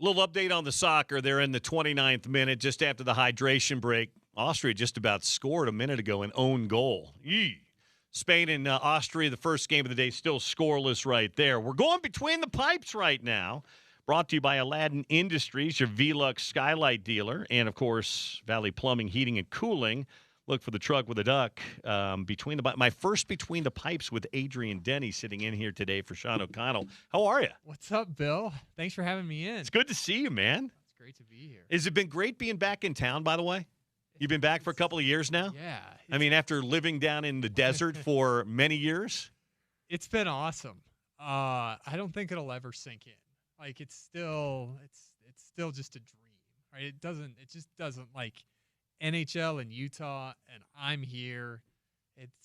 Little update on the soccer. They're in the 29th minute, just after the hydration break. Austria just about scored a minute ago, an own goal. Yee. Spain and Austria, the first game of the day, still scoreless right there. We're going between the pipes right now. Brought to you by Aladdin Industries, your Velux skylight dealer, and, of course, Valley Plumbing, Heating, and Cooling. Look for the truck with a duck. My first Between the Pipes with Adrian Denny sitting in here today for Sean O'Connell. How are you? What's up, Bill? Thanks for having me in. It's good to see you, man. It's great to be here. Has it been great being back in town, by the way? You've been back for a couple of years now? Yeah. I mean, after living down in the desert for many years? It's been awesome. I don't think it'll ever sink in. Like, it's still just a dream, right? It just doesn't, like, NHL in Utah, and I'm here.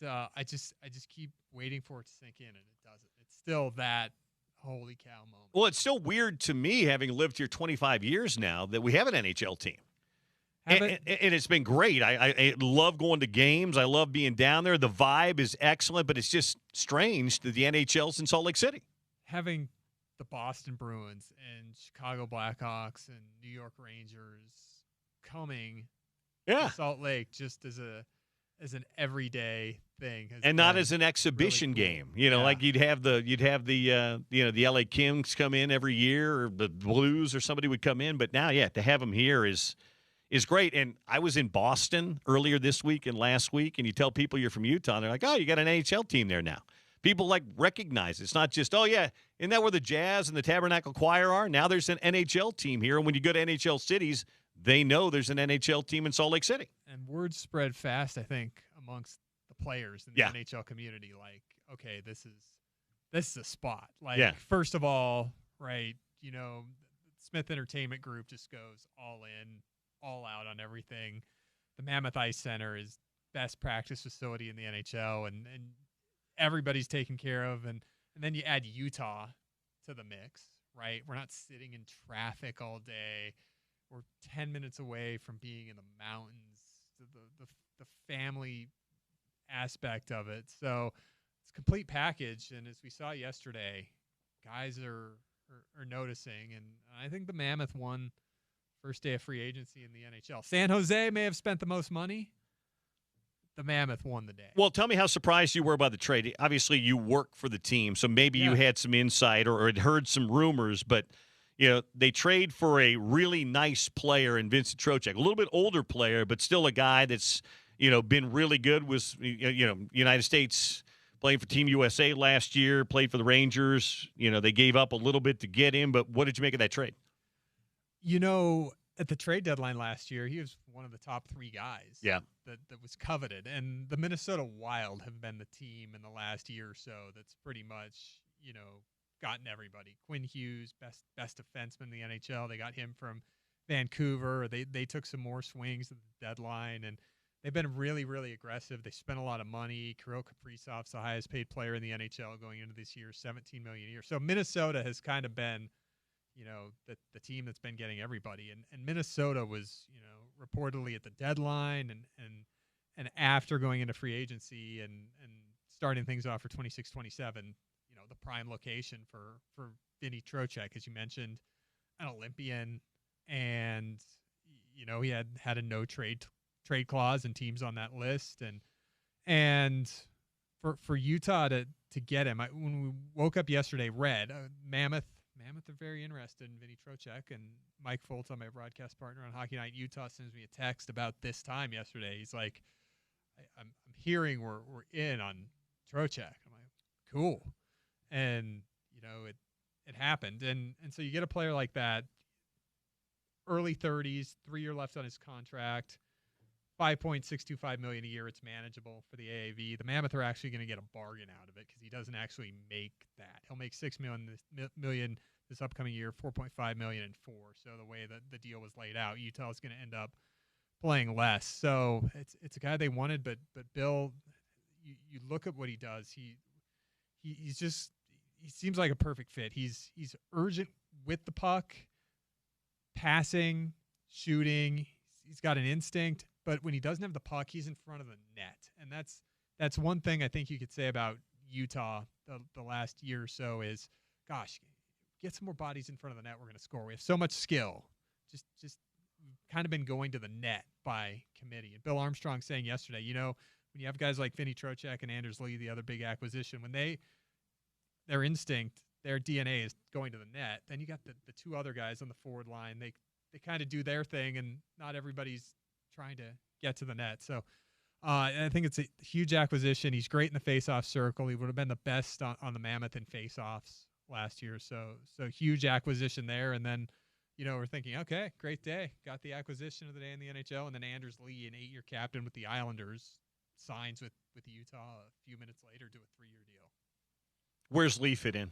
I just keep waiting for it to sink in, and it doesn't. It's still that holy cow moment. Well, it's still weird to me, having lived here 25 years now, that we have an NHL team. And it's been great. I love going to games. I love being down there. The vibe is excellent, but it's just strange that the NHL's in Salt Lake City. Having the Boston Bruins and Chicago Blackhawks and New York Rangers coming to Salt Lake just as an everyday thing, and not as an exhibition really cool. game. You know, like you'd have the the LA Kings come in every year, or the Blues, or somebody would come in. But now, to have them here is great. And I was in Boston earlier this week and last week, and you tell people you're from Utah, and they're like, oh, you got an NHL team there now. People recognize it. It's not just, oh, yeah, isn't that where the Jazz and the Tabernacle Choir are? Now there's an NHL team here. And when you go to NHL cities, they know there's an NHL team in Salt Lake City. And word spread fast, I think, amongst the players in the NHL community. Like, okay, this is a spot. Like, first of all, right, Smith Entertainment Group just goes all in, all out on everything. The Mammoth Ice Center is best practice facility in the NHL, and everybody's taken care of. And then you add Utah to the mix, right? We're not sitting in traffic all day. We're 10 minutes away from being in the mountains, the family aspect of it. So it's a complete package. And as we saw yesterday, guys are noticing. And I think the Mammoth won first day of free agency in the NHL. San Jose may have spent the most money. The Mammoth won the day. Well, tell me how surprised you were by the trade. Obviously, you work for the team, so maybe you had some insight or had heard some rumors, but they trade for a really nice player in Vincent Trocheck, a little bit older player, but still a guy that's been really good. Was United States, playing for Team USA last year, played for the Rangers. They gave up a little bit to get him, but what did you make of that trade? At the trade deadline last year, he was one of the top 3 guys that was coveted. And the Minnesota Wild have been the team in the last year or so that's pretty much, gotten everybody. Quinn Hughes, best defenseman in the NHL. They got him from Vancouver. They took some more swings at the deadline, and they've been really, really aggressive. They spent a lot of money. Kirill Kaprizov's the highest paid player in the NHL going into this year, $17 million a year. So Minnesota has kind of been the team that's been getting everybody. And Minnesota was, reportedly at the deadline and after going into free agency and starting things off for 26-27, the prime location for Vinny Trocheck, as you mentioned, an Olympian. And, he had a no trade clause and teams on that list. And for Utah to get him, when we woke up yesterday, Mammoth are very interested in Vinny Trocheck, and Mike Foltz, my broadcast partner on Hockey Night Utah, sends me a text about this time yesterday. He's like, I'm hearing we're in on Trocheck. I'm like, cool. And, it happened. And so you get a player like that, early 30s, 3 year left on his contract, $5.625 million a year. It's manageable for the AAV. The Mammoth are actually going to get a bargain out of it because he doesn't actually make that. He'll make $6 million this upcoming year, $4.5 million in 4. So the way that the deal was laid out, Utah is going to end up playing less. So it's a guy they wanted, but Bill, you look at what he does. He seems like a perfect fit. He's urgent with the puck, passing, shooting. He's got an instinct, but when he doesn't have the puck, he's in front of the net. And that's one thing I think you could say about Utah the last year or so is, gosh, get some more bodies in front of the net, we're going to score. We have so much skill. Just kind of been going to the net by committee. And Bill Armstrong saying yesterday, when you have guys like Vinny Trocheck and Anders Lee, the other big acquisition, when their instinct, their DNA is going to the net, then you got the two other guys on the forward line. They kind of do their thing, and not everybody's trying to get to the net. So I think it's a huge acquisition. He's great in the faceoff circle. He would have been the best on the Mammoth in faceoffs last year. So huge acquisition there. And then, we're thinking, okay, great day. Got the acquisition of the day in the NHL. And then Anders Lee, an 8-year captain with the Islanders, signs with Utah a few minutes later to a 3-year deal. Where's Lee fit in?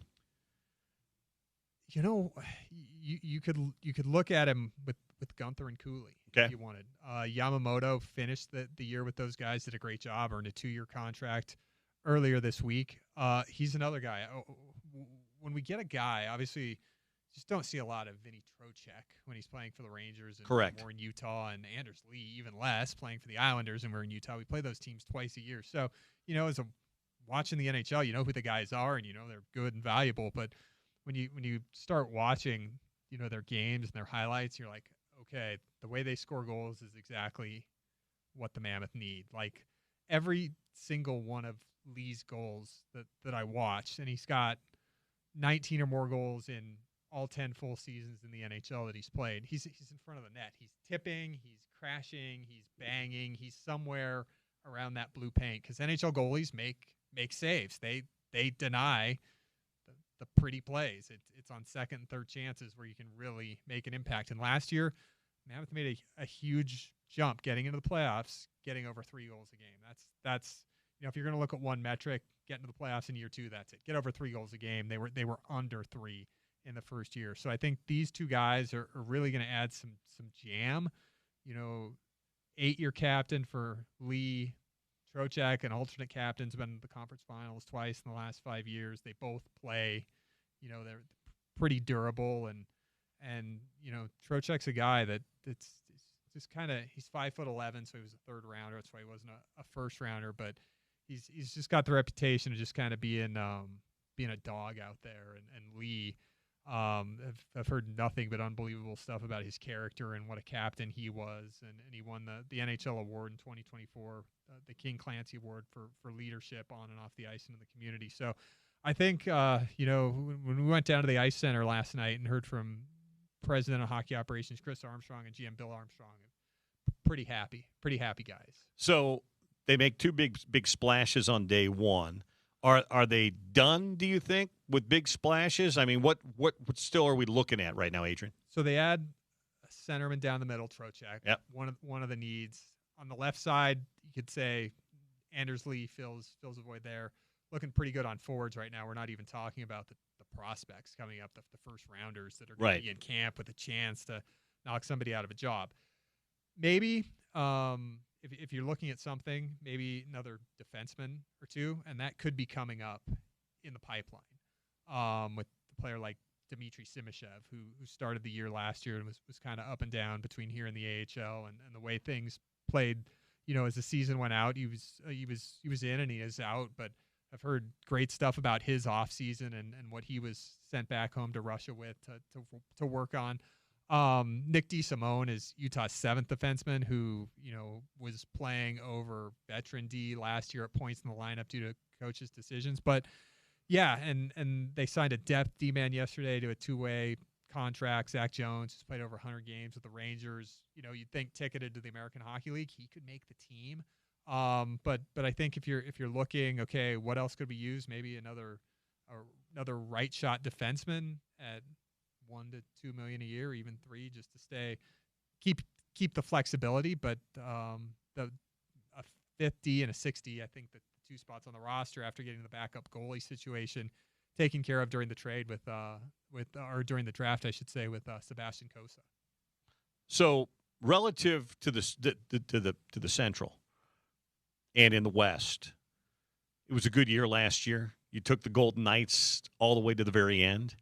You could look at him with Gunther and Cooley if you wanted. Yamamoto finished the year with those guys, did a great job, earned a 2-year contract earlier this week. He's another guy. When we get a guy, obviously, just don't see a lot of Vinny Trocheck when he's playing for the Rangers. And Correct. More in Utah, and Anders Lee even less playing for the Islanders, and we're in Utah. We play those teams twice a year. So, watching the NHL, you know who the guys are, and they're good and valuable. But when you start watching, their games and their highlights, you're like, okay, the way they score goals is exactly what the Mammoth need. Like every single one of Lee's goals that I watched, and he's got 19 or more goals in all 10 full seasons in the NHL that he's played. He's in front of the net. He's tipping, he's crashing, he's banging, he's somewhere around that blue paint, because NHL goalies make saves. They deny the pretty plays. It's on second and third chances where you can really make an impact. And last year, Mammoth made a huge jump getting into the playoffs, getting over 3 goals a game. That's if you're going to look at one metric, get into the playoffs in year 2, that's it. Get over 3 goals a game. They were under 3 in the first year. So I think these two guys are really going to add some jam. 8-year captain for Lee. Trocheck, an alternate captain's been in the conference finals twice in the last 5 years. They both play, they're pretty durable, and Trocheck's a guy that's just kind of, he's 5'11", so he was a 3rd rounder. That's why he wasn't a first rounder, but he's just got the reputation of just kind of being a dog out there. And Lee, I've heard nothing but unbelievable stuff about his character and what a captain he was, and he won the NHL award in 2024, the King Clancy Award for leadership on and off the ice and in the community. So I think when we went down to the Ice Center last night and heard from President of Hockey Operations Chris Armstrong and GM Bill Armstrong, pretty happy guys. So they make 2 big splashes on day 1. Are they done, do you think, with big splashes? I mean, what still are we looking at right now, Adrian? So they add a centerman down the middle, Trocheck. Yep. One of the needs. On the left side, you could say Anders Lee fills a void there. Looking pretty good on forwards right now. We're not even talking about the prospects coming up, the first rounders that are going to be in camp with a chance to knock somebody out of a job. Maybe if you're looking at something, maybe another defenseman or 2, and that could be coming up in the pipeline with a player like Dmitry Simashev, who started the year last year and was kind of up and down between here and the AHL, and the way things played, as the season went out, he was in and he is out. But I've heard great stuff about his off season and what he was sent back home to Russia with to work on. Nick DeSimone is Utah's 7th defenseman, who was playing over veteran D last year at points in the lineup due to coaches' decisions. But yeah, and they signed a depth D-man yesterday to a 2-way contract. Zach Jones, who's played over 100 games with the Rangers. You'd think ticketed to the American Hockey League, he could make the team. But I think if you're looking, okay, what else could we use? Maybe another right shot defenseman at $1 to $2 million a year, even 3, just to keep the flexibility. But a 50 and a 60, I think the 2 spots on the roster after getting the backup goalie situation taken care of during the trade or during the draft, I should say, with Sebastian Cossa. So relative to the Central and in the West, it was a good year last year. You took the Golden Knights all the way to the very end.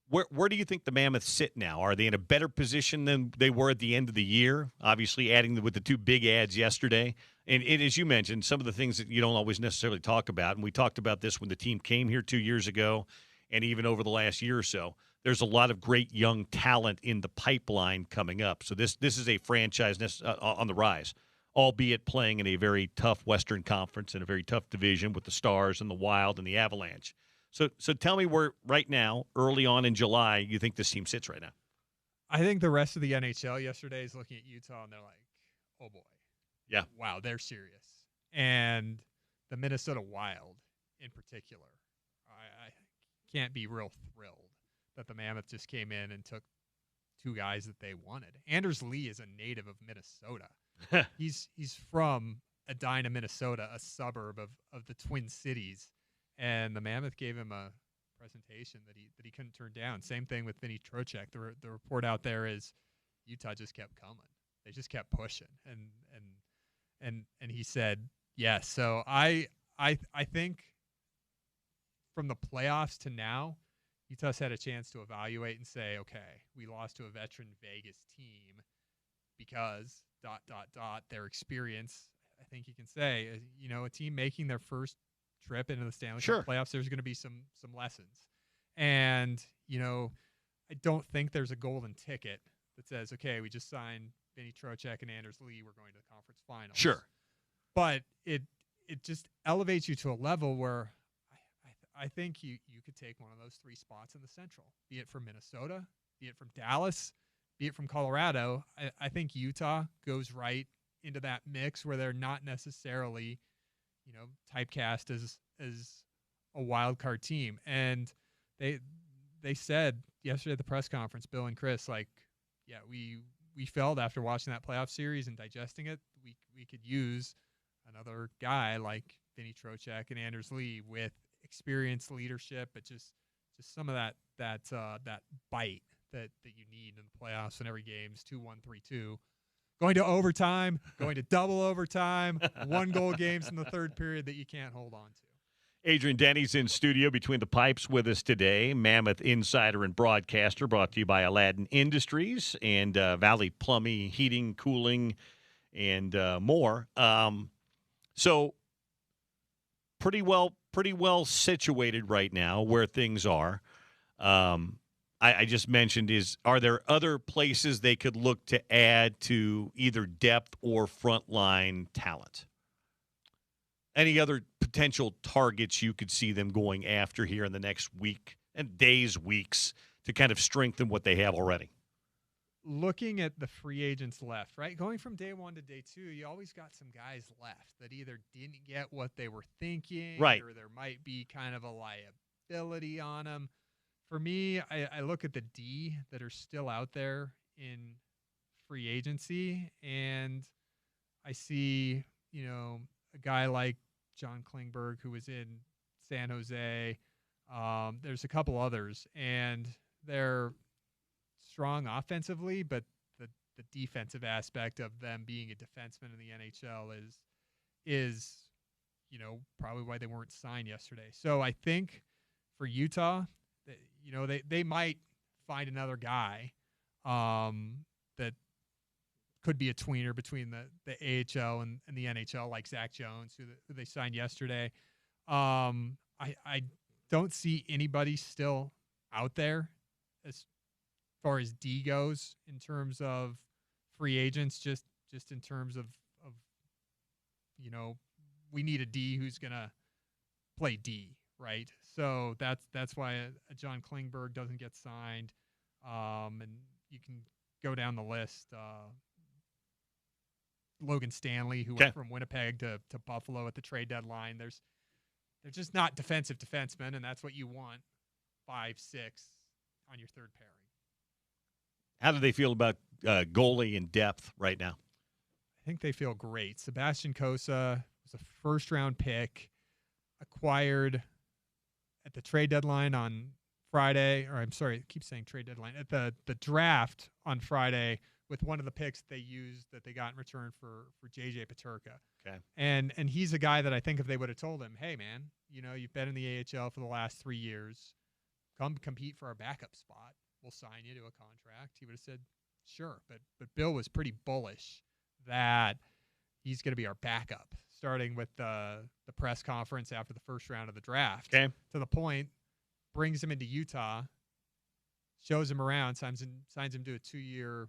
Where do you think the Mammoths sit now? Are they in a better position than they were at the end of the year? Obviously, adding with the 2 big adds yesterday. And as you mentioned, some of the things that you don't always necessarily talk about, and we talked about this when the team came here 2 years ago, and even over the last year or so. There's a lot of great young talent in the pipeline coming up. So this is a franchise on the rise, albeit playing in a very tough Western Conference and a very tough division with the Stars and the Wild and the Avalanche. So tell me where right now, early on in July, you think this team sits right now. I think the rest of the NHL yesterday is looking at Utah and they're like, oh boy. Yeah. Wow, they're serious. And the Minnesota Wild in particular, I can't be real thrilled that the Mammoth just came in and took two guys that they wanted. Anders Lee is a native of Minnesota. He's from Edina, Minnesota, a suburb of the Twin Cities. And the Mammoth gave him a presentation that he couldn't turn down. Same thing with Vinny Trocheck. The report out there is Utah just kept coming. They just kept pushing. And he said yes. So I think from the playoffs to now, Utah's had a chance to evaluate and say, okay, we lost to a veteran Vegas team because ... their experience. I think you can say, a team making their first trip into the Stanley Cup playoffs, there's going to be some lessons. And, I don't think there's a golden ticket that says, okay, we just signed Vinny Trocheck and Anders Lee, we're going to the conference finals. Sure. But it just elevates you to a level where I think you could take one of those three spots in the Central, be it from Minnesota, be it from Dallas, be it from Colorado. I think Utah goes right into that mix where they're not necessarily, typecast as a wild card team. And they said yesterday at the press conference, Bill and Chris, like, yeah, we felt after watching that playoff series and digesting it, we could use another guy like Vinny Trocheck and Anders Lee with experience, leadership, but just some of that bite that you need in the playoffs in every game's 2-1, 3-2. Going to overtime, going to double overtime, 1-goal games in the third period that you can't hold on to. Adrian Denny's in studio between the pipes with us today. Mammoth insider and broadcaster, brought to you by Aladdin Industries and Valley Plumbing, Heating, Cooling, and more. So pretty well situated right now where things are. I just mentioned are there other places they could look to add to either depth or frontline talent? Any other potential targets you could see them going after here in the next week and weeks to kind of strengthen what they have already? Looking at the free agents left, right? Going from day one to day two, you always got some guys left that either didn't get what they were thinking, right, or there might be kind of a liability on them. For me, I look at the D that are still out there in free agency, and I see, a guy like John Klingberg, who was in San Jose. There's a couple others, and they're strong offensively, but the defensive aspect of them being a defenseman in the NHL is probably why they weren't signed yesterday. So I think for Utah, they might find another guy that could be a tweener between the AHL and the NHL, like Zach Jones, who they signed yesterday. I don't see anybody still out there as far as D goes in terms of free agents, just in terms of we need a D who's gonna play D, right? So that's why a John Klingberg doesn't get signed, and you can go down the list. Logan Stanley, who went from Winnipeg to Buffalo at the trade deadline. They're just not defensive defensemen, and that's what you want, 5-6 on your third pairing. How do they feel about goalie and depth right now? I think they feel great. Sebastian Cossa was a first-round pick, acquired at the trade deadline on Friday, or I'm sorry, I keep saying trade deadline, at the draft on Friday with one of the picks they used that they got in return for JJ Peterka. Okay. And he's a guy that I think if they would have told him, hey, man, you've been in the AHL for the last 3 years, come compete for our backup spot. We'll sign you to a contract. He would have said, sure. But Bill was pretty bullish that he's going to be our backup, starting with the press conference after the first round of the draft. Okay. To the point, brings him into Utah, shows him around, signs him to a 2-year,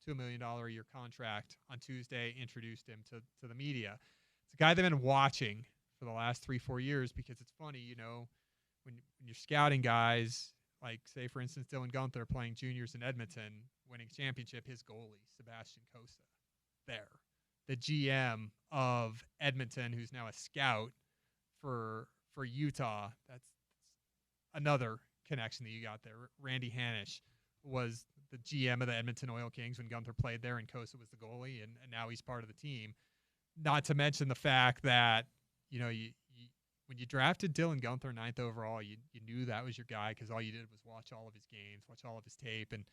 $2 million a year contract on Tuesday, introduced him to the media. It's a guy they've been watching for the last 3-4 years because it's funny, when you're scouting guys, like, say, for instance, Dylan Gunther playing juniors in Edmonton, winning championship, his goalie, Sebastian Costa, there. The GM of Edmonton, who's now a scout for Utah. That's another connection that you got there. Randy Hanisch was the GM of the Edmonton Oil Kings when Gunther played there, and Costa was the goalie, and now he's part of the team. Not to mention the fact that, when you drafted Dylan Gunther 9th overall, you knew that was your guy because all you did was watch all of his games, watch all of his tape, and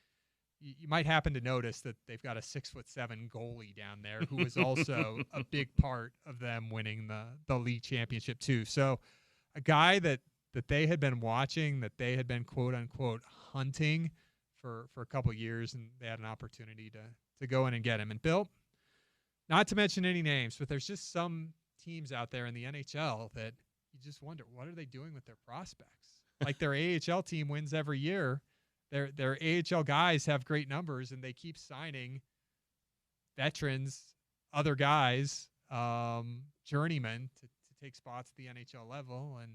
you might happen to notice that they've got a 6'7" goalie down there who was also a big part of them winning the league championship too. So a guy that they had been watching, that they had been quote unquote hunting for a couple of years, and they had an opportunity to go in and get him. And Bill, not to mention any names, but there's just some teams out there in the NHL that you just wonder, what are they doing with their prospects? Like, their AHL team wins every year. Their AHL guys have great numbers, and they keep signing veterans, other guys, journeymen to take spots at the NHL level. And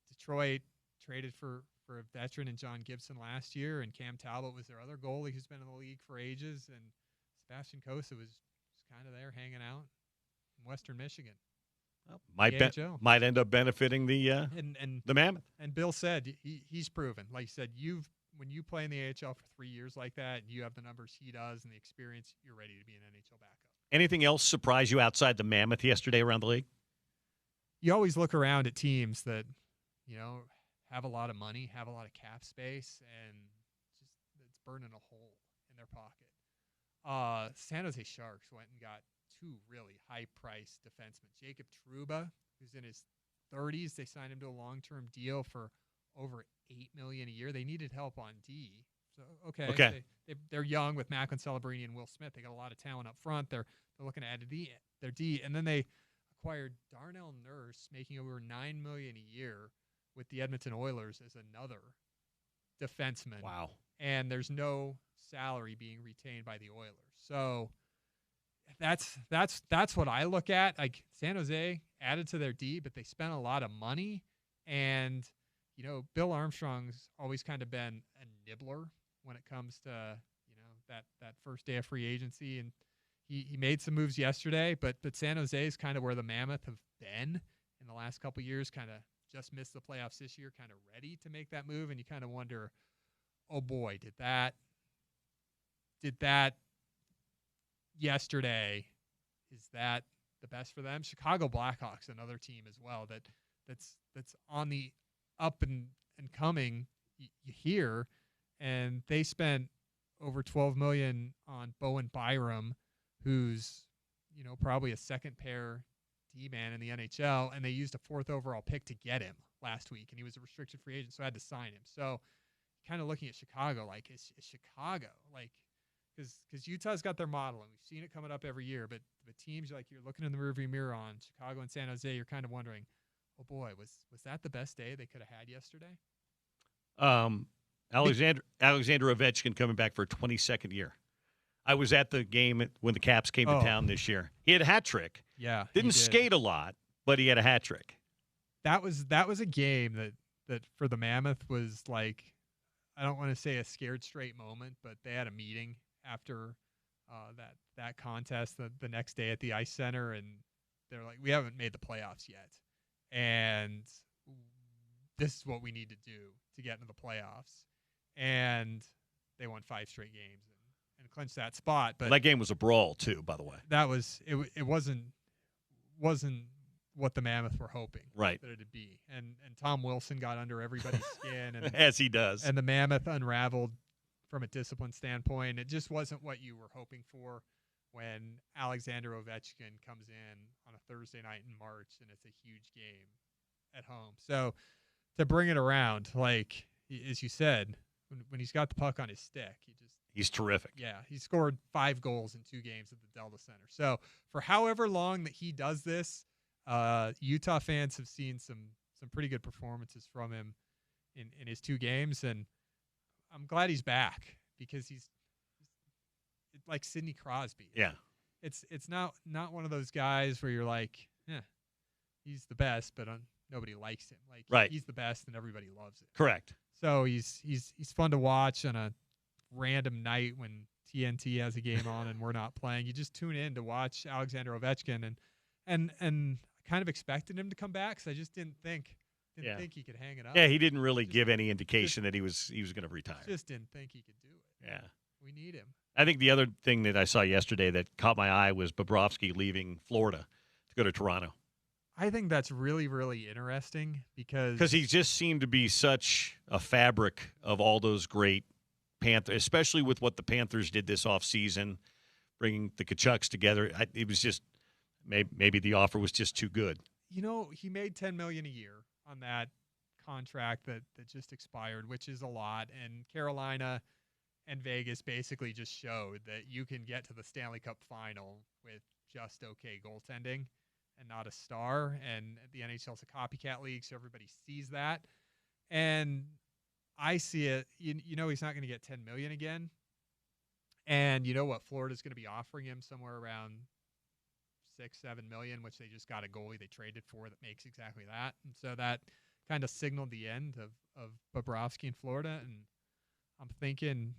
Detroit traded for a veteran in John Gibson last year, and Cam Talbot was their other goalie who's been in the league for ages, and Sebastian Costa was just kind of there hanging out in Western Michigan. Well, might end up benefiting the Mammoth. And Bill said he's proven. Like you said, when you play in the AHL for 3 years like that, and you have the numbers he does and the experience, you're ready to be an NHL backup. Anything else surprise you outside the Mammoth yesterday around the league? You always look around at teams that, have a lot of money, have a lot of cap space, and just it's burning a hole in their pocket. San Jose Sharks went and got 2 really high-priced defensemen. Jacob Trouba, who's in his 30s, they signed him to a long-term deal for over $8 million a year. They needed help on D. So okay. They're young with Macklin Celebrini and Will Smith. They got a lot of talent up front. They're looking to add to their D, and then they acquired Darnell Nurse, making over $9 million a year with the Edmonton Oilers as another defenseman. Wow. And there's no salary being retained by the Oilers. So that's what I look at. Like, San Jose added to their D, but they spent a lot of money. And, Bill Armstrong's always kind of been a nibbler when it comes to, that first day of free agency. And he made some moves yesterday, but San Jose is kind of where the Mammoth have been in the last couple of years, kind of just missed the playoffs this year, kind of ready to make that move. And you kind of wonder, oh boy, did that yesterday, is that the best for them? Chicago Blackhawks, another team as well that's on the up and coming, you hear, and they spent over $12 million on Bowen Byram, who's probably a second pair D-man in the NHL, and they used a 4th overall pick to get him last week, and he was a restricted free agent, so I had to sign him. So kind of looking at Chicago, like, is Chicago, like, because Utah's got their model, and we've seen it coming up every year, but the teams, like, you're looking in the rearview mirror on Chicago and San Jose, you're kind of wondering, oh boy, was that the best day they could have had yesterday? Alexander Ovechkin coming back for a 22nd year. I was at the game when the Caps came to town this year. He had a hat trick. Yeah, didn't skate a lot, but he had a hat trick. That was a game that for the Mammoth was like, I don't want to say a scared straight moment, but they had a meeting after that contest the next day at the Ice Center, and they're like, we haven't made the playoffs yet, and this is what we need to do to get into the playoffs. And they won 5 straight games and clinched that spot. But that game was a brawl too, by the way. That was it wasn't what the Mammoth were hoping that it'd be. And Tom Wilson got under everybody's skin, and as he does. And the Mammoth unraveled from a discipline standpoint. It just wasn't what you were hoping for when Alexander Ovechkin comes in on a Thursday night in March, and it's a huge game at home. So to bring it around, like, as you said, when he's got the puck on his stick, he's terrific. Yeah, he scored 5 goals in 2 games at the Delta Center. So for however long that he does this, Utah fans have seen some pretty good performances from him in his 2 games, and I'm glad he's back because he's like Sidney Crosby. Yeah. It's not one of those guys where you're like, he's the best, but nobody likes him. Like, right. He's the best and everybody loves it. Correct. So he's fun to watch on a random night when TNT has a game on and we're not playing. You just tune in to watch Alexander Ovechkin, and kind of expected him to come back because I just didn't think he could hang it up. Yeah, he didn't really give any indication that he was going to retire. Just didn't think he could do it. Yeah. We need him. I think the other thing that I saw yesterday that caught my eye was Bobrovsky leaving Florida to go to Toronto. I think that's really, really interesting because he just seemed to be such a fabric of all those great Panthers, especially with what the Panthers did this offseason, bringing the Kachucks together. It was just maybe the offer was just too good. You know, he made $10 million a year on that contract that just expired, which is a lot. And Carolina and Vegas basically just showed that you can get to the Stanley Cup final with just okay goaltending and not a star. And the NHL's a copycat league, so everybody sees that. And I see it. You know he's not going to get $10 million again. And you know what? Florida's going to be offering him somewhere around $6-7 million, which they just got a goalie they traded for that makes exactly that. And so that kind of signaled the end of Bobrovsky in Florida. And I'm thinking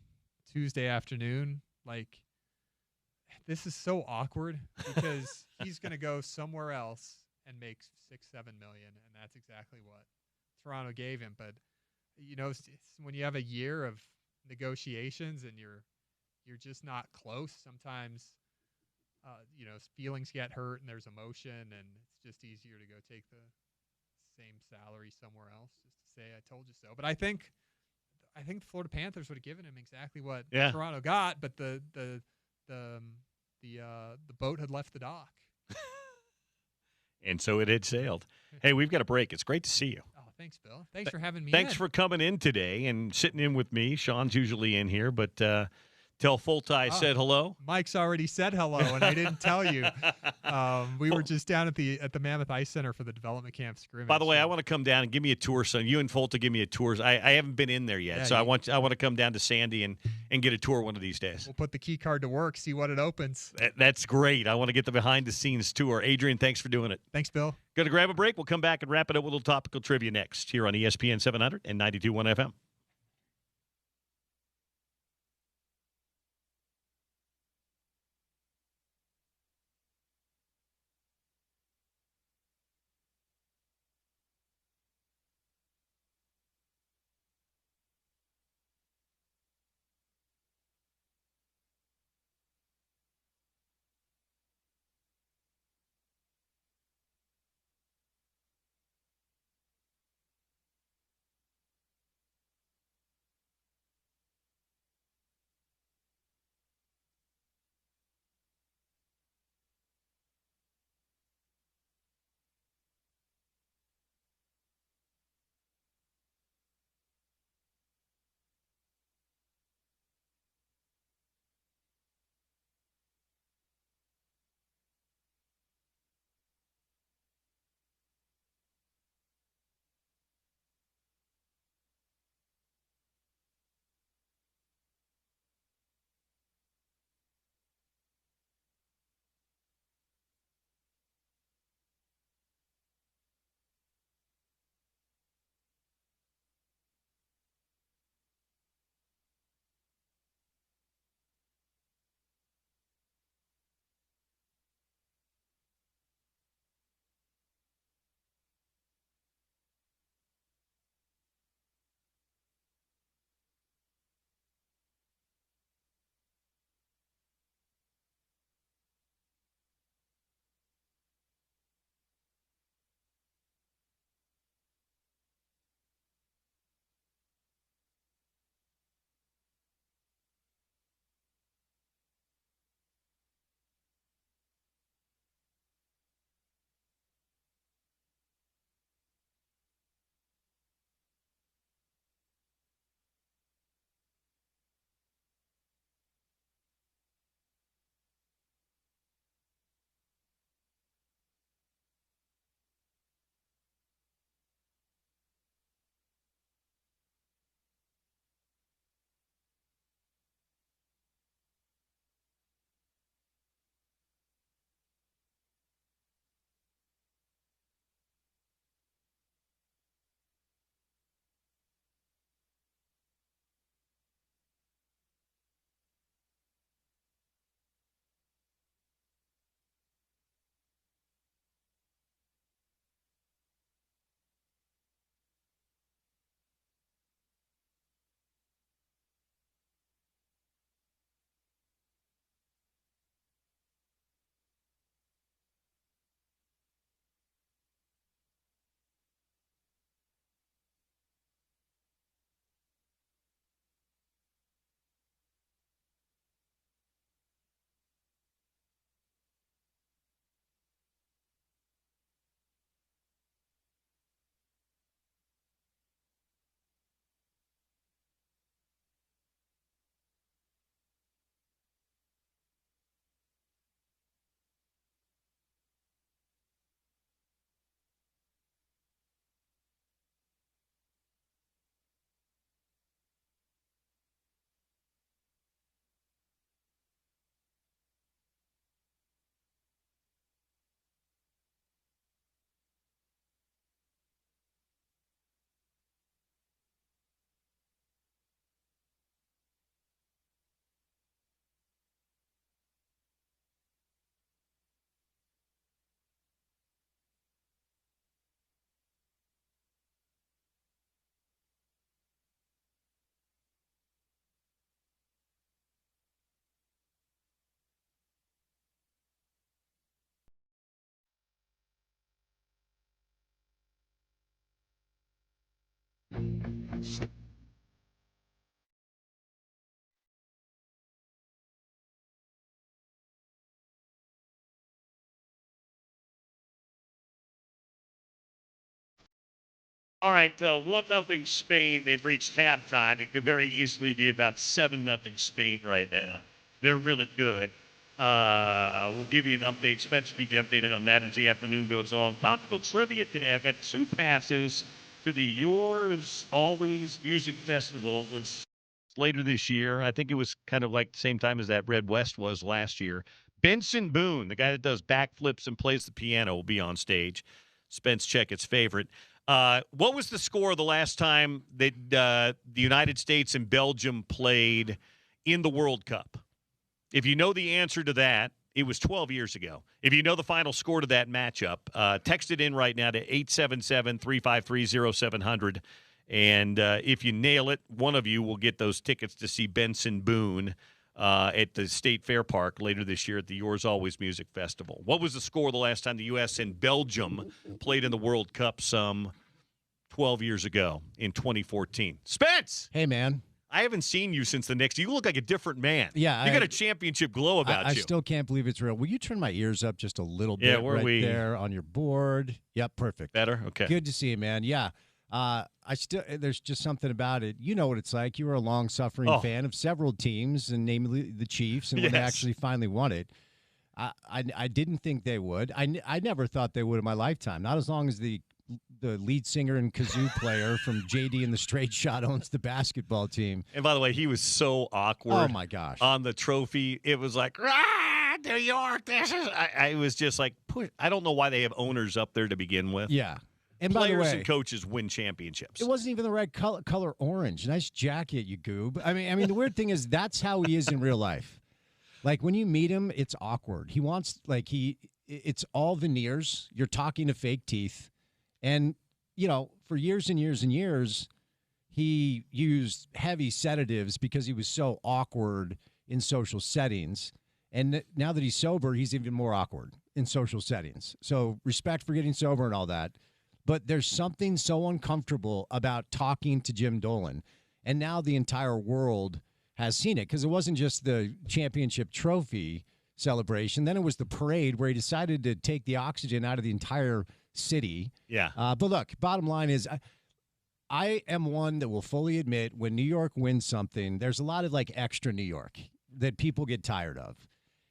Tuesday afternoon, like, this is so awkward because he's going to go somewhere else and make $6-7 million, and that's exactly what Toronto gave him. But you know, it's when you have a year of negotiations and you're just not close, sometimes you know, feelings get hurt and there's emotion, and it's just easier to go take the same salary somewhere else just to say I told you so. But I think the Florida Panthers would have given him exactly what Toronto got, but the boat had left the dock. And so it had sailed. Hey, we've got a break. It's great to see you. Oh, thanks, Bill. Thanks for having me. Thanks for coming in today and sitting in with me. Sean's usually in here, but tell Fulte I said hello. Mike's already said hello, and I didn't tell you. We were just down at the Mammoth Ice Center for the development camp scrimmage. By the way, I want to come down and give me a tour, son. You and Fulte give me a tour. I haven't been in there yet, so I want to come down to Sandy and get a tour one of these days. We'll put the key card to work, see what it opens. That's great. I want to get the behind-the-scenes tour. Adrian, thanks for doing it. Thanks, Bill. Going to grab a break. We'll come back and wrap it up with a little topical trivia next here on ESPN 700 and 92.1 FM. All right, 1-0 Spain. They've reached halftime. It could very easily be about 7-0 Spain right now. They're really good. We'll give you an update. Spence will be updated on that as the afternoon goes on. Topical trivia today. I've got 2 passes to the Yours Always Music Festival. It's later this year. I think it was kind of like the same time as that Red West was last year. Benson Boone, the guy that does backflips and plays the piano, will be on stage. Spence Checketts' favorite. What was the score the last time that the United States and Belgium played in the World Cup? If you know the answer to that, it was 12 years ago. If you know the final score to that matchup, text it in right now to 877-353-0700. And if you nail it, one of you will get those tickets to see Benson Boone at the State Fair Park later this year at the Yours Always Music Festival. What was the score the last time the U.S. and Belgium played in the World Cup some 12 years ago in 2014? Spence! Hey, man. I haven't seen you since the Knicks. You look like a different man. Yeah. You got a championship glow about you. I still can't believe it's real. Will you turn my ears up just a little bit there on your board? Yep, perfect. Better? Okay. Good to see you, man. Yeah. There's just something about it. You know what it's like. You were a long-suffering fan of several teams, and namely the Chiefs, and when they actually finally won it, I didn't think they would. I never thought they would in my lifetime. Not as long as the lead singer and kazoo player from JD and the Straight Shot owns the basketball team. And by the way, he was so awkward. Oh, my gosh. On the trophy. It was like, New York, this is. I was just like, I don't know why they have owners up there to begin with. Yeah. And players by the way, and coaches win championships. It wasn't even the right color orange. Nice jacket, you goob. I mean, the weird thing is that's how he is in real life. Like when you meet him, it's awkward. He wants it's all veneers. You're talking to fake teeth. And, for years and years and years, he used heavy sedatives because he was so awkward in social settings. And now that he's sober, he's even more awkward in social settings. So respect for getting sober and all that. But there's something so uncomfortable about talking to Jim Dolan. And now the entire world has seen it because it wasn't just the championship trophy celebration. Then it was the parade where he decided to take the oxygen out of the entire city. Yeah. But look, bottom line is I am one that will fully admit when New York wins something, there's a lot of extra New York that people get tired of.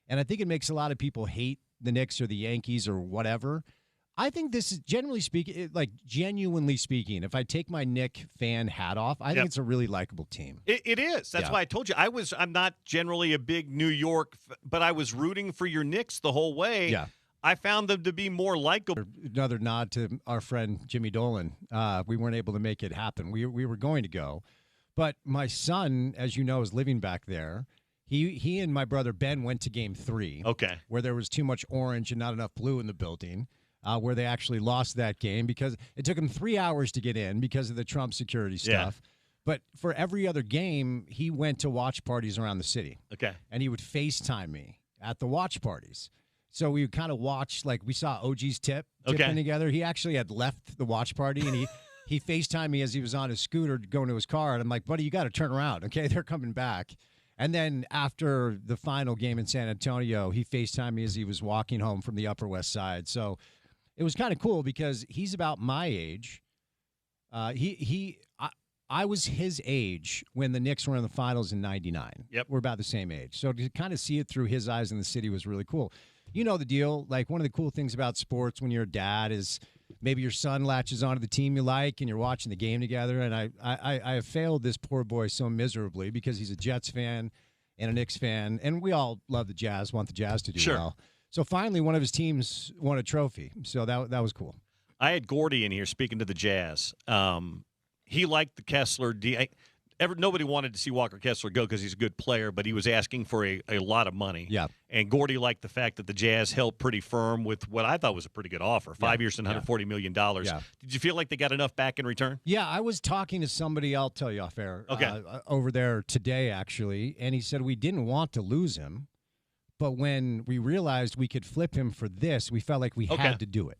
And I think it makes a lot of people hate the Knicks or the Yankees or whatever. I think this is genuinely speaking, if I take my Knick fan hat off, I think it's a really likable team. It is. That's why I told you I'm not generally a big New York, but I was rooting for your Knicks the whole way. Yeah. I found them to be more likable. Another nod to our friend Jimmy Dolan. We weren't able to make it happen. We were going to go. But my son, as you know, is living back there. He and my brother Ben went to Game 3. Okay. Where there was too much orange and not enough blue in the building. Where they actually lost that game because it took them 3 hours to get in because of the Trump security stuff. Yeah. But for every other game, he went to watch parties around the city. Okay. And he would FaceTime me at the watch parties. So we would kind of watch, we saw OG's tipping together. He actually had left the watch party, and he FaceTimed me as he was on his scooter going to his car. And I'm like, buddy, you got to turn around, okay? They're coming back. And then after the final game in San Antonio, he FaceTimed me as he was walking home from the Upper West Side. So it was kind of cool because he's about my age. I was his age when the Knicks were in the finals in '99. Yep. We're about the same age. So to kind of see it through his eyes in the city was really cool. You know the deal. One of the cool things about sports when you're a dad is maybe your son latches onto the team you like and you're watching the game together. And I have failed this poor boy so miserably because he's a Jets fan and a Knicks fan. And we all love the Jazz, want the Jazz to do well. So finally, one of his teams won a trophy. So that was cool. I had Gordy in here speaking to the Jazz. He liked the Kessler deal. Nobody wanted to see Walker Kessler go because he's a good player, but he was asking for a lot of money. Yeah. And Gordy liked the fact that the Jazz held pretty firm with what I thought was a pretty good offer, 5 years and $140 million. Yeah. Did you feel like they got enough back in return? Yeah, I was talking to somebody, I'll tell you off air, over there today, actually, and he said we didn't want to lose him, but when we realized we could flip him for this, we felt like we had to do it.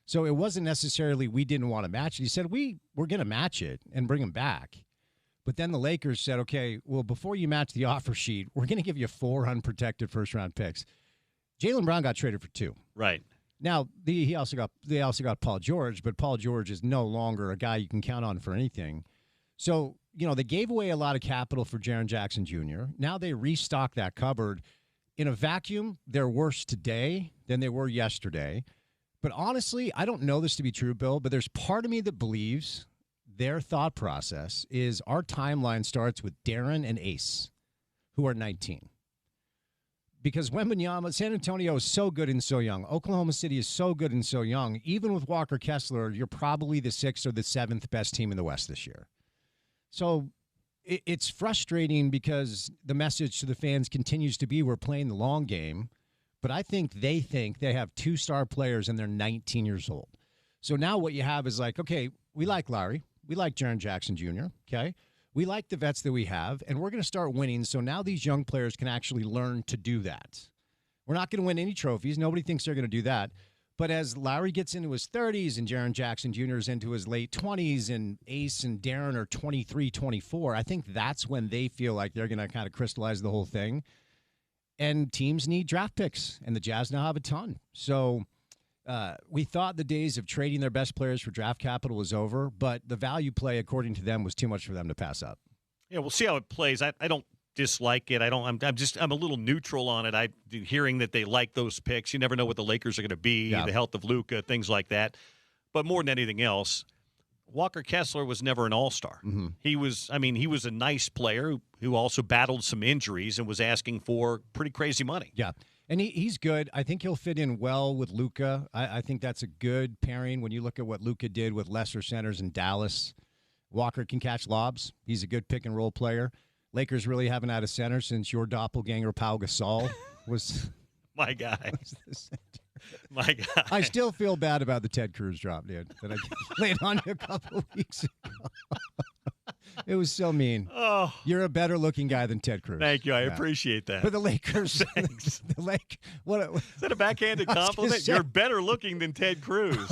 So it wasn't necessarily we didn't want to match it. He said, we're going to match it and bring him back. But then the Lakers said, okay, well, before you match the offer sheet, we're going to give you 4 unprotected first-round picks. Jaylen Brown got traded for 2. Right. Now, they also got Paul George, but Paul George is no longer a guy you can count on for anything. So, they gave away a lot of capital for Jaren Jackson Jr. Now they restock that cupboard. In a vacuum, they're worse today than they were yesterday. But honestly, I don't know this to be true, Bill, but there's part of me that believes their thought process is our timeline starts with Darren and Ace, who are 19. Because Wembanyama, San Antonio is so good and so young. Oklahoma City is so good and so young. Even with Walker Kessler, you're probably the 6th or the 7th best team in the West this year. So it's frustrating because the message to the fans continues to be we're playing the long game. But I think they have 2 star players and they're 19 years old. So now what you have is like, okay, we like Larry. We like Jaren Jackson Jr., okay? We like the vets that we have, and we're going to start winning. So now these young players can actually learn to do that. We're not going to win any trophies. Nobody thinks they're going to do that. But as Larry gets into his 30s and Jaren Jackson Jr. is into his late 20s and Ace and Darren are 23, 24, I think that's when they feel like they're going to kind of crystallize the whole thing. And teams need draft picks, and the Jazz now have a ton. So we thought the days of trading their best players for draft capital was over, but the value play, according to them, was too much for them to pass up. Yeah, we'll see how it plays. I don't dislike it. I'm a little neutral on it. Hearing that they like those picks. You never know what the Lakers are going to be, the health of Luka, things like that. But more than anything else, Walker Kessler was never an all-star. Mm-hmm. He was a nice player who also battled some injuries and was asking for pretty crazy money. Yeah, and he's good. I think he'll fit in well with Luka. I think that's a good pairing when you look at what Luka did with lesser centers in Dallas. Walker can catch lobs. He's a good pick-and-roll player. Lakers really haven't had a center since your doppelganger Pau Gasol was my guy. Was the center. My guy. I still feel bad about the Ted Cruz drop, dude, that I laid on you a couple of weeks ago. It was so mean. Oh, you're a better looking guy than Ted Cruz. Thank you. I appreciate that. But the Lakers, Thanks. What? Is that a backhanded compliment? You're better looking than Ted Cruz.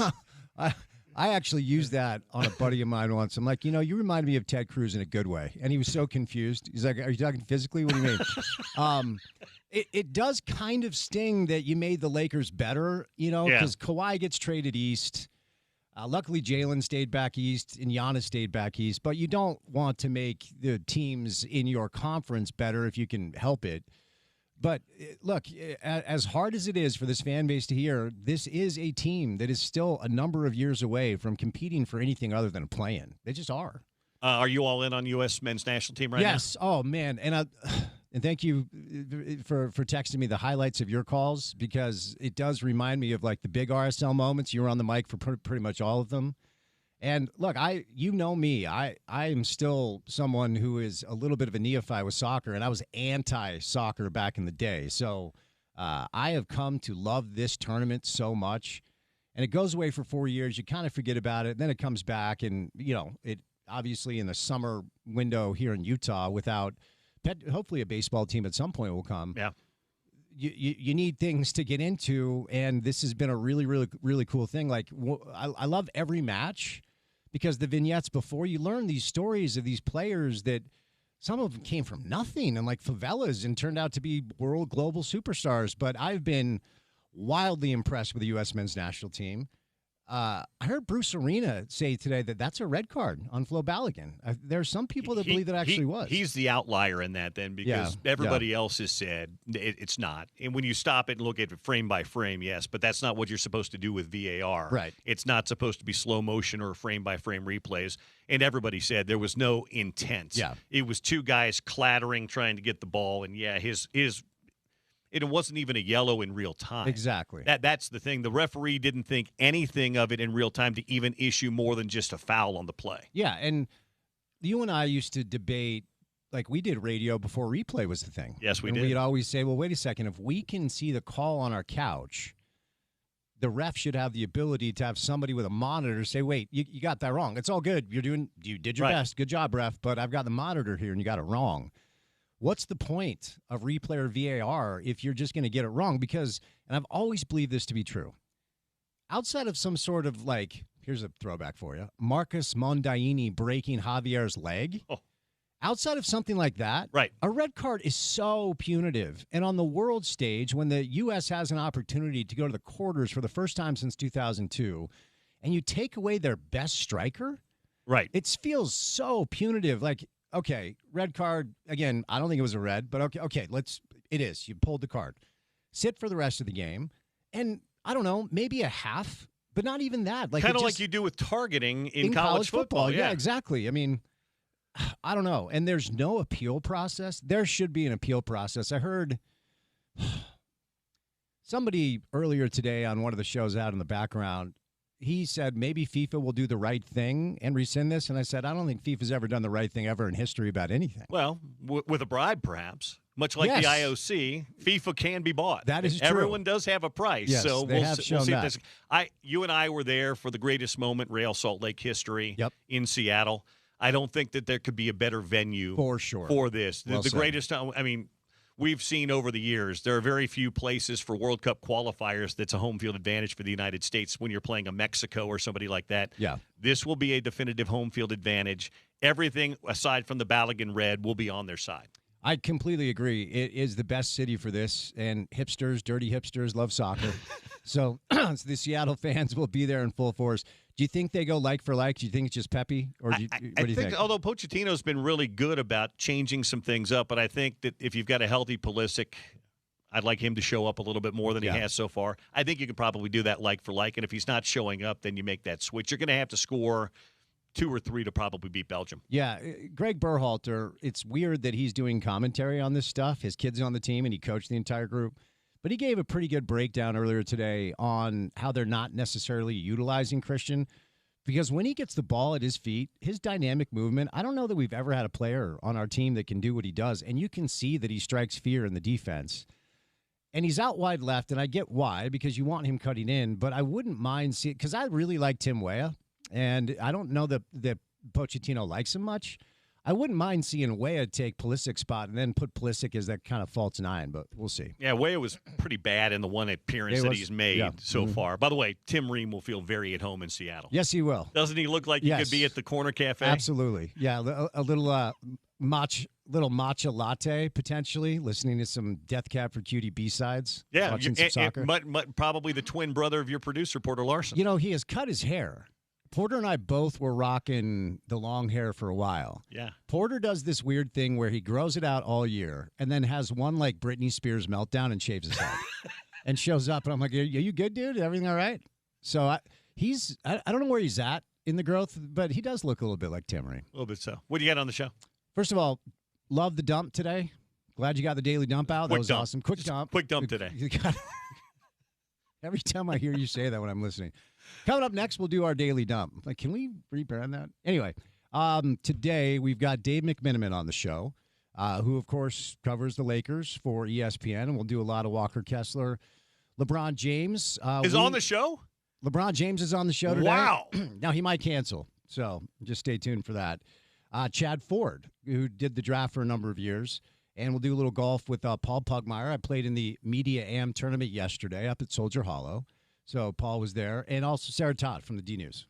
I actually used that on a buddy of mine once. I'm like, you remind me of Ted Cruz in a good way. And he was so confused. He's like, are you talking physically? What do you mean? It does kind of sting that you made the Lakers better, because Kawhi gets traded east. Luckily, Jalen stayed back east and Giannis stayed back east. But you don't want to make the teams in your conference better if you can help it. But look, as hard as it is for this fan base to hear, this is a team that is still a number of years away from competing for anything other than a play-in. They just are. Are you all in on U.S. men's national team right now? Yes. Oh, man. And thank you for texting me the highlights of your calls, because it does remind me of like the big RSL moments. You were on the mic for pretty much all of them. And look, you know me. I am still someone who is a little bit of a neophyte with soccer, and I was anti-soccer back in the day. So I have come to love this tournament so much. And it goes away for 4 years. You kind of forget about it. Then it comes back, and, it obviously in the summer window here in Utah without hopefully a baseball team at some point will come. Yeah. You need things to get into, and this has been a really, really, really cool thing. Like, I love every match, because the vignettes before, you learn these stories of these players that some of them came from nothing and like favelas and turned out to be world global superstars. But I've been wildly impressed with the U.S. men's national team. I heard Bruce Arena say today that that's a red card on Flo Balogun. There are some people that believe that actually was. He's the outlier in that then, because everybody else has said it's not. And when you stop it and look at it frame by frame, yes, but that's not what you're supposed to do with VAR. Right. It's not supposed to be slow motion or frame by frame replays. And everybody said there was no intent. Yeah. It was 2 guys clattering, trying to get the ball. And it wasn't even a yellow in real time. Exactly. That's the thing. The referee didn't think anything of it in real time to even issue more than just a foul on the play. Yeah, and you and I used to debate, like we did radio before replay was the thing. Yes, we and did. We'd always say, well, wait a second. If we can see the call on our couch, the ref should have the ability to have somebody with a monitor say, wait, you got that wrong. It's all good. You did your best. Good job, ref. But I've got the monitor here, and you got it wrong. What's the point of replay or VAR if you're just going to get it wrong? Because, and I've always believed this to be true, outside of some sort of like, here's a throwback for you, Marcus Mondaini breaking Javier's leg. Oh. Outside of something like that, right, a red card is so punitive. And on the world stage, when the U.S. has an opportunity to go to the quarters for the first time since 2002, and you take away their best striker, right, it feels so punitive. Like, okay, red card, again, I don't think it was a red, but okay, it is. You pulled the card. Sit for the rest of the game, and I don't know, maybe a half, but not even that. Like kind of like you do with targeting in college football. Yeah, exactly. I mean, I don't know. And there's no appeal process. There should be an appeal process. I heard somebody earlier today on one of the shows out in the background, he said maybe FIFA will do the right thing and rescind this. And I said, I don't think FIFA's ever done the right thing ever in history about anything. Well, with a bribe, perhaps. Much like the IOC, FIFA can be bought. That is true. Everyone does have a price. Yes, so they we'll have see shown that. if this. You and I were there for the greatest moment, Real Salt Lake history in Seattle. I don't think that there could be a better venue for sure for this. Well the said. Greatest. I mean, we've seen over the years there are very few places for World Cup qualifiers that's a home field advantage for the United States when you're playing a Mexico or somebody like that. Yeah, this will be a definitive home field advantage. Everything aside from the Balogun Red will be on their side. I completely agree. It is the best city for this, and hipsters, dirty hipsters, love soccer. so the Seattle fans will be there in full force. Do you think they go like for like? Do you think it's just peppy? Or what do you think? Although Pochettino's been really good about changing some things up, but I think that if you've got a healthy Pulisic, I'd like him to show up a little bit more than he has so far. I think you could probably do that like for like, and if he's not showing up, then you make that switch. You're going to have to score 2 or 3 to probably beat Belgium. Yeah, Greg Berhalter, it's weird that he's doing commentary on this stuff. His kid's on the team, and he coached the entire group. But he gave a pretty good breakdown earlier today on how they're not necessarily utilizing Christian. Because when he gets the ball at his feet, his dynamic movement, I don't know that we've ever had a player on our team that can do what he does. And you can see that he strikes fear in the defense. And he's out wide left, and I get why, because you want him cutting in. But I wouldn't mind seeing, because I really like Tim Weah, and I don't know that Pochettino likes him much. I wouldn't mind seeing Weah take Pulisic's spot and then put Pulisic as that kind of false nine, but we'll see. Yeah, Weah was pretty bad in the one appearance that he's made so far. By the way, Tim Ream will feel very at home in Seattle. Yes, he will. Doesn't he look like he could be at the corner cafe? Absolutely. Yeah, a little matcha latte, potentially, listening to some Death Cab for Cutie B-sides. Yeah, watching some soccer. Probably the twin brother of your producer, Porter Larson. You know, he has cut his hair. Porter and I both were rocking the long hair for a while. Yeah. Porter does this weird thing where he grows it out all year and then has one like Britney Spears meltdown and shaves his head and shows up. And I'm like, are you good, dude? Everything all right? So I don't know where he's at in the growth, but he does look a little bit like Tim Ream. A little bit so. What do you got on the show? First of all, love the dump today. Glad you got the daily dump out. That was awesome. Quick dump today. Every time I hear you say that when I'm listening. Coming up next, we'll do our daily dump. Like, can we rebrand that? Anyway, today we've got Dave McMiniman on the show, who, of course, covers the Lakers for ESPN, and we'll do a lot of Walker Kessler. LeBron James is on the show? LeBron James is on the show today. Wow. Now, he might cancel, so just stay tuned for that. Chad Ford, who did the draft for a number of years, and we'll do a little golf with Paul Pugmire. I played in the Media Am tournament yesterday up at Soldier Hollow. So Paul was there, and also Sarah Todd from the D News.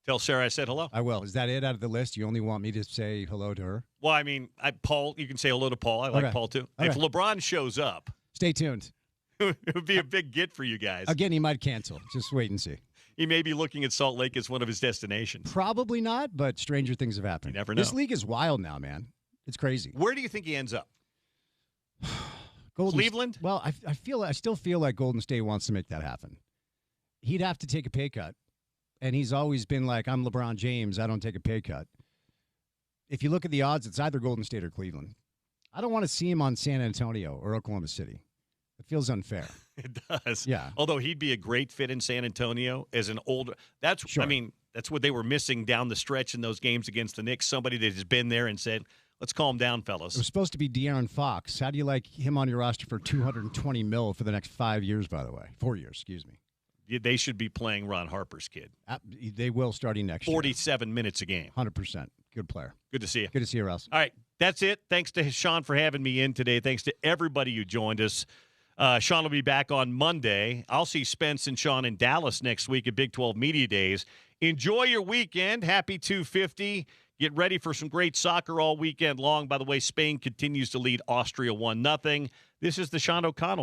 Tell Sarah I said hello. I will. Is that it out of the list? You only want me to say hello to her? Well, I mean, Paul, you can say hello to Paul. I like Paul, too. Okay. If LeBron shows up. Stay tuned. It would be a big get for you guys. Again, he might cancel. Just wait and see. He may be looking at Salt Lake as one of his destinations. Probably not, but stranger things have happened. You never know. This league is wild now, man. It's crazy. Where do you think he ends up? Cleveland? Well, I still feel like Golden State wants to make that happen. He'd have to take a pay cut. And he's always been like, I'm LeBron James. I don't take a pay cut. If you look at the odds, it's either Golden State or Cleveland. I don't want to see him on San Antonio or Oklahoma City. It feels unfair. It does. Yeah. Although he'd be a great fit in San Antonio as an older. Sure. I mean, that's what they were missing down the stretch in those games against the Knicks. Somebody that has been there and said, let's calm down, fellas. It was supposed to be De'Aaron Fox. How do you like him on your roster for $220 million for the next 5 years, by the way? 4 years, excuse me. They should be playing Ron Harper's kid. They will starting next year. 47 minutes a game. 100%. Good player. Good to see you. Good to see you, Russ. All right. That's it. Thanks to Sean for having me in today. Thanks to everybody who joined us. Sean will be back on Monday. I'll see Spence and Sean in Dallas next week at Big 12 Media Days. Enjoy your weekend. Happy 250. Get ready for some great soccer all weekend long. By the way, Spain continues to lead Austria 1-0. This is the Sean O'Connell